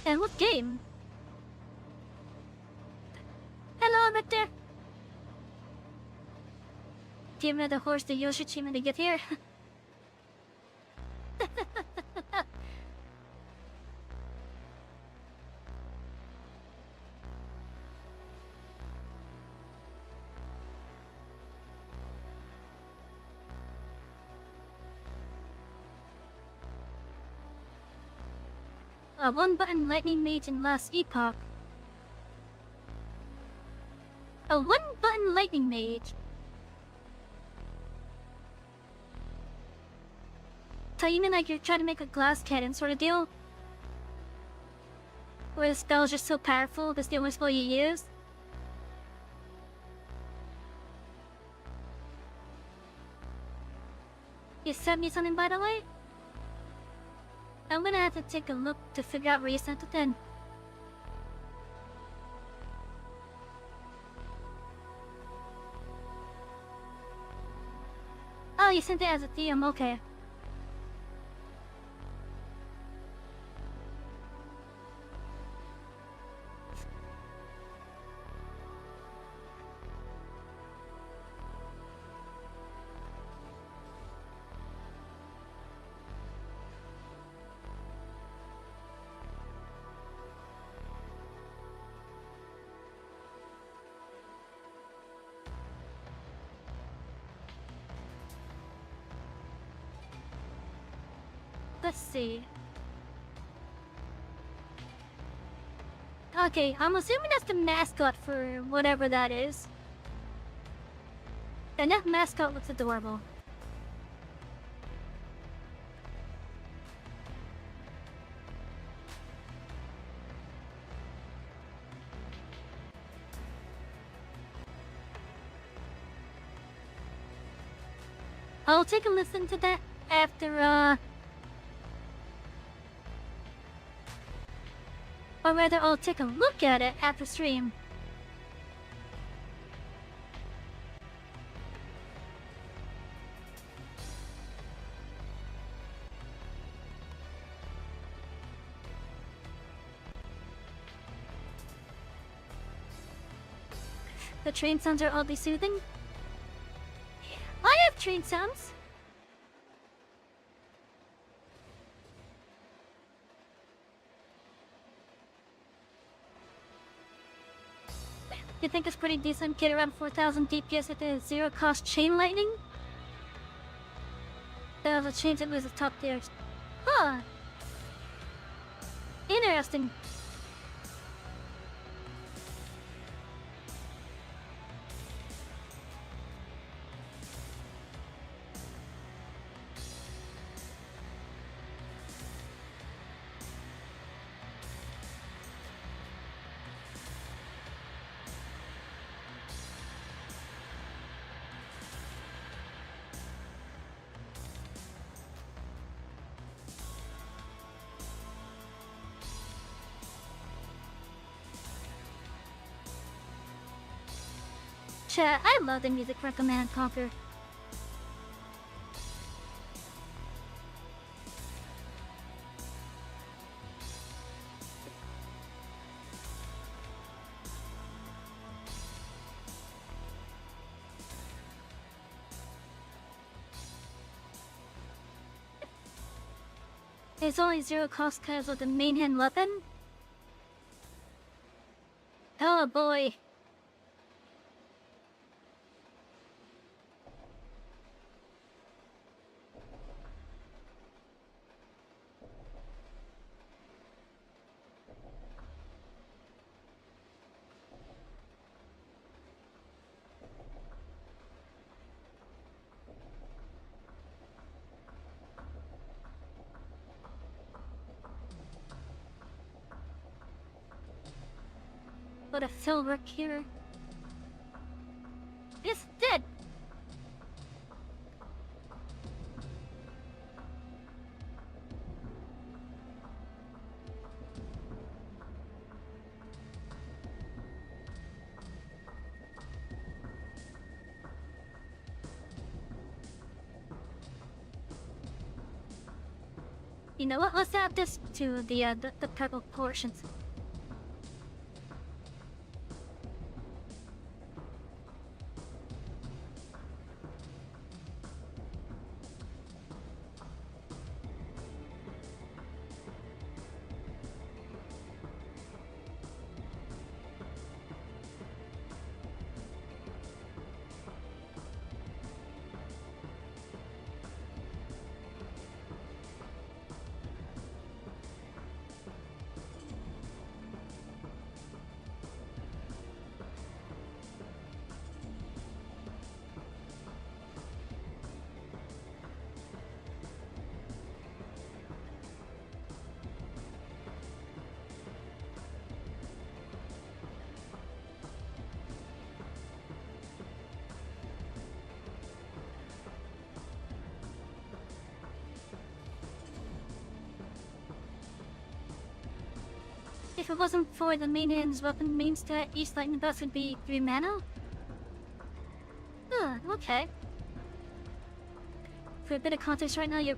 And what game? Hello, Victor! Give me the horse the Yoshi achievement to get here. A one-button lightning mage in last epoch. A one-button lightning mage. So you mean like you're trying to make a glass cannon sort of deal? Where the spell is just so powerful, that's the only spell you use? You sent me something, by the way? I'm gonna have to take a look to figure out where you sent it then. Oh, you sent it as a DM, okay. Let's see. Okay, I'm assuming that's the mascot for whatever that is. And that mascot looks adorable. I'll take a listen to that after, or rather, I'll take a look at it after stream. The train sounds are oddly soothing. I have train sounds. You think it's pretty decent? Get around 4,000 DPS at the zero-cost chain lightning? There's a chain that loses top tiers. Huh. Interesting. Chat, I love the music for Command & Conquer. It's only zero cost because of the main hand weapon? Oh boy. But a silver here. It's dead! You know what? Let's add this to the purple portions. If it wasn't for the main hand's weapon main stat, East Lightning Bus would be 3 mana? Huh, okay. For a bit of context right now, you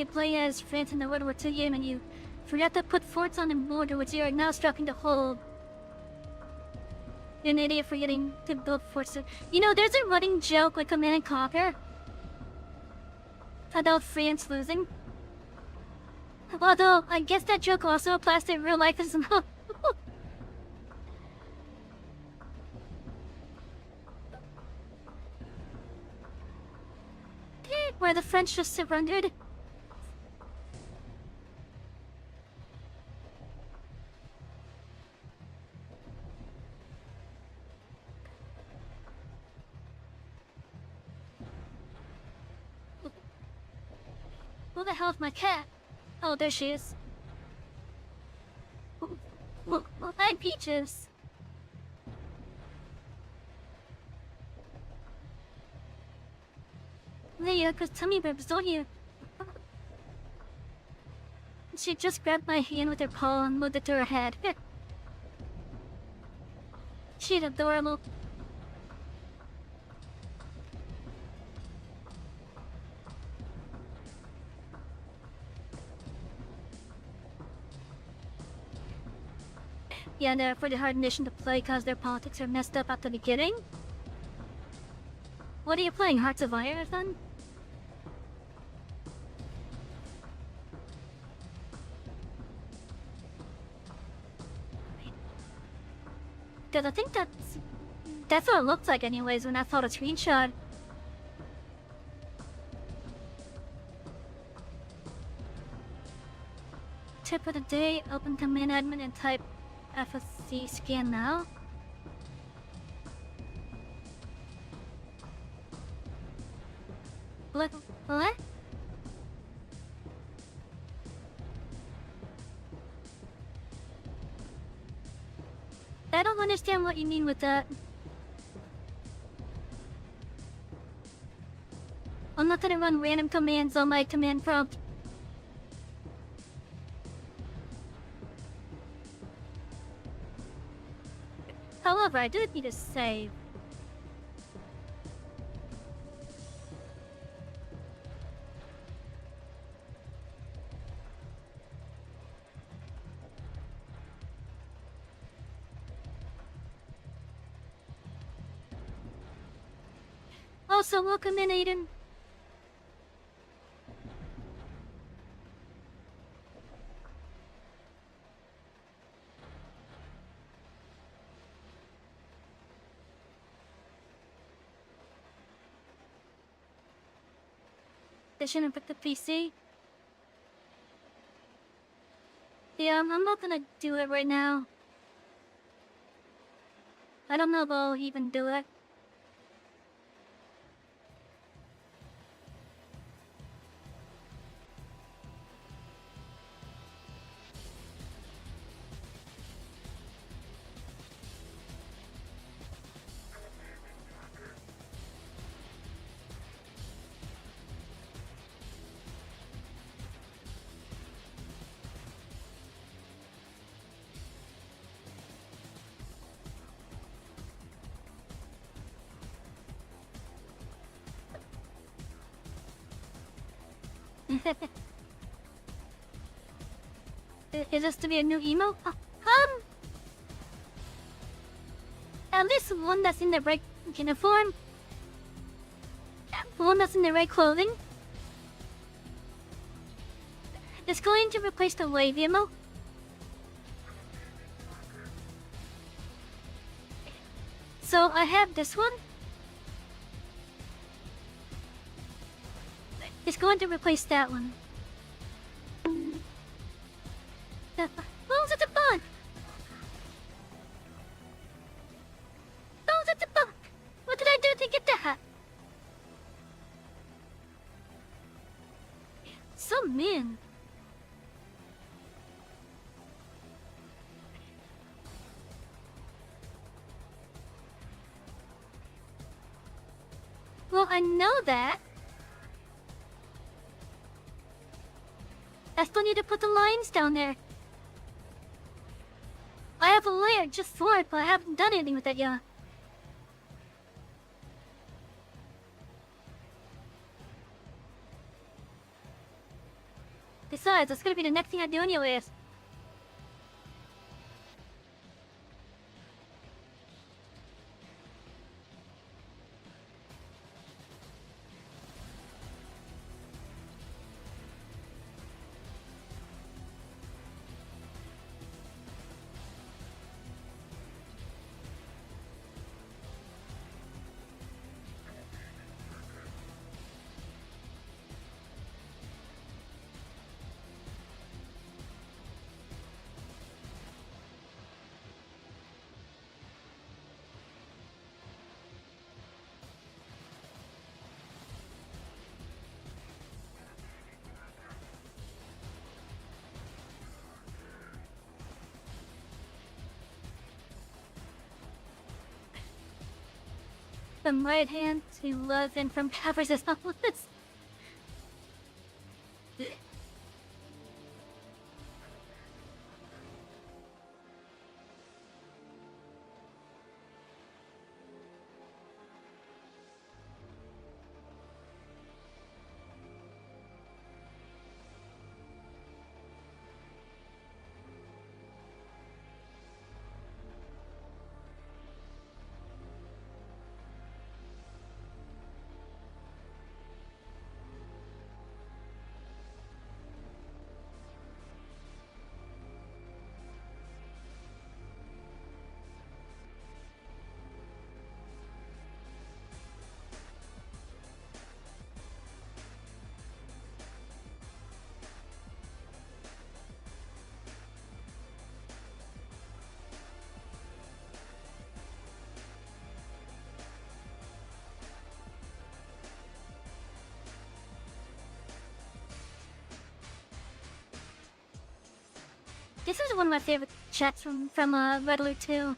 play as France in the World War II game and you forgot to put forts on the border which you are now struggling to hold. You're an idiot forgetting to build forts. You know, there's a running joke with Command & Conquer about France losing. Although, I guess that joke also applies to real life as well. Where the French just surrendered. Who the hell's my cat? Oh, there she is. Well, hi, Peaches. Leia, cause tummy ribs, don't you? She just grabbed my hand with her paw and moved it to her head. She's adorable. Yeah, they're a pretty hard nation to play because their politics are messed up at the beginning. What are you playing, Hearts of Iron, son? Because I think that's what it looks like anyways when I saw the screenshot. Tip of the day, open command admin and type FSC scan now. What? I don't understand what you mean with that. I'm not gonna run random commands on my command prompt. However, I do need to save. Also, welcome in, Aiden. They shouldn't pick the PC. Yeah, I'm not gonna do it right now. I don't know if I'll even do it. Is this to be a new emo? At least one that's in the right uniform. One that's in the right clothing. It's going to replace the wave emo. So I have this one. It's going to replace that one. What was it about? What was it about? What did I do to get that? So mean. Well, I know that. I still need to put the lines down there. I have a layer just for it, but I haven't done anything with it yet. Besides, that's gonna be the next thing I do anyways. from right hand to left and from powers to helpless. This is one of my favorite chats from Red Alert 2.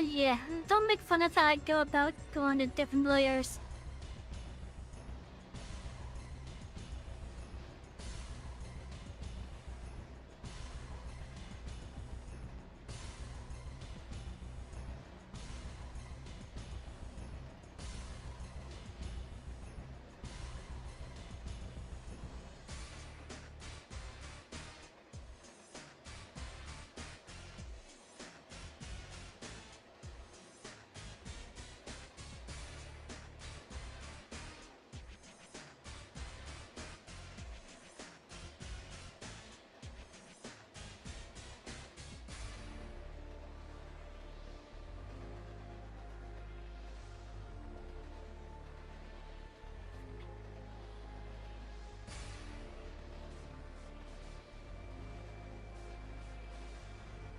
Yeah, don't make fun of how I go about going to different layers.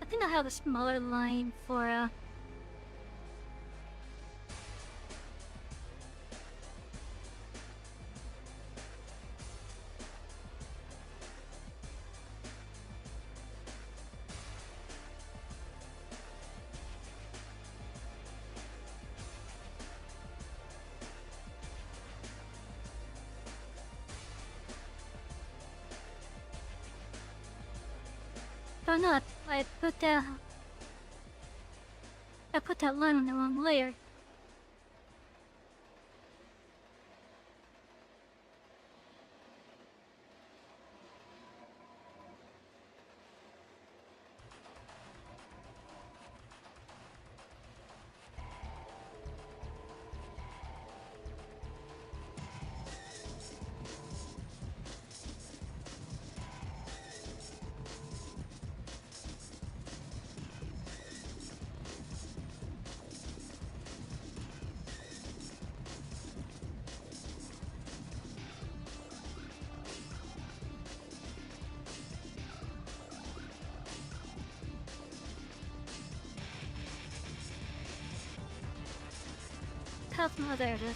I think I have a smaller line for or not. I put that line on the wrong layer. Oh, there it is.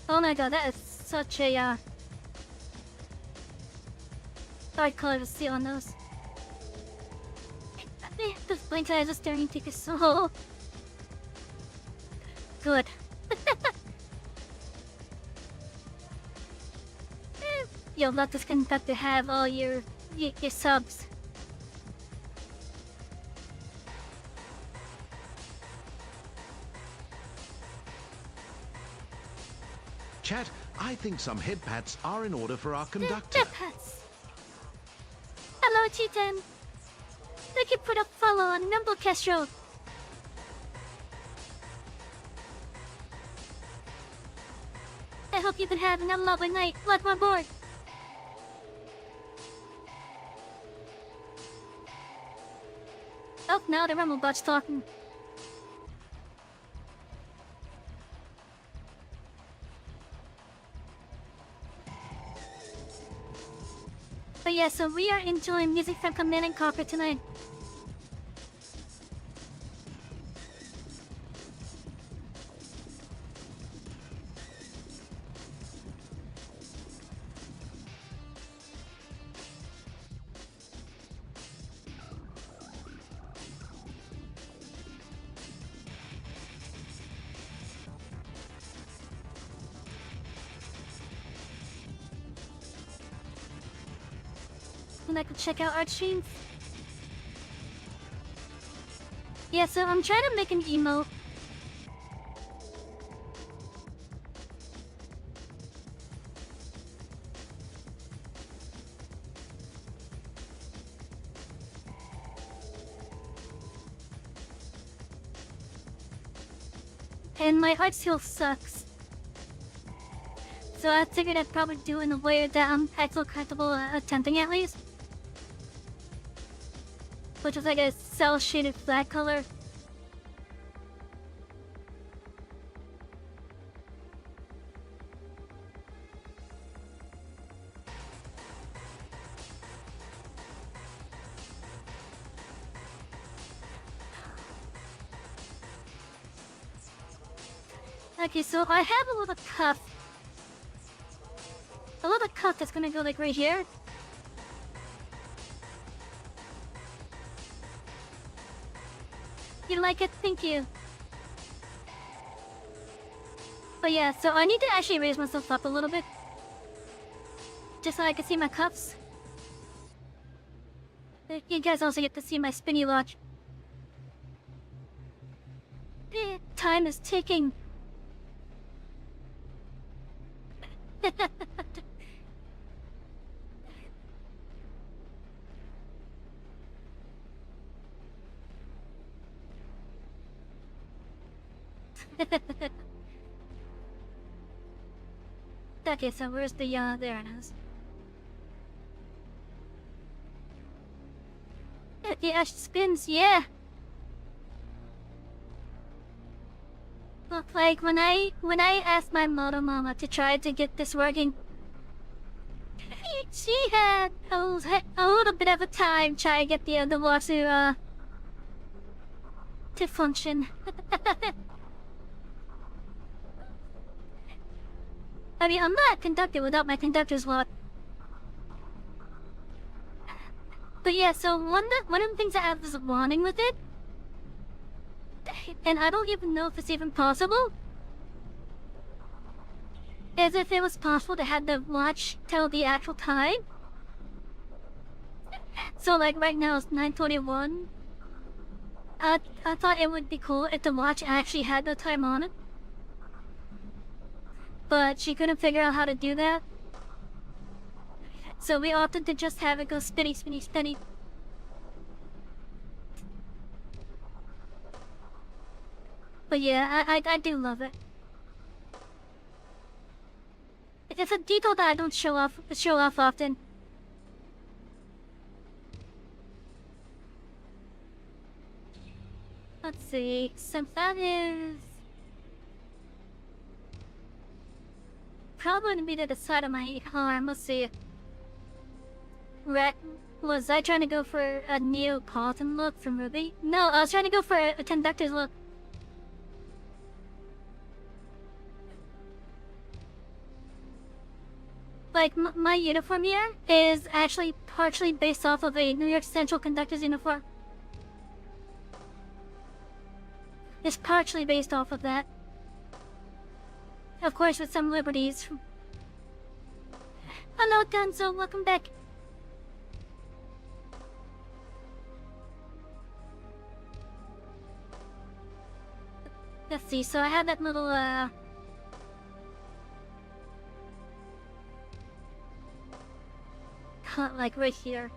Oh my god, that is such a dark color to see on those. This blink eyes are starting to take a so good. You'll let this conductor have all your subs. Chat, I think some head pats are in order for our conductor. Jetpacks. Hello, Chitan. Thank you for the follow on Numble Castro. I hope you've been having a lovely night. Welcome on board. Oh, now the Rumblebot's talking. But yeah, so we are enjoying music from Command and Conquer tonight. And I can check out our streams. Yeah, so I'm trying to make an emote. And my art skill sucks. So I figured I'd probably do it in a way that I feel comfortable attempting at least. Which is like a cell-shaded flat color. Okay, so I have a little cuff. A little cuff that's gonna go like right here. You like it? Thank you. But yeah, so I need to actually raise myself up a little bit. Just so I can see my cuffs. You guys also get to see my spinny watch. Time is ticking. Okay, so where's the, there it is. The ash spins, yeah! Look, like, when I asked my mother mama to try to get this working, she had a little bit of a time trying to get the watch to function. I mean, I'm not a conductor without my conductor's watch. But yeah, so one of the things that I was wanting with it, and I don't even know if it's even possible, is if it was possible to have the watch tell the actual time. So like right now it's 9:21. I thought it would be cool if the watch actually had the time on it. But she couldn't figure out how to do that. So we opted to just have it go spinny, spinny, spinny. But yeah, I do love it. It's a detail that I don't show off often. Let's see, so that is probably gonna be to the side of my arm. Let's see. Was I trying to go for a Neapolitan look from Ruby? No, I was trying to go for a conductor's look. Like, my uniform here is actually partially based off of a New York Central conductor's uniform. It's partially based off of that. Of course, with some liberties. Hello, Dunzo, welcome back. Let's see, so I have that little, like right here.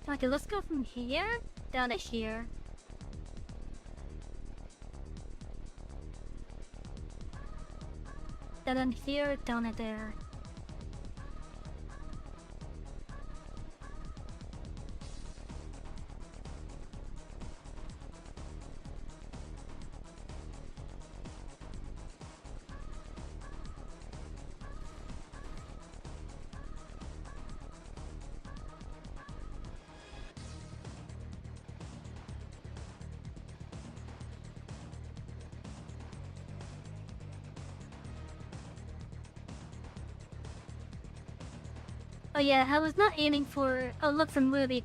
Okay, let's go from here down to here. Down here, down to there. Oh yeah, I was not aiming for a look from movie.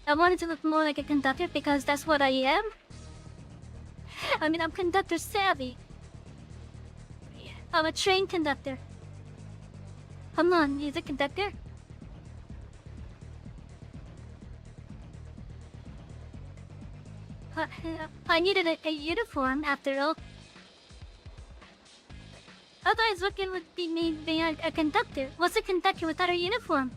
I wanted to look more like a conductor because that's what I am. I mean, I'm conductor savvy. I'm a train conductor. Come on, he's a conductor. I needed a uniform after all. Otherwise, what good would be me being a conductor? What's a conductor without a uniform?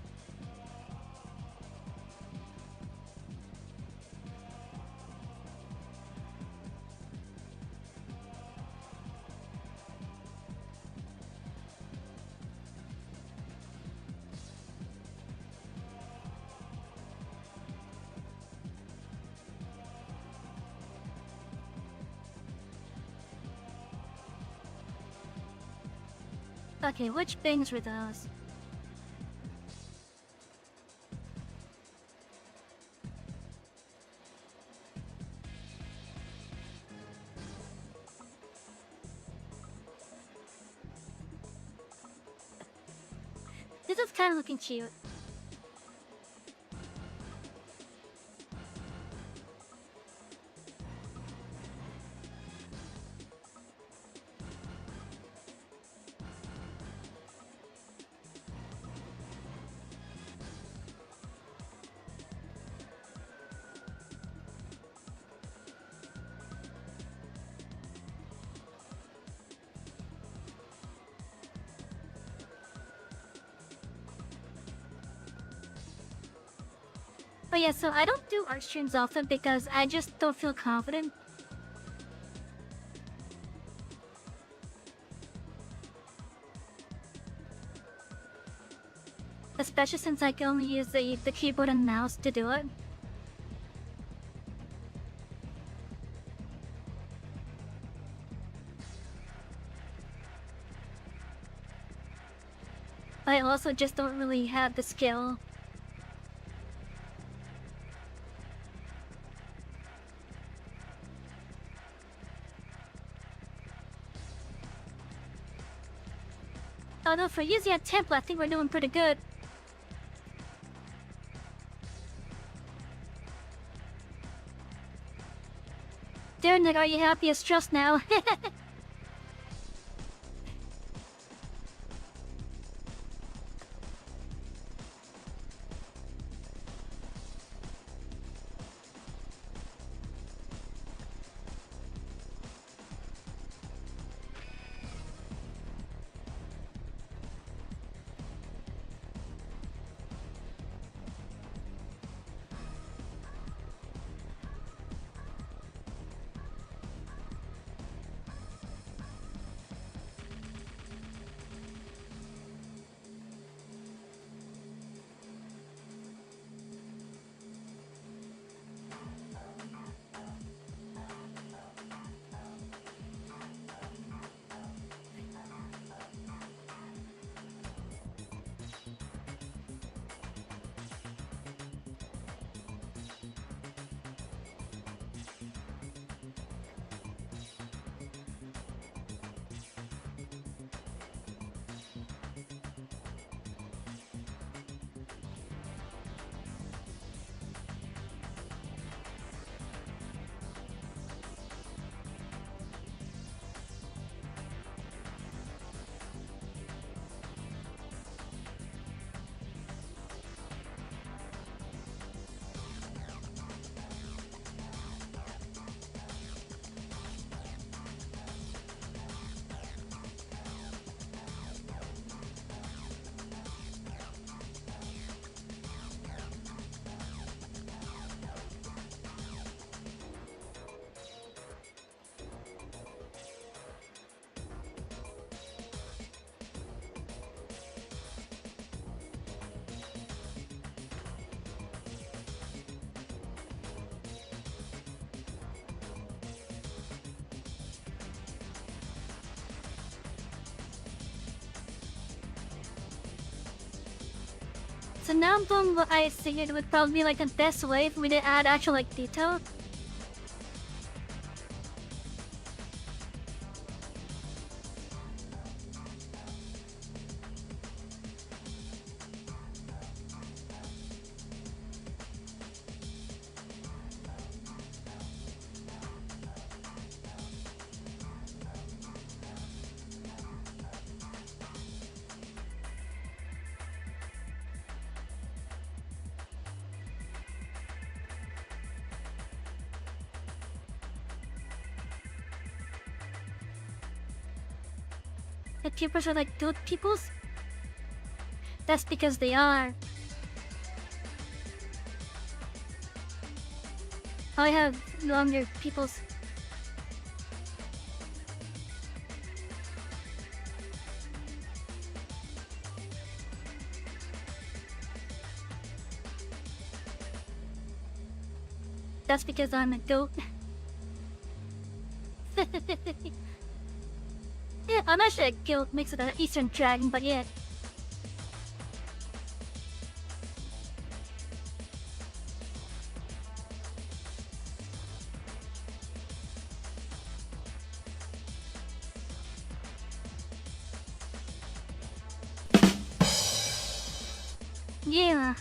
Okay, which things were those? This is kind of looking cute. But yeah, so I don't do art streams often because I just don't feel confident. Especially since I can only use the keyboard and mouse to do it. I also just don't really have the skill. Oh no, for using a template, I think we're doing pretty good. There, Nick, are you happy as trust now? So now I'm doing what I figured would probably be like the best way for me to add actual like detail. The pupils are like good peoples? That's because they are. I have longer pupils. That's because I'm a goat. Yeah, I'm actually a guild mixed with an Eastern dragon, but yeah. Yeah.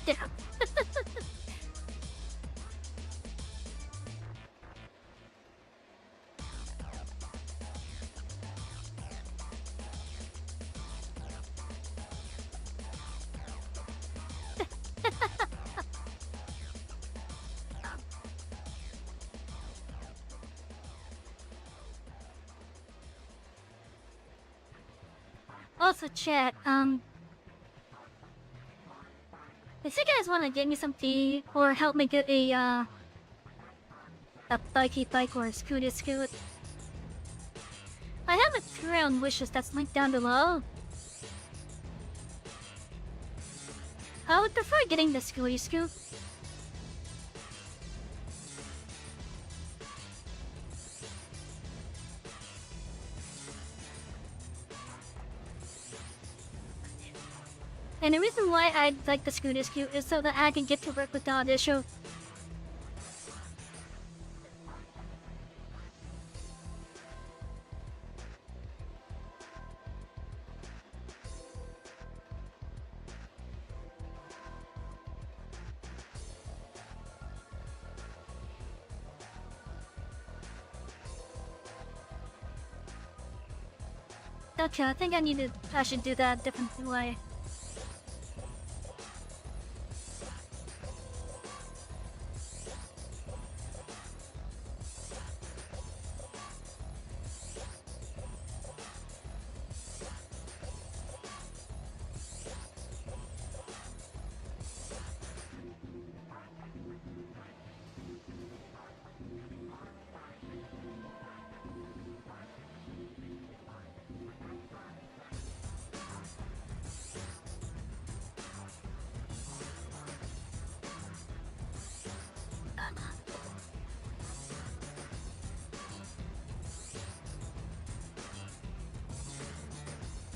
Yeah. Also, chat, if you guys want to get me some tea or help me get a bikey bike or a scooty scoot, I have a Throne Wishlist that's linked down below. I would prefer getting the scooty scoot. And the reason why I like the scooty scoot is so that I can get to work without issue. Okay, I think I should do that a different way.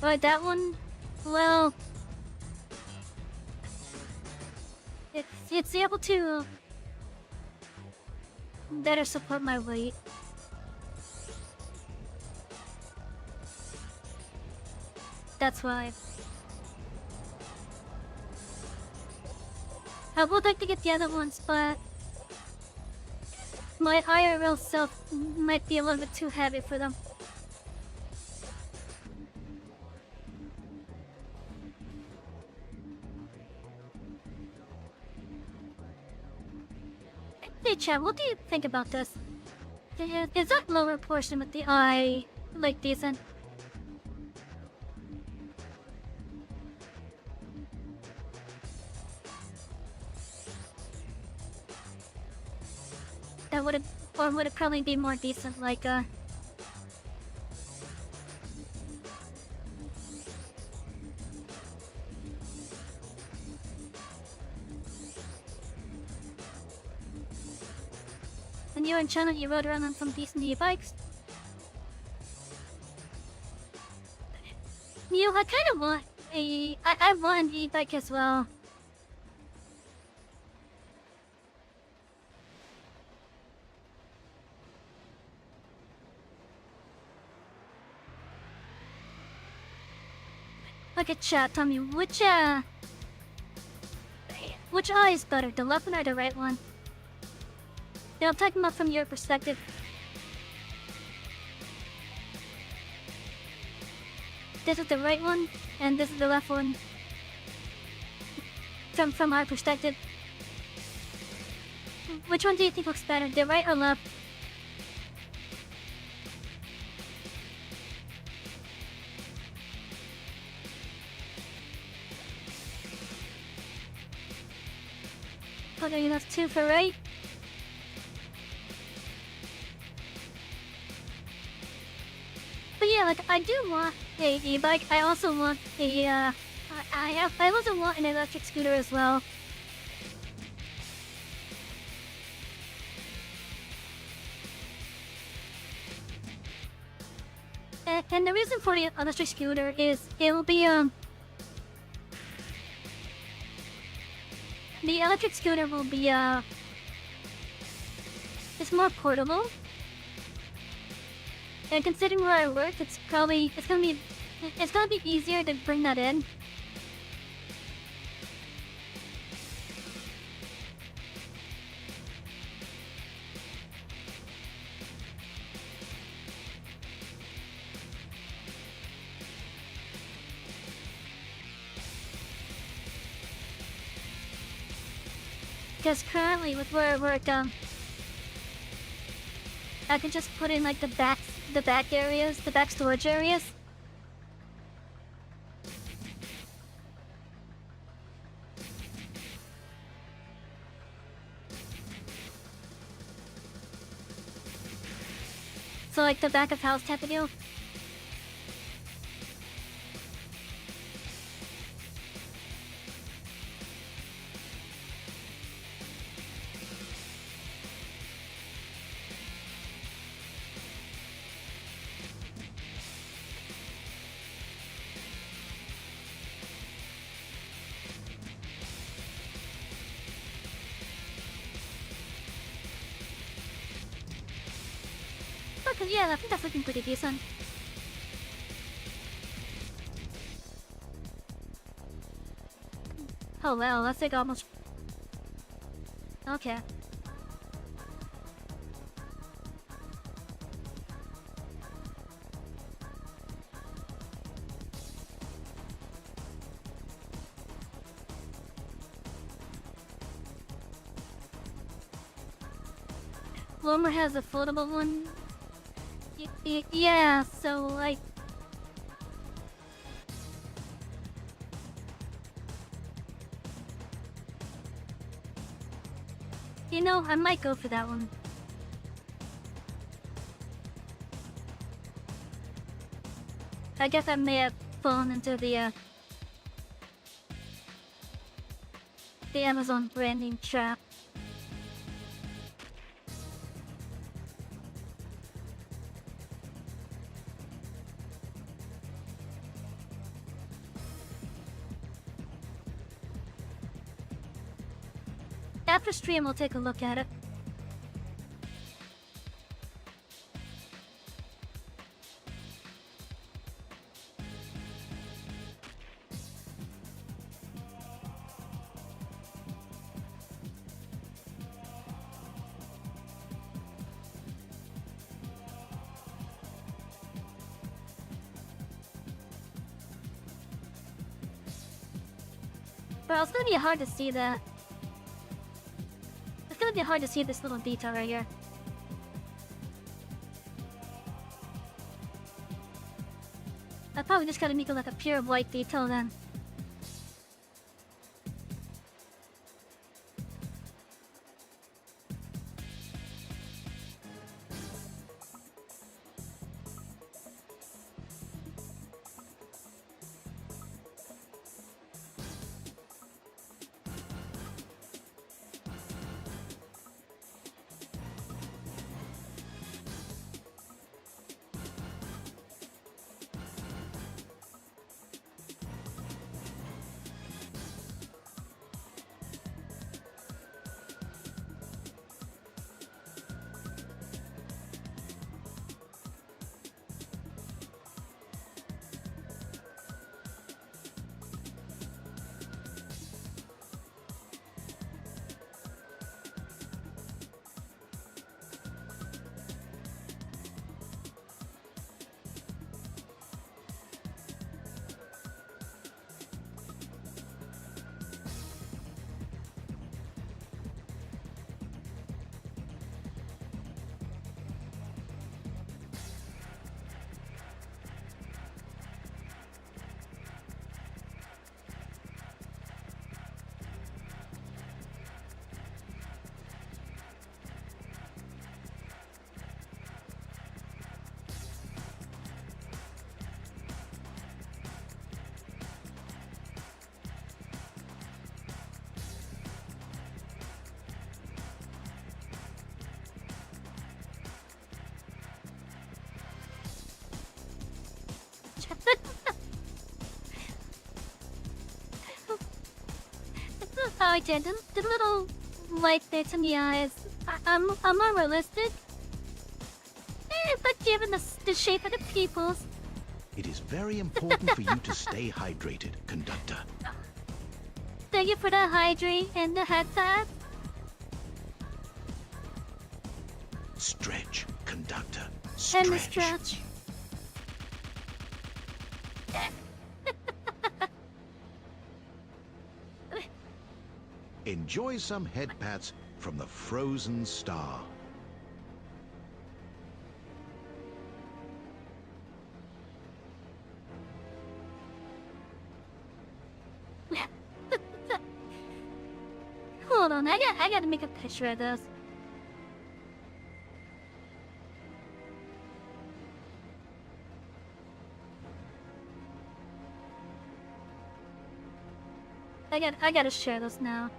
But that one, well, it's able to better support my weight. That's why. I would like to get the other ones, but my IRL self might be a little bit too heavy for them. Hey chat, what do you think about this? Is that lower portion with the eye, like, decent? That would it, or would it probably be more decent, like, when you were in China, you rode around on some decent e-bikes. I kind of want I want an e-bike as well. Look at chat, tell me which eye is better, the left one or the right one? Yeah, I'm talking about from your perspective. This is the right one, and this is the left one. From our perspective. Which one do you think looks better, the right or left? Okay, that's 2 for right. But yeah, like I do want a e-bike. I also want a I also want an electric scooter as well. And the reason for the electric scooter is it will be the electric scooter will be it's more portable. And considering where I work, it's gonna be easier to bring that in. Because currently with where I work, I can just put in like the back areas, the back storage areas. So like the back of house type of deal. Okay, yeah, I think that's looking pretty decent. Oh well, that's like almost... Okay. Lomer has a foldable one. Yeah, so like... You know, I might go for that one. I guess I may have fallen into the Amazon branding trap. After stream, we'll take a look at it. But it's gonna be hard to see that. It's gonna be hard to see this little detail right here. I probably just gotta make it like a pure white detail then. Sorry, Jen. The little light there to the eyes. I'm more realistic. But given the shape of the pupils, It is very important for you to stay hydrated, conductor. thank you for the hydrate and the head tap. Stretch, conductor. And the Stretch. stretch. Enjoy some head pats from the frozen star. Hold on, I gotta make a picture of this. I gotta share this now.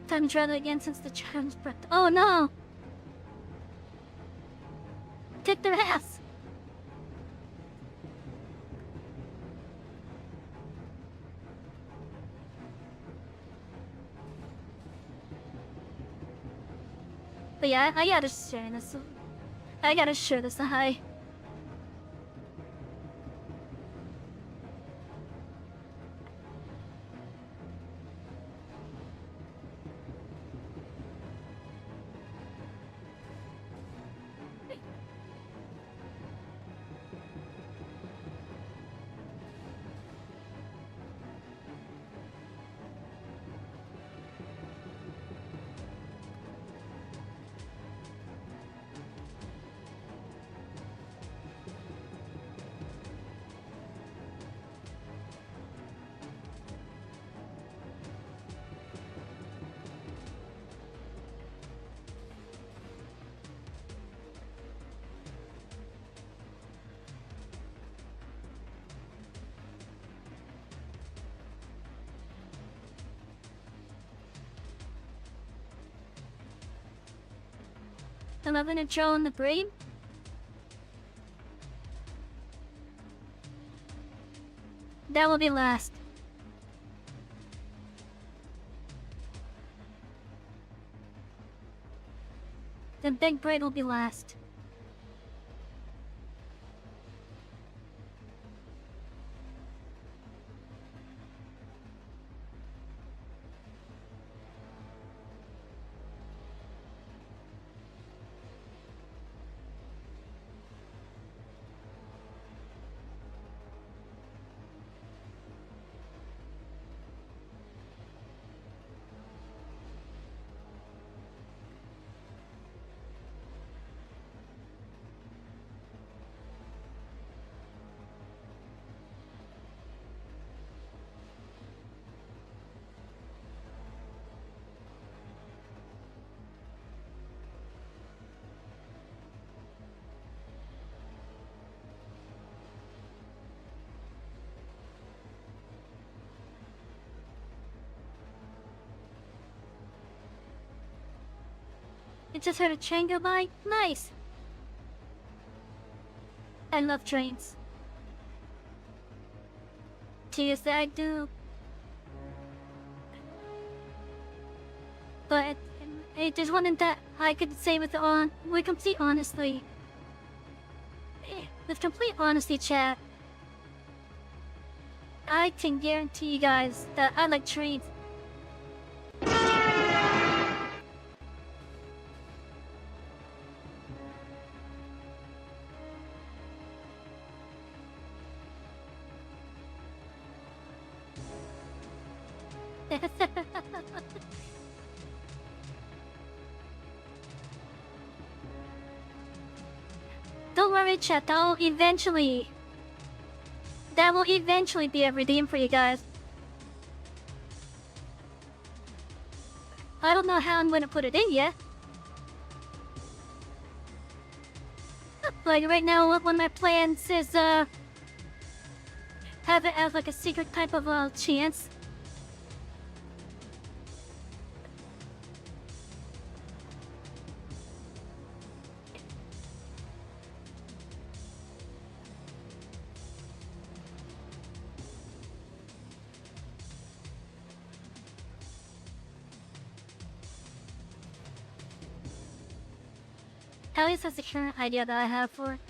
Time to try that again since the child's breath. Oh no! Kick their ass! But yeah, I gotta share this. I gotta share this. Hi. Am I gonna draw on the brain? That will be last. The big braid will be last. I just heard a train go by. Nice. I love trains. Yes, I do. But I just wanted that I could say with complete honesty. With complete honesty, chat. I can guarantee you guys that I like trains. Don't worry, chat. That will eventually be a redeem for you guys. I don't know how I'm gonna put it in yet. Like right now, one of my plans is have it as like a secret type of chance. At least that's the current idea that I have for it.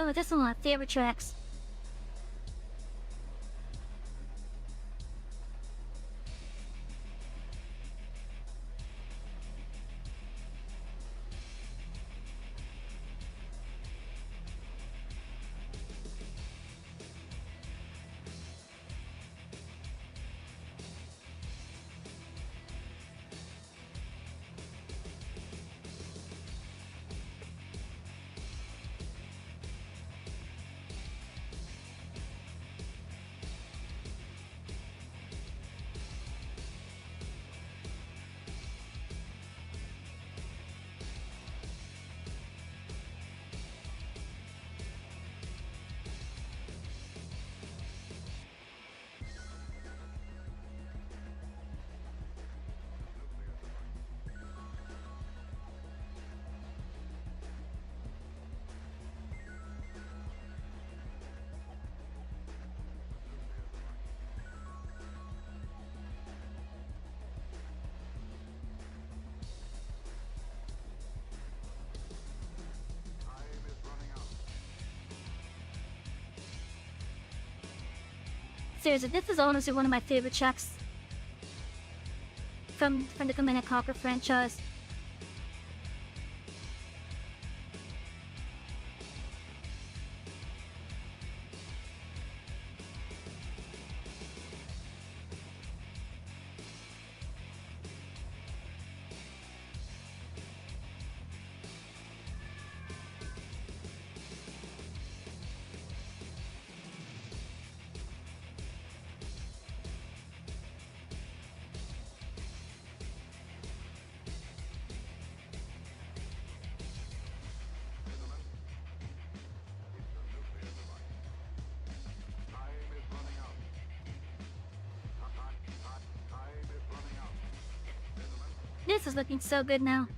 Oh, this is one of my favorite tracks. Seriously, this is honestly one of my favorite tracks from the Command & Conquer franchise. This is looking so good now.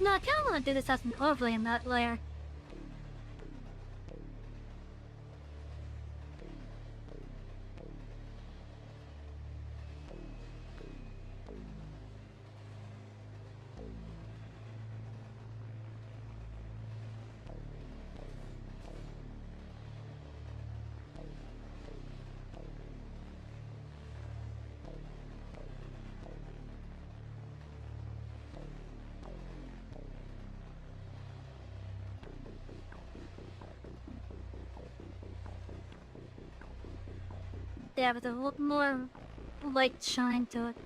No, I kinda wanna do this as an overlay in that layer. Yeah, with a little more light shine to it.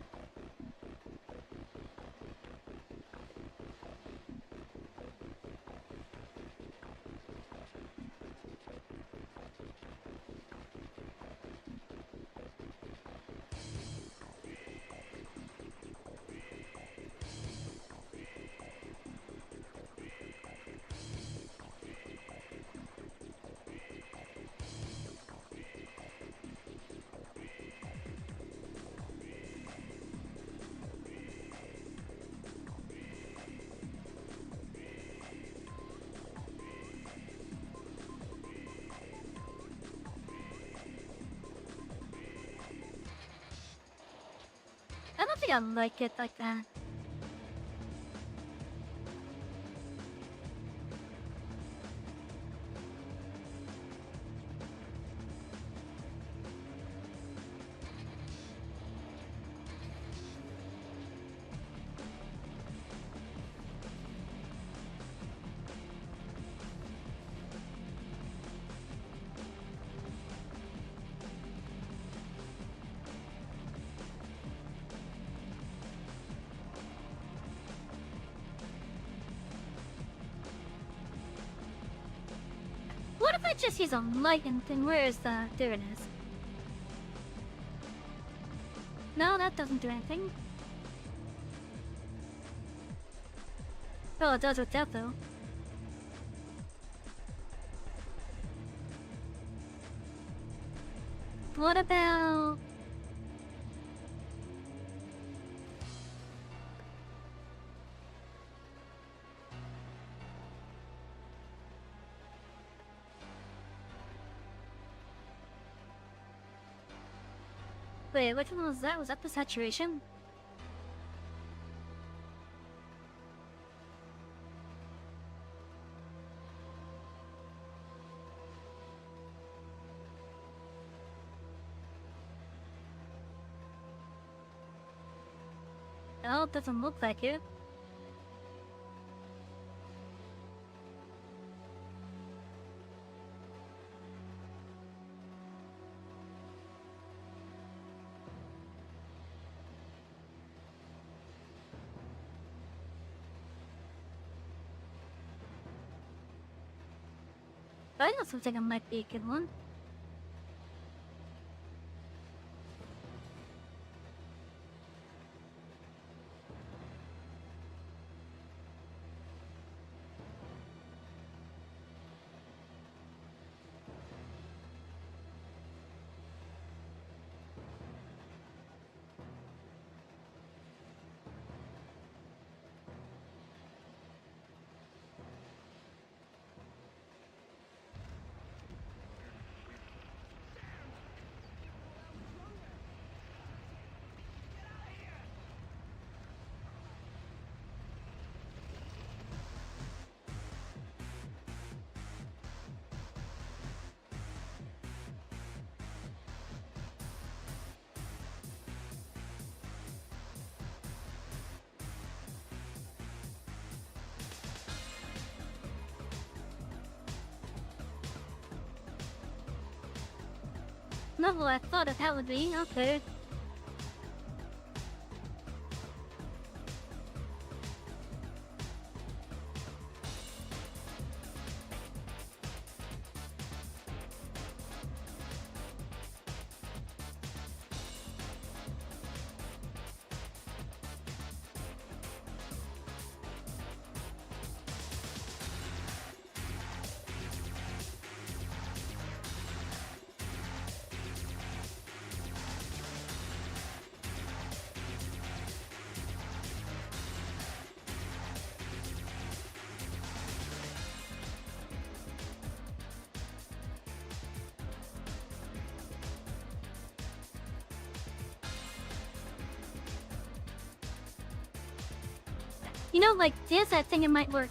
think I like it like that. What if I just use a light and thing? Where is the... There it is. No, that doesn't do anything. Oh, it does with that though. What about... Wait, which one was that? Was that the saturation? No, it doesn't look like it. I also think it might be a good one. Not what I thought that would be. Okay. You know, like, there's that thing, it might work.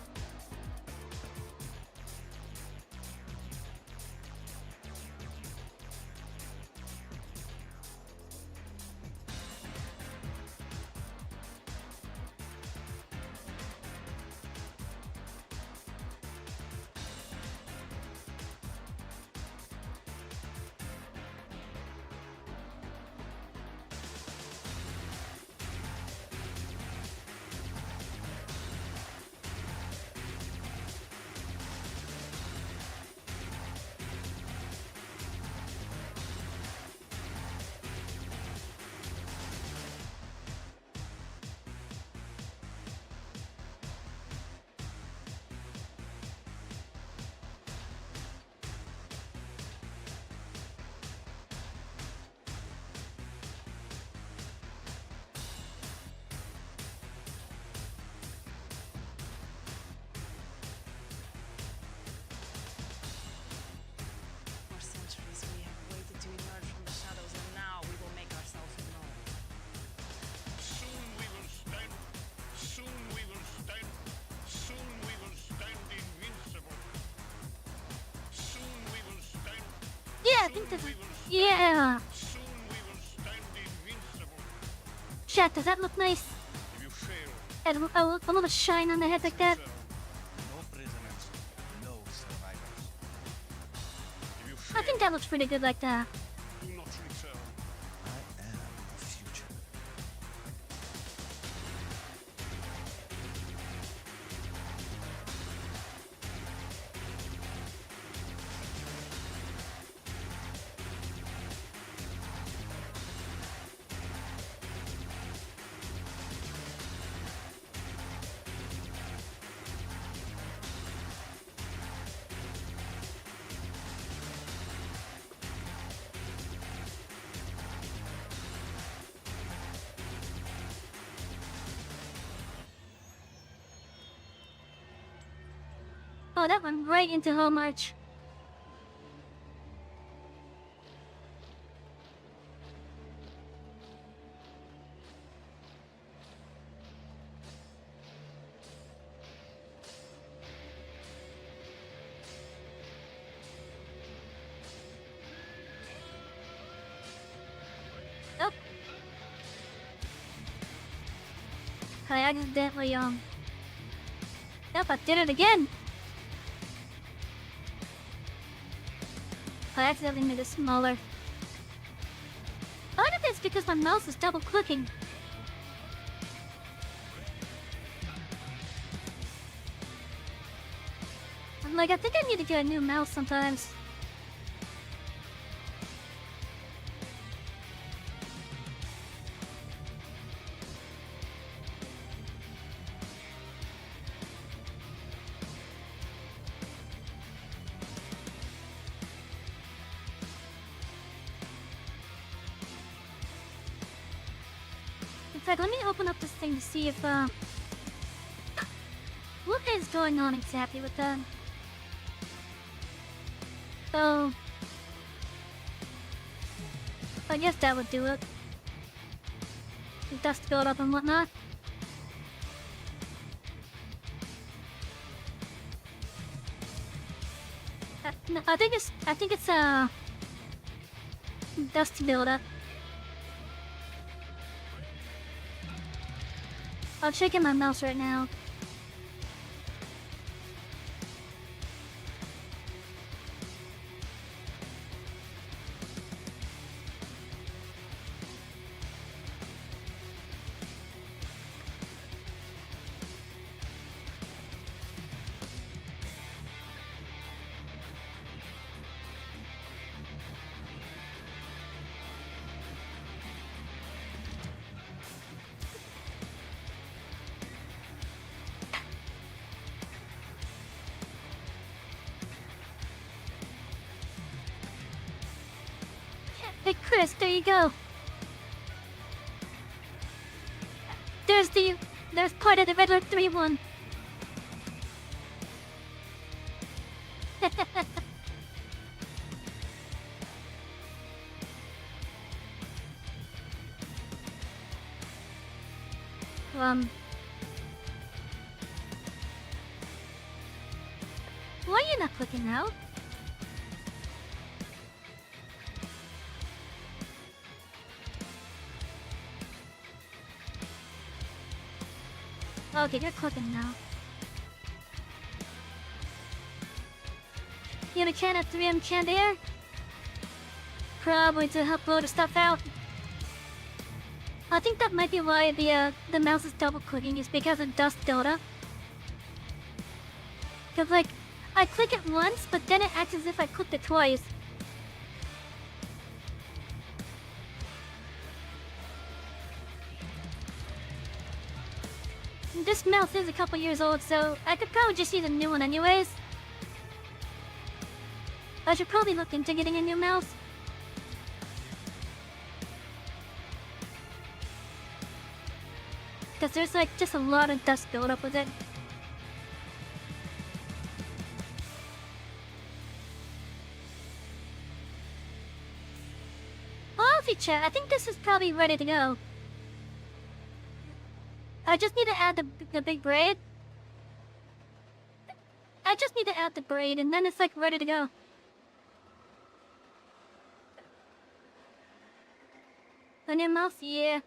think this is... Yeah! Soon we will stand invincible. Chat, does that look nice? If you fail, And a little shine on the head like that? No prisoners, no survivors. if you I fail, think that looks pretty good like that. do not return. I am the future. Oh, that went right into home march. Nope. I accidentally, Nope, I did it again. I accidentally made it smaller. Part of it's because my mouse is double clicking. I'm like, I think I need to get a new mouse sometimes. In fact, let me open up this thing to see if, what is going on exactly with that? So, I guess that would do it. The dust build up and whatnot. No, I think it's dust build up. I'm checking my mouse right now. Hey Chris, there you go. There's part of the Red Alert 3 one. Why are you not clicking out? Okay, you're clicking now. You gonna can at 3M can there? Probably to help blow the stuff out. I think that might be why the mouse is double clicking, is because of dust buildup. Cause like, I click it once, but then it acts as if I clicked it twice. This mouse is a couple years old, so I could probably just use a new one anyways. I should probably look into getting a new mouse. Because there's like just a lot of dust buildup with it. Alfie chat, I think this is probably ready to go. I just need to add the big braid. I just need to add the braid and then it's like ready to go. a new mouse? Yeah.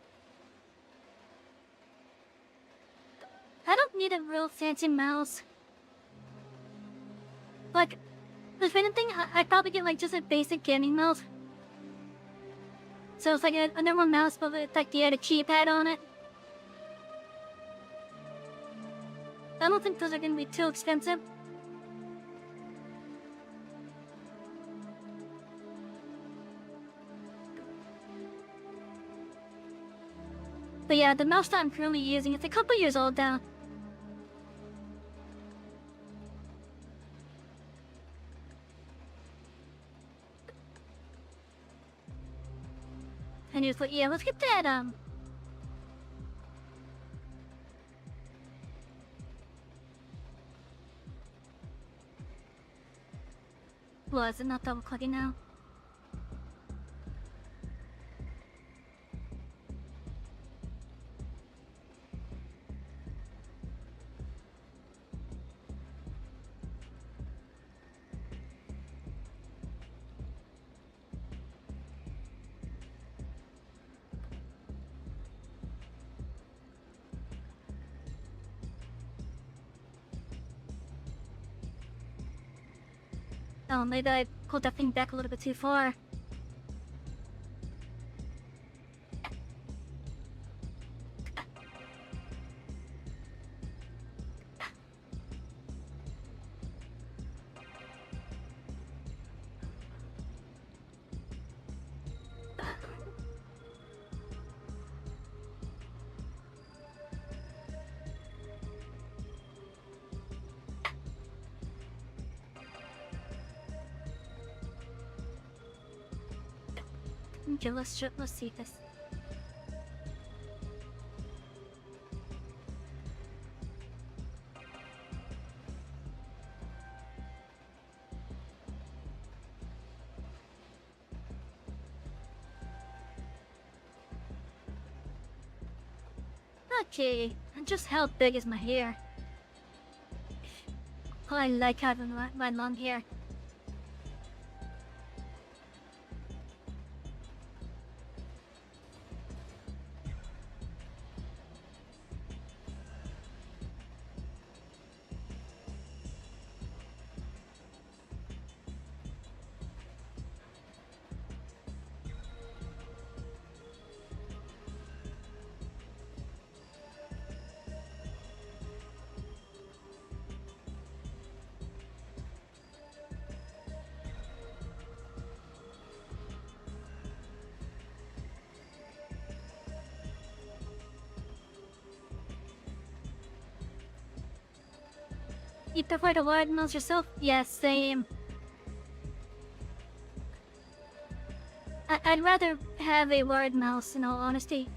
I don't need a real fancy mouse. Like, if anything, I'd probably get like just a basic gaming mouse. So it's like a normal mouse, but with like the keypad on it. I don't think those are gonna be too expensive. But yeah, the mouse that I'm currently using, it's a couple years old now. Anyways, but yeah, let's get that, well, is it not double clicking now? Oh, maybe I pulled that thing back a little bit too far. Okay, let's see this. Okay, and just how big is my hair? Oh, I like having my long hair. You prefer the word mouse yourself? Yes, same. I'd rather have a word mouse, in all honesty.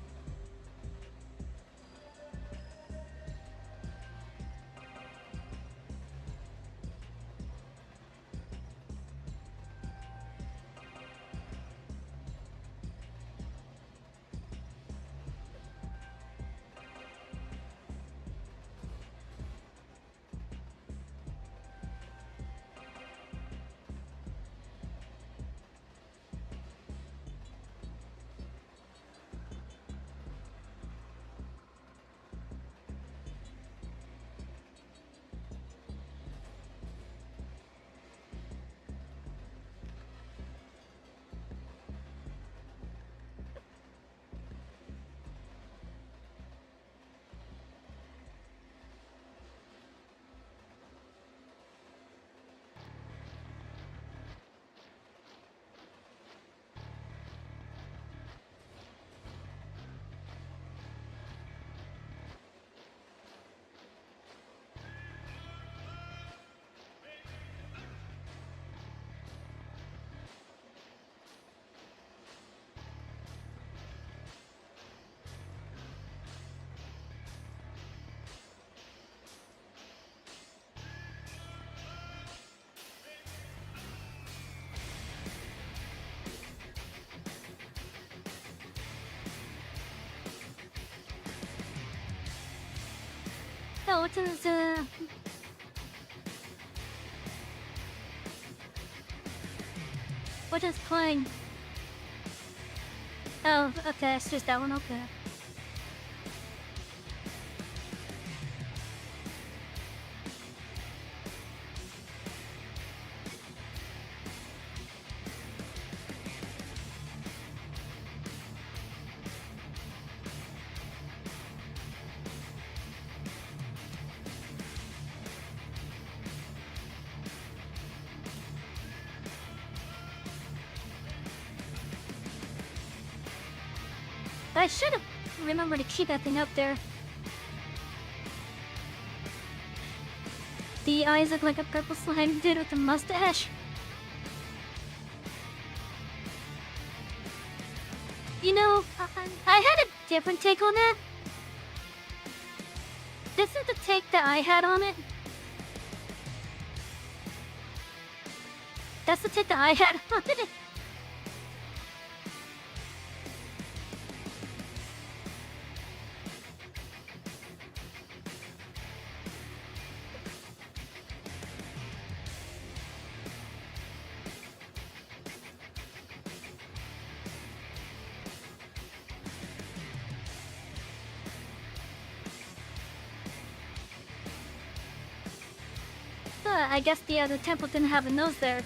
So, what is playing? Oh, okay, it's just that one, okay. I should have remembered to keep that thing up there. The eyes look like a purple slime dude with a mustache. You know, I had a different take on that. This is the take that I had on it. That's the take that I had on it. I guess the temple didn't have a nose there.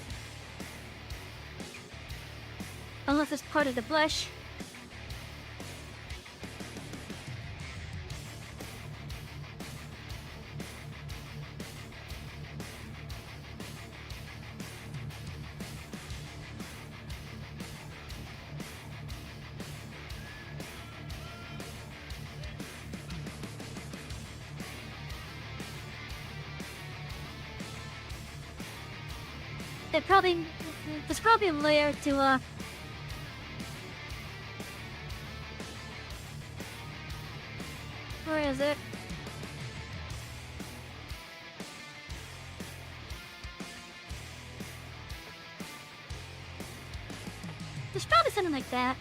Unless it's part of the blush. There's probably a layer to where is it? There's probably something like that.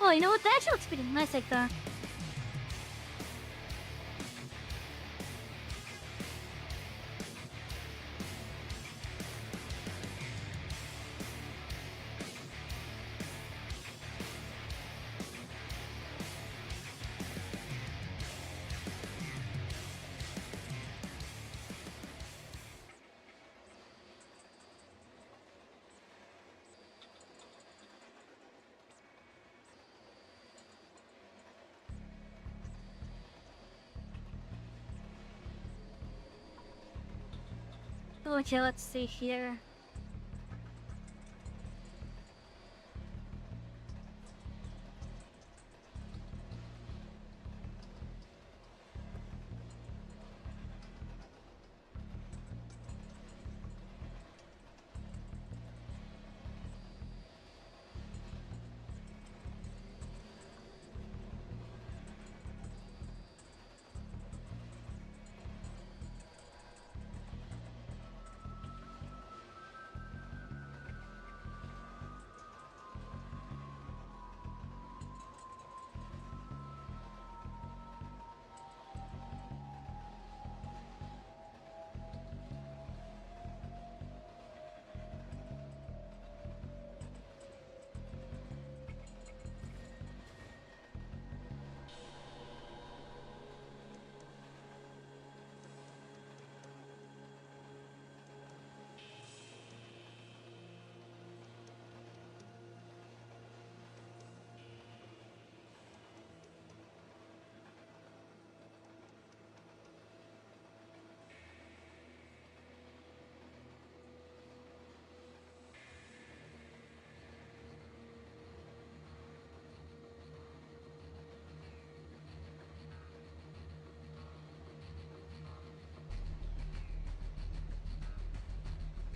Oh, you know what? That actually looks pretty nice like that. Okay, let's see here.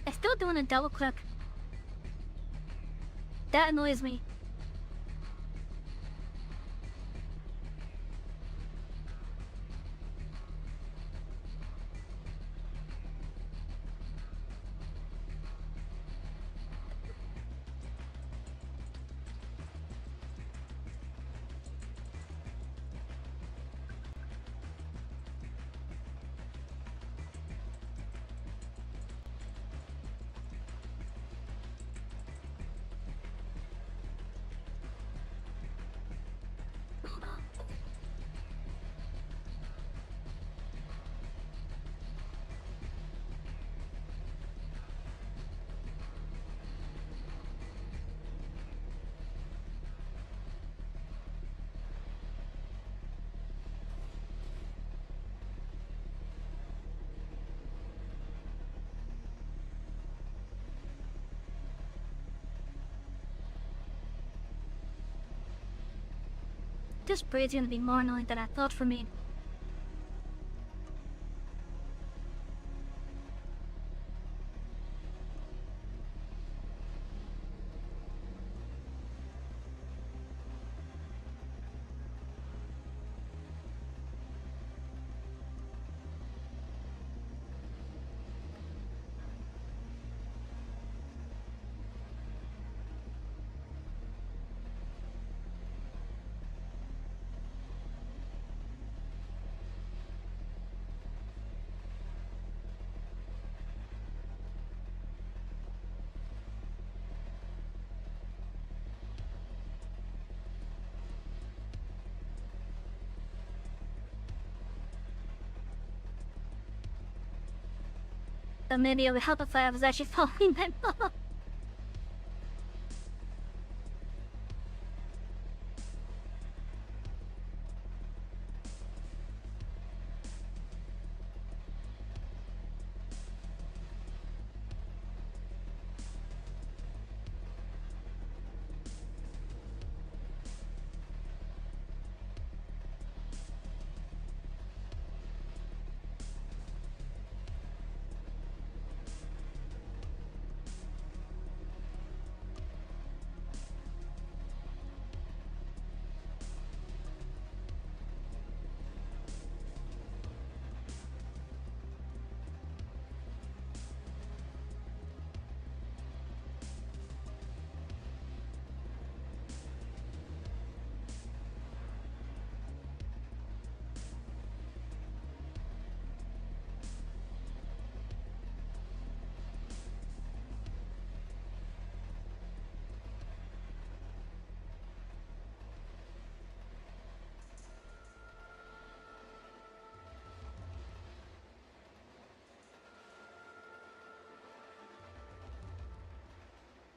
I'm still doing a double click. That annoys me. this braid's gonna be more annoying than I thought for me. But maybe it would help if I was actually following my mom.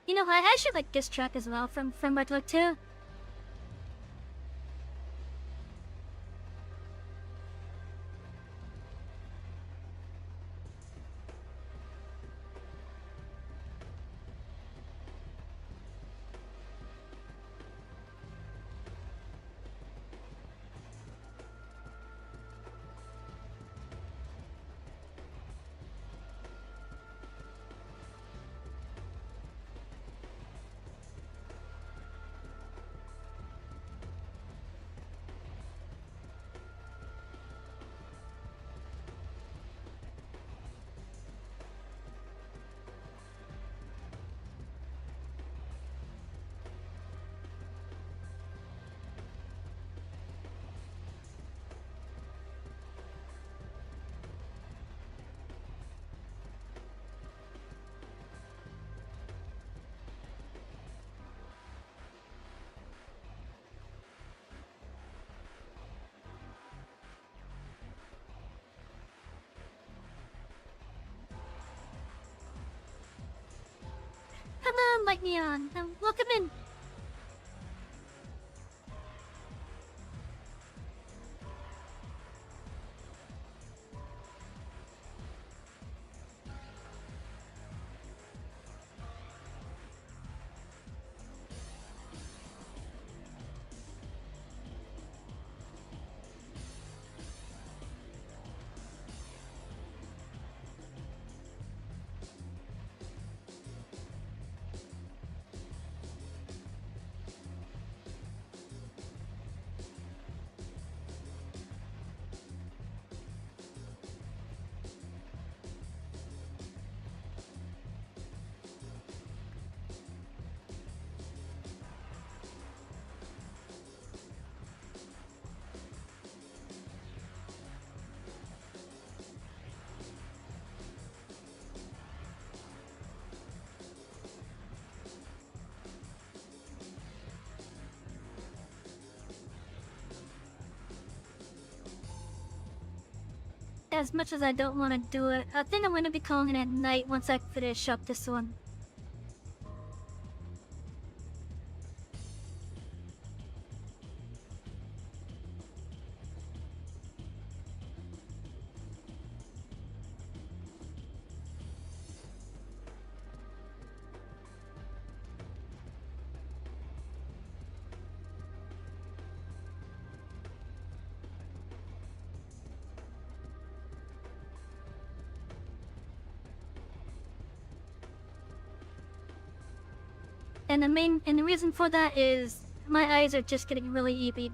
You know, I actually like this track as well from Red Look 2. Hello, Mike Neon. Welcome in. As much as I don't want to do it, I think I'm going to be calling it at night once I finish up this one. And the reason for that is my eyes are just getting really eepy.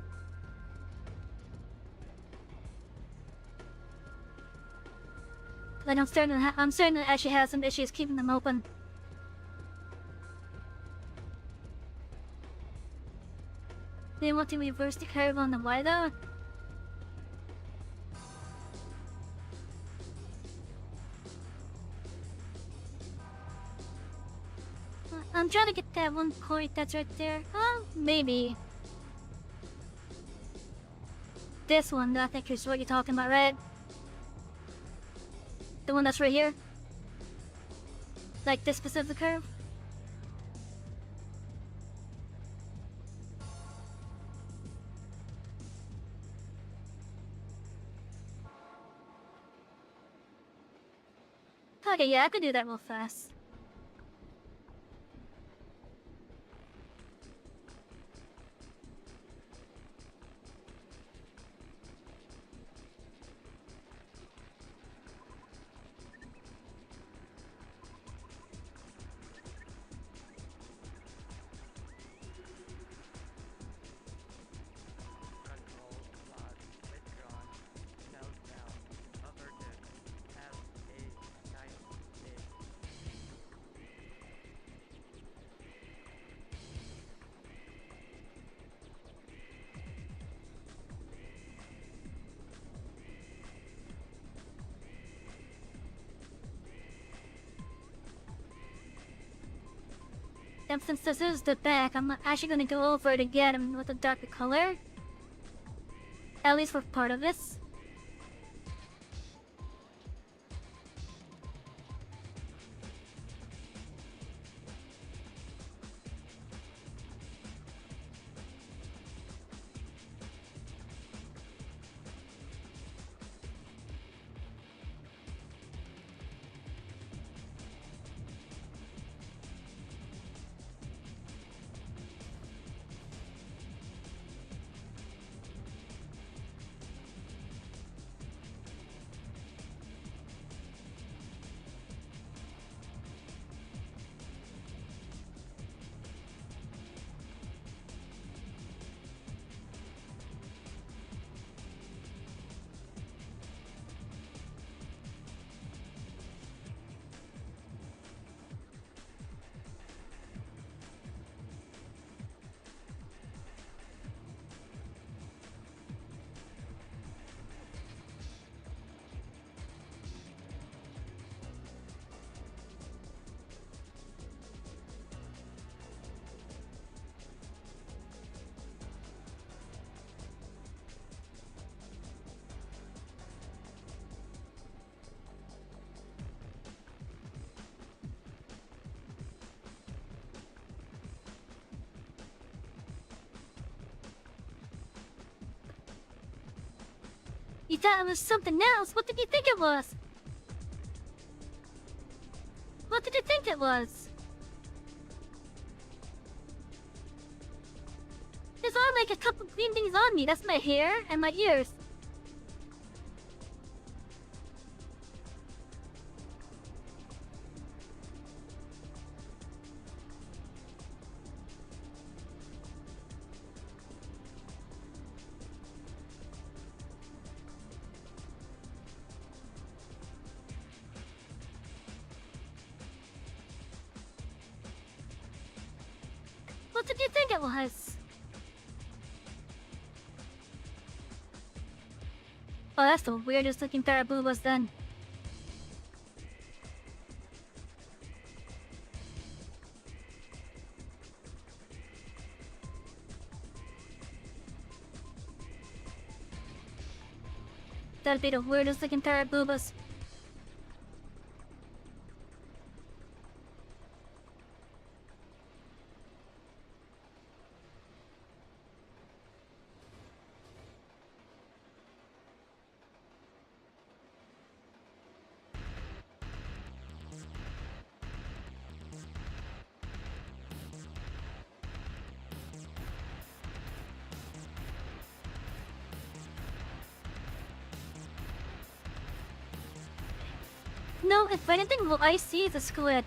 Like I'm starting to actually have some issues keeping them open. Do you want to reverse the curve on the Y though? I'm trying to get that one point that's right there. Maybe. This one, I think is what you're talking about, right? The one that's right here? Like this specific curve? Okay, yeah, I could do that real fast. And since this is the back, I'm actually gonna go over it again with a darker color. At least for part of this. You thought it was something else? What did you think it was? What did you think it was? There's all like a couple green things on me. That's my hair and my ears. What did you think it was? Oh, that's the weirdest looking pair of boobas then. That'd be the weirdest looking pair of boobas. No, if anything, what I see is a squid.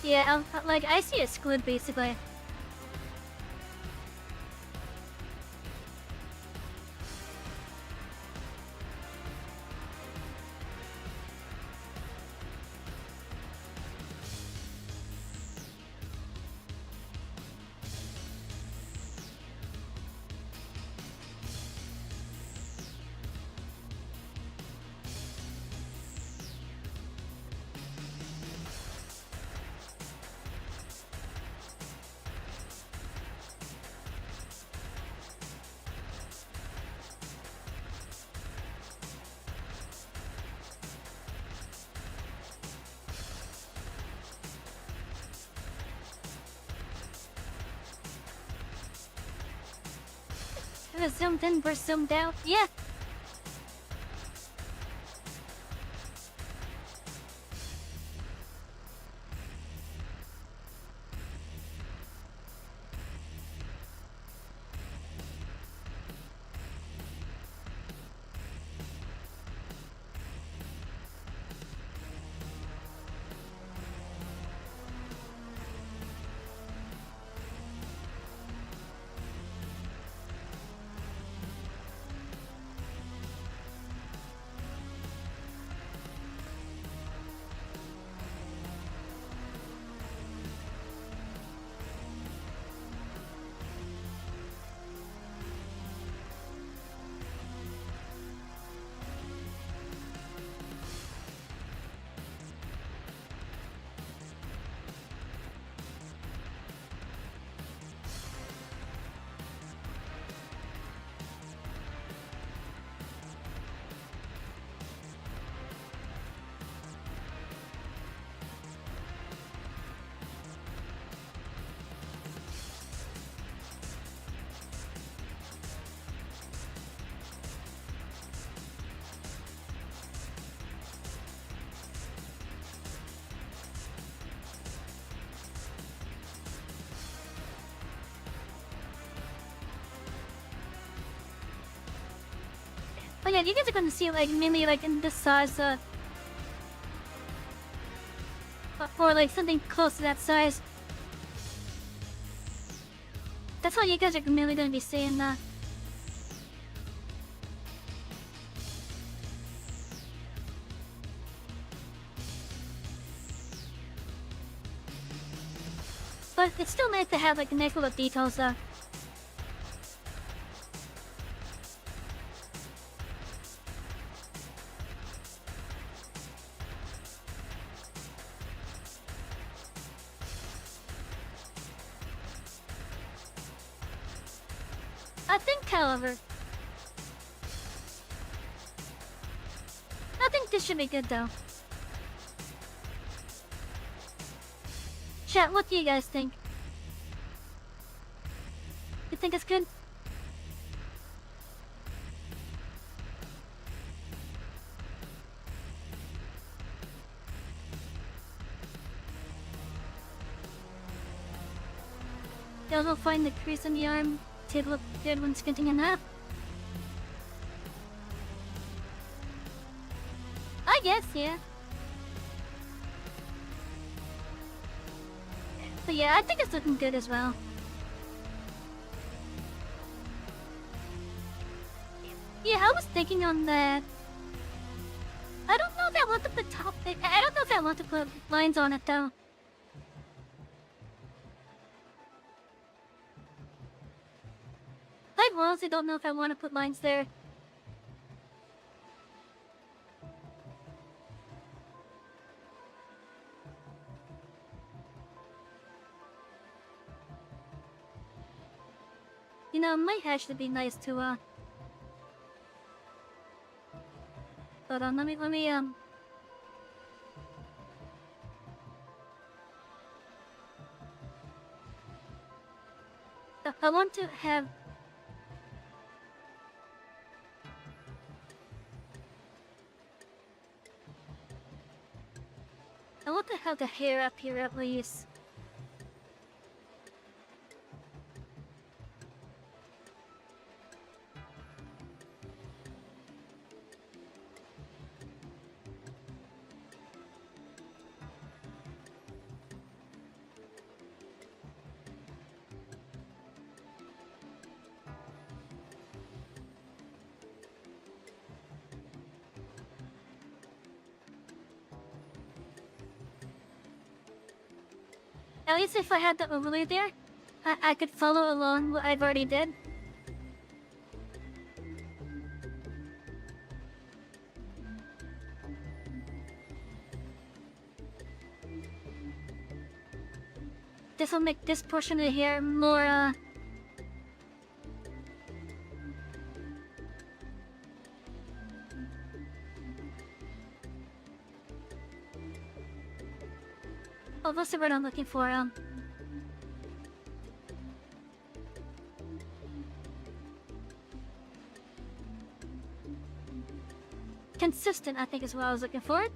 Yeah, like I see a squid basically. It was zoomed in versus zoomed out. Yeah. Oh yeah, you guys are gonna see like mainly like in this size, or like something close to that size. That's how you guys are mainly gonna be seeing that. But it's still nice to have like nice little details though. I think, however, I think this should be good though. Chat, what do you guys think? You think it's good? Y'all will find the crease in the arm to look good when squinting in half. I guess, yeah. But yeah, I think it's looking good as well. Yeah, I was thinking on that. I don't know if I want to put I don't know if I want to put lines on it though. I honestly don't know if I want to put lines there. You know, it might actually be nice to hold on, let me I want to have the hair up here at least. At least if I had the overlay there, I could follow along what I've already did. This will make this portion of the hair more, oh, what's the word I'm looking for? Consistent, I think is what I was looking for.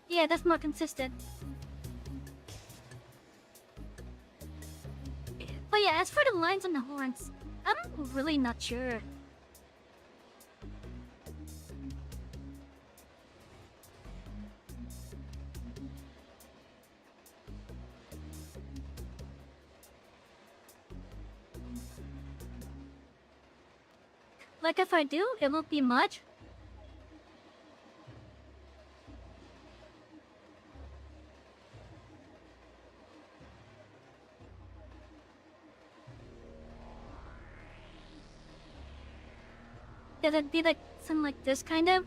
Yeah, that's more consistent. But yeah, as for the lines on the horns, I'm really not sure. Like if I do, it won't be much. Yeah, that'd be like something like this kind of.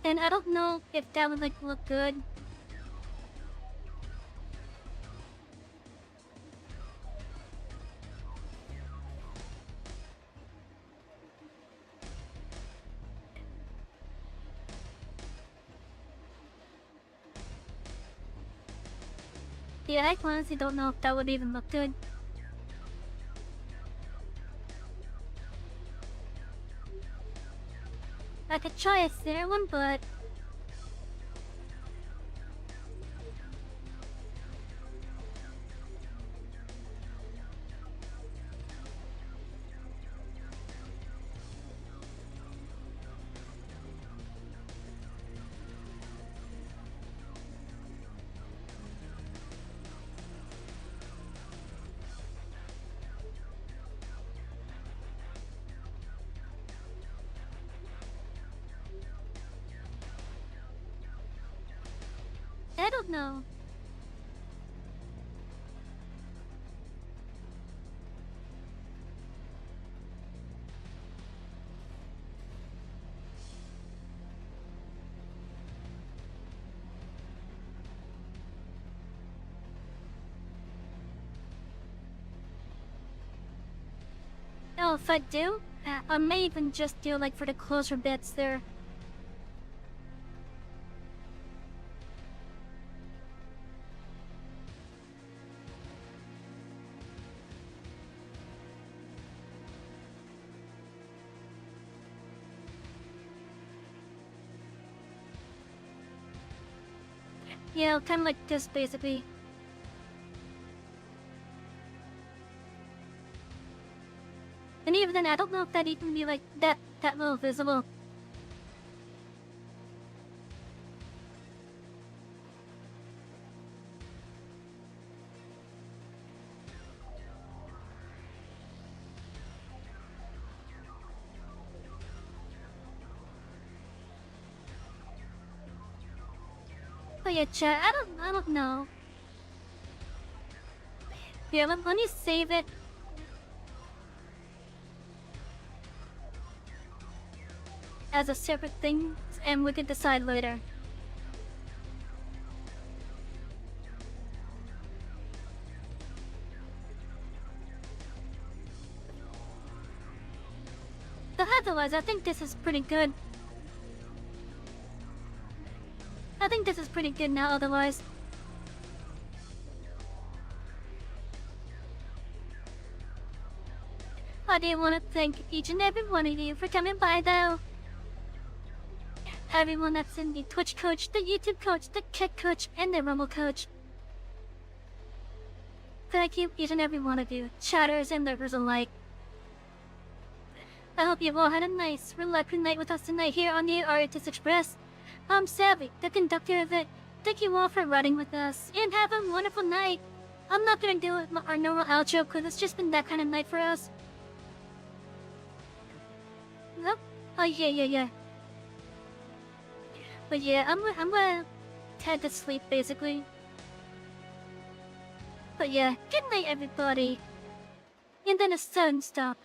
And I don't know if that would like look good. Yeah, I honestly don't know if that would even look good. I could try a thinner one, but I don't know. No, if I do, I may even just do like for the closer bits there. Yeah, kind of like this, basically. And even then, I don't know if that even be like that little visible. Oh yeah, chat. I don't know. Here, let me save it. As a separate thing, and we can decide later. But otherwise, I think this is pretty good. I think this is pretty good now, otherwise. I do want to thank each and every one of you for coming by, though. Everyone that's in the Twitch coach, the YouTube coach, the Kick coach, and the Rumble coach. Thank you, each and every one of you, chatters and lurkers alike. I hope you've all had a nice, relaxing night with us tonight here on the Artist Express. I'm Savy, the conductor of it. Thank you all for riding with us, and have a wonderful night. I'm not gonna do our normal outro because it's just been that kind of night for us. Nope. Oh yeah. But yeah, I'm gonna head to sleep basically. But yeah, good night everybody. And then a sudden stop.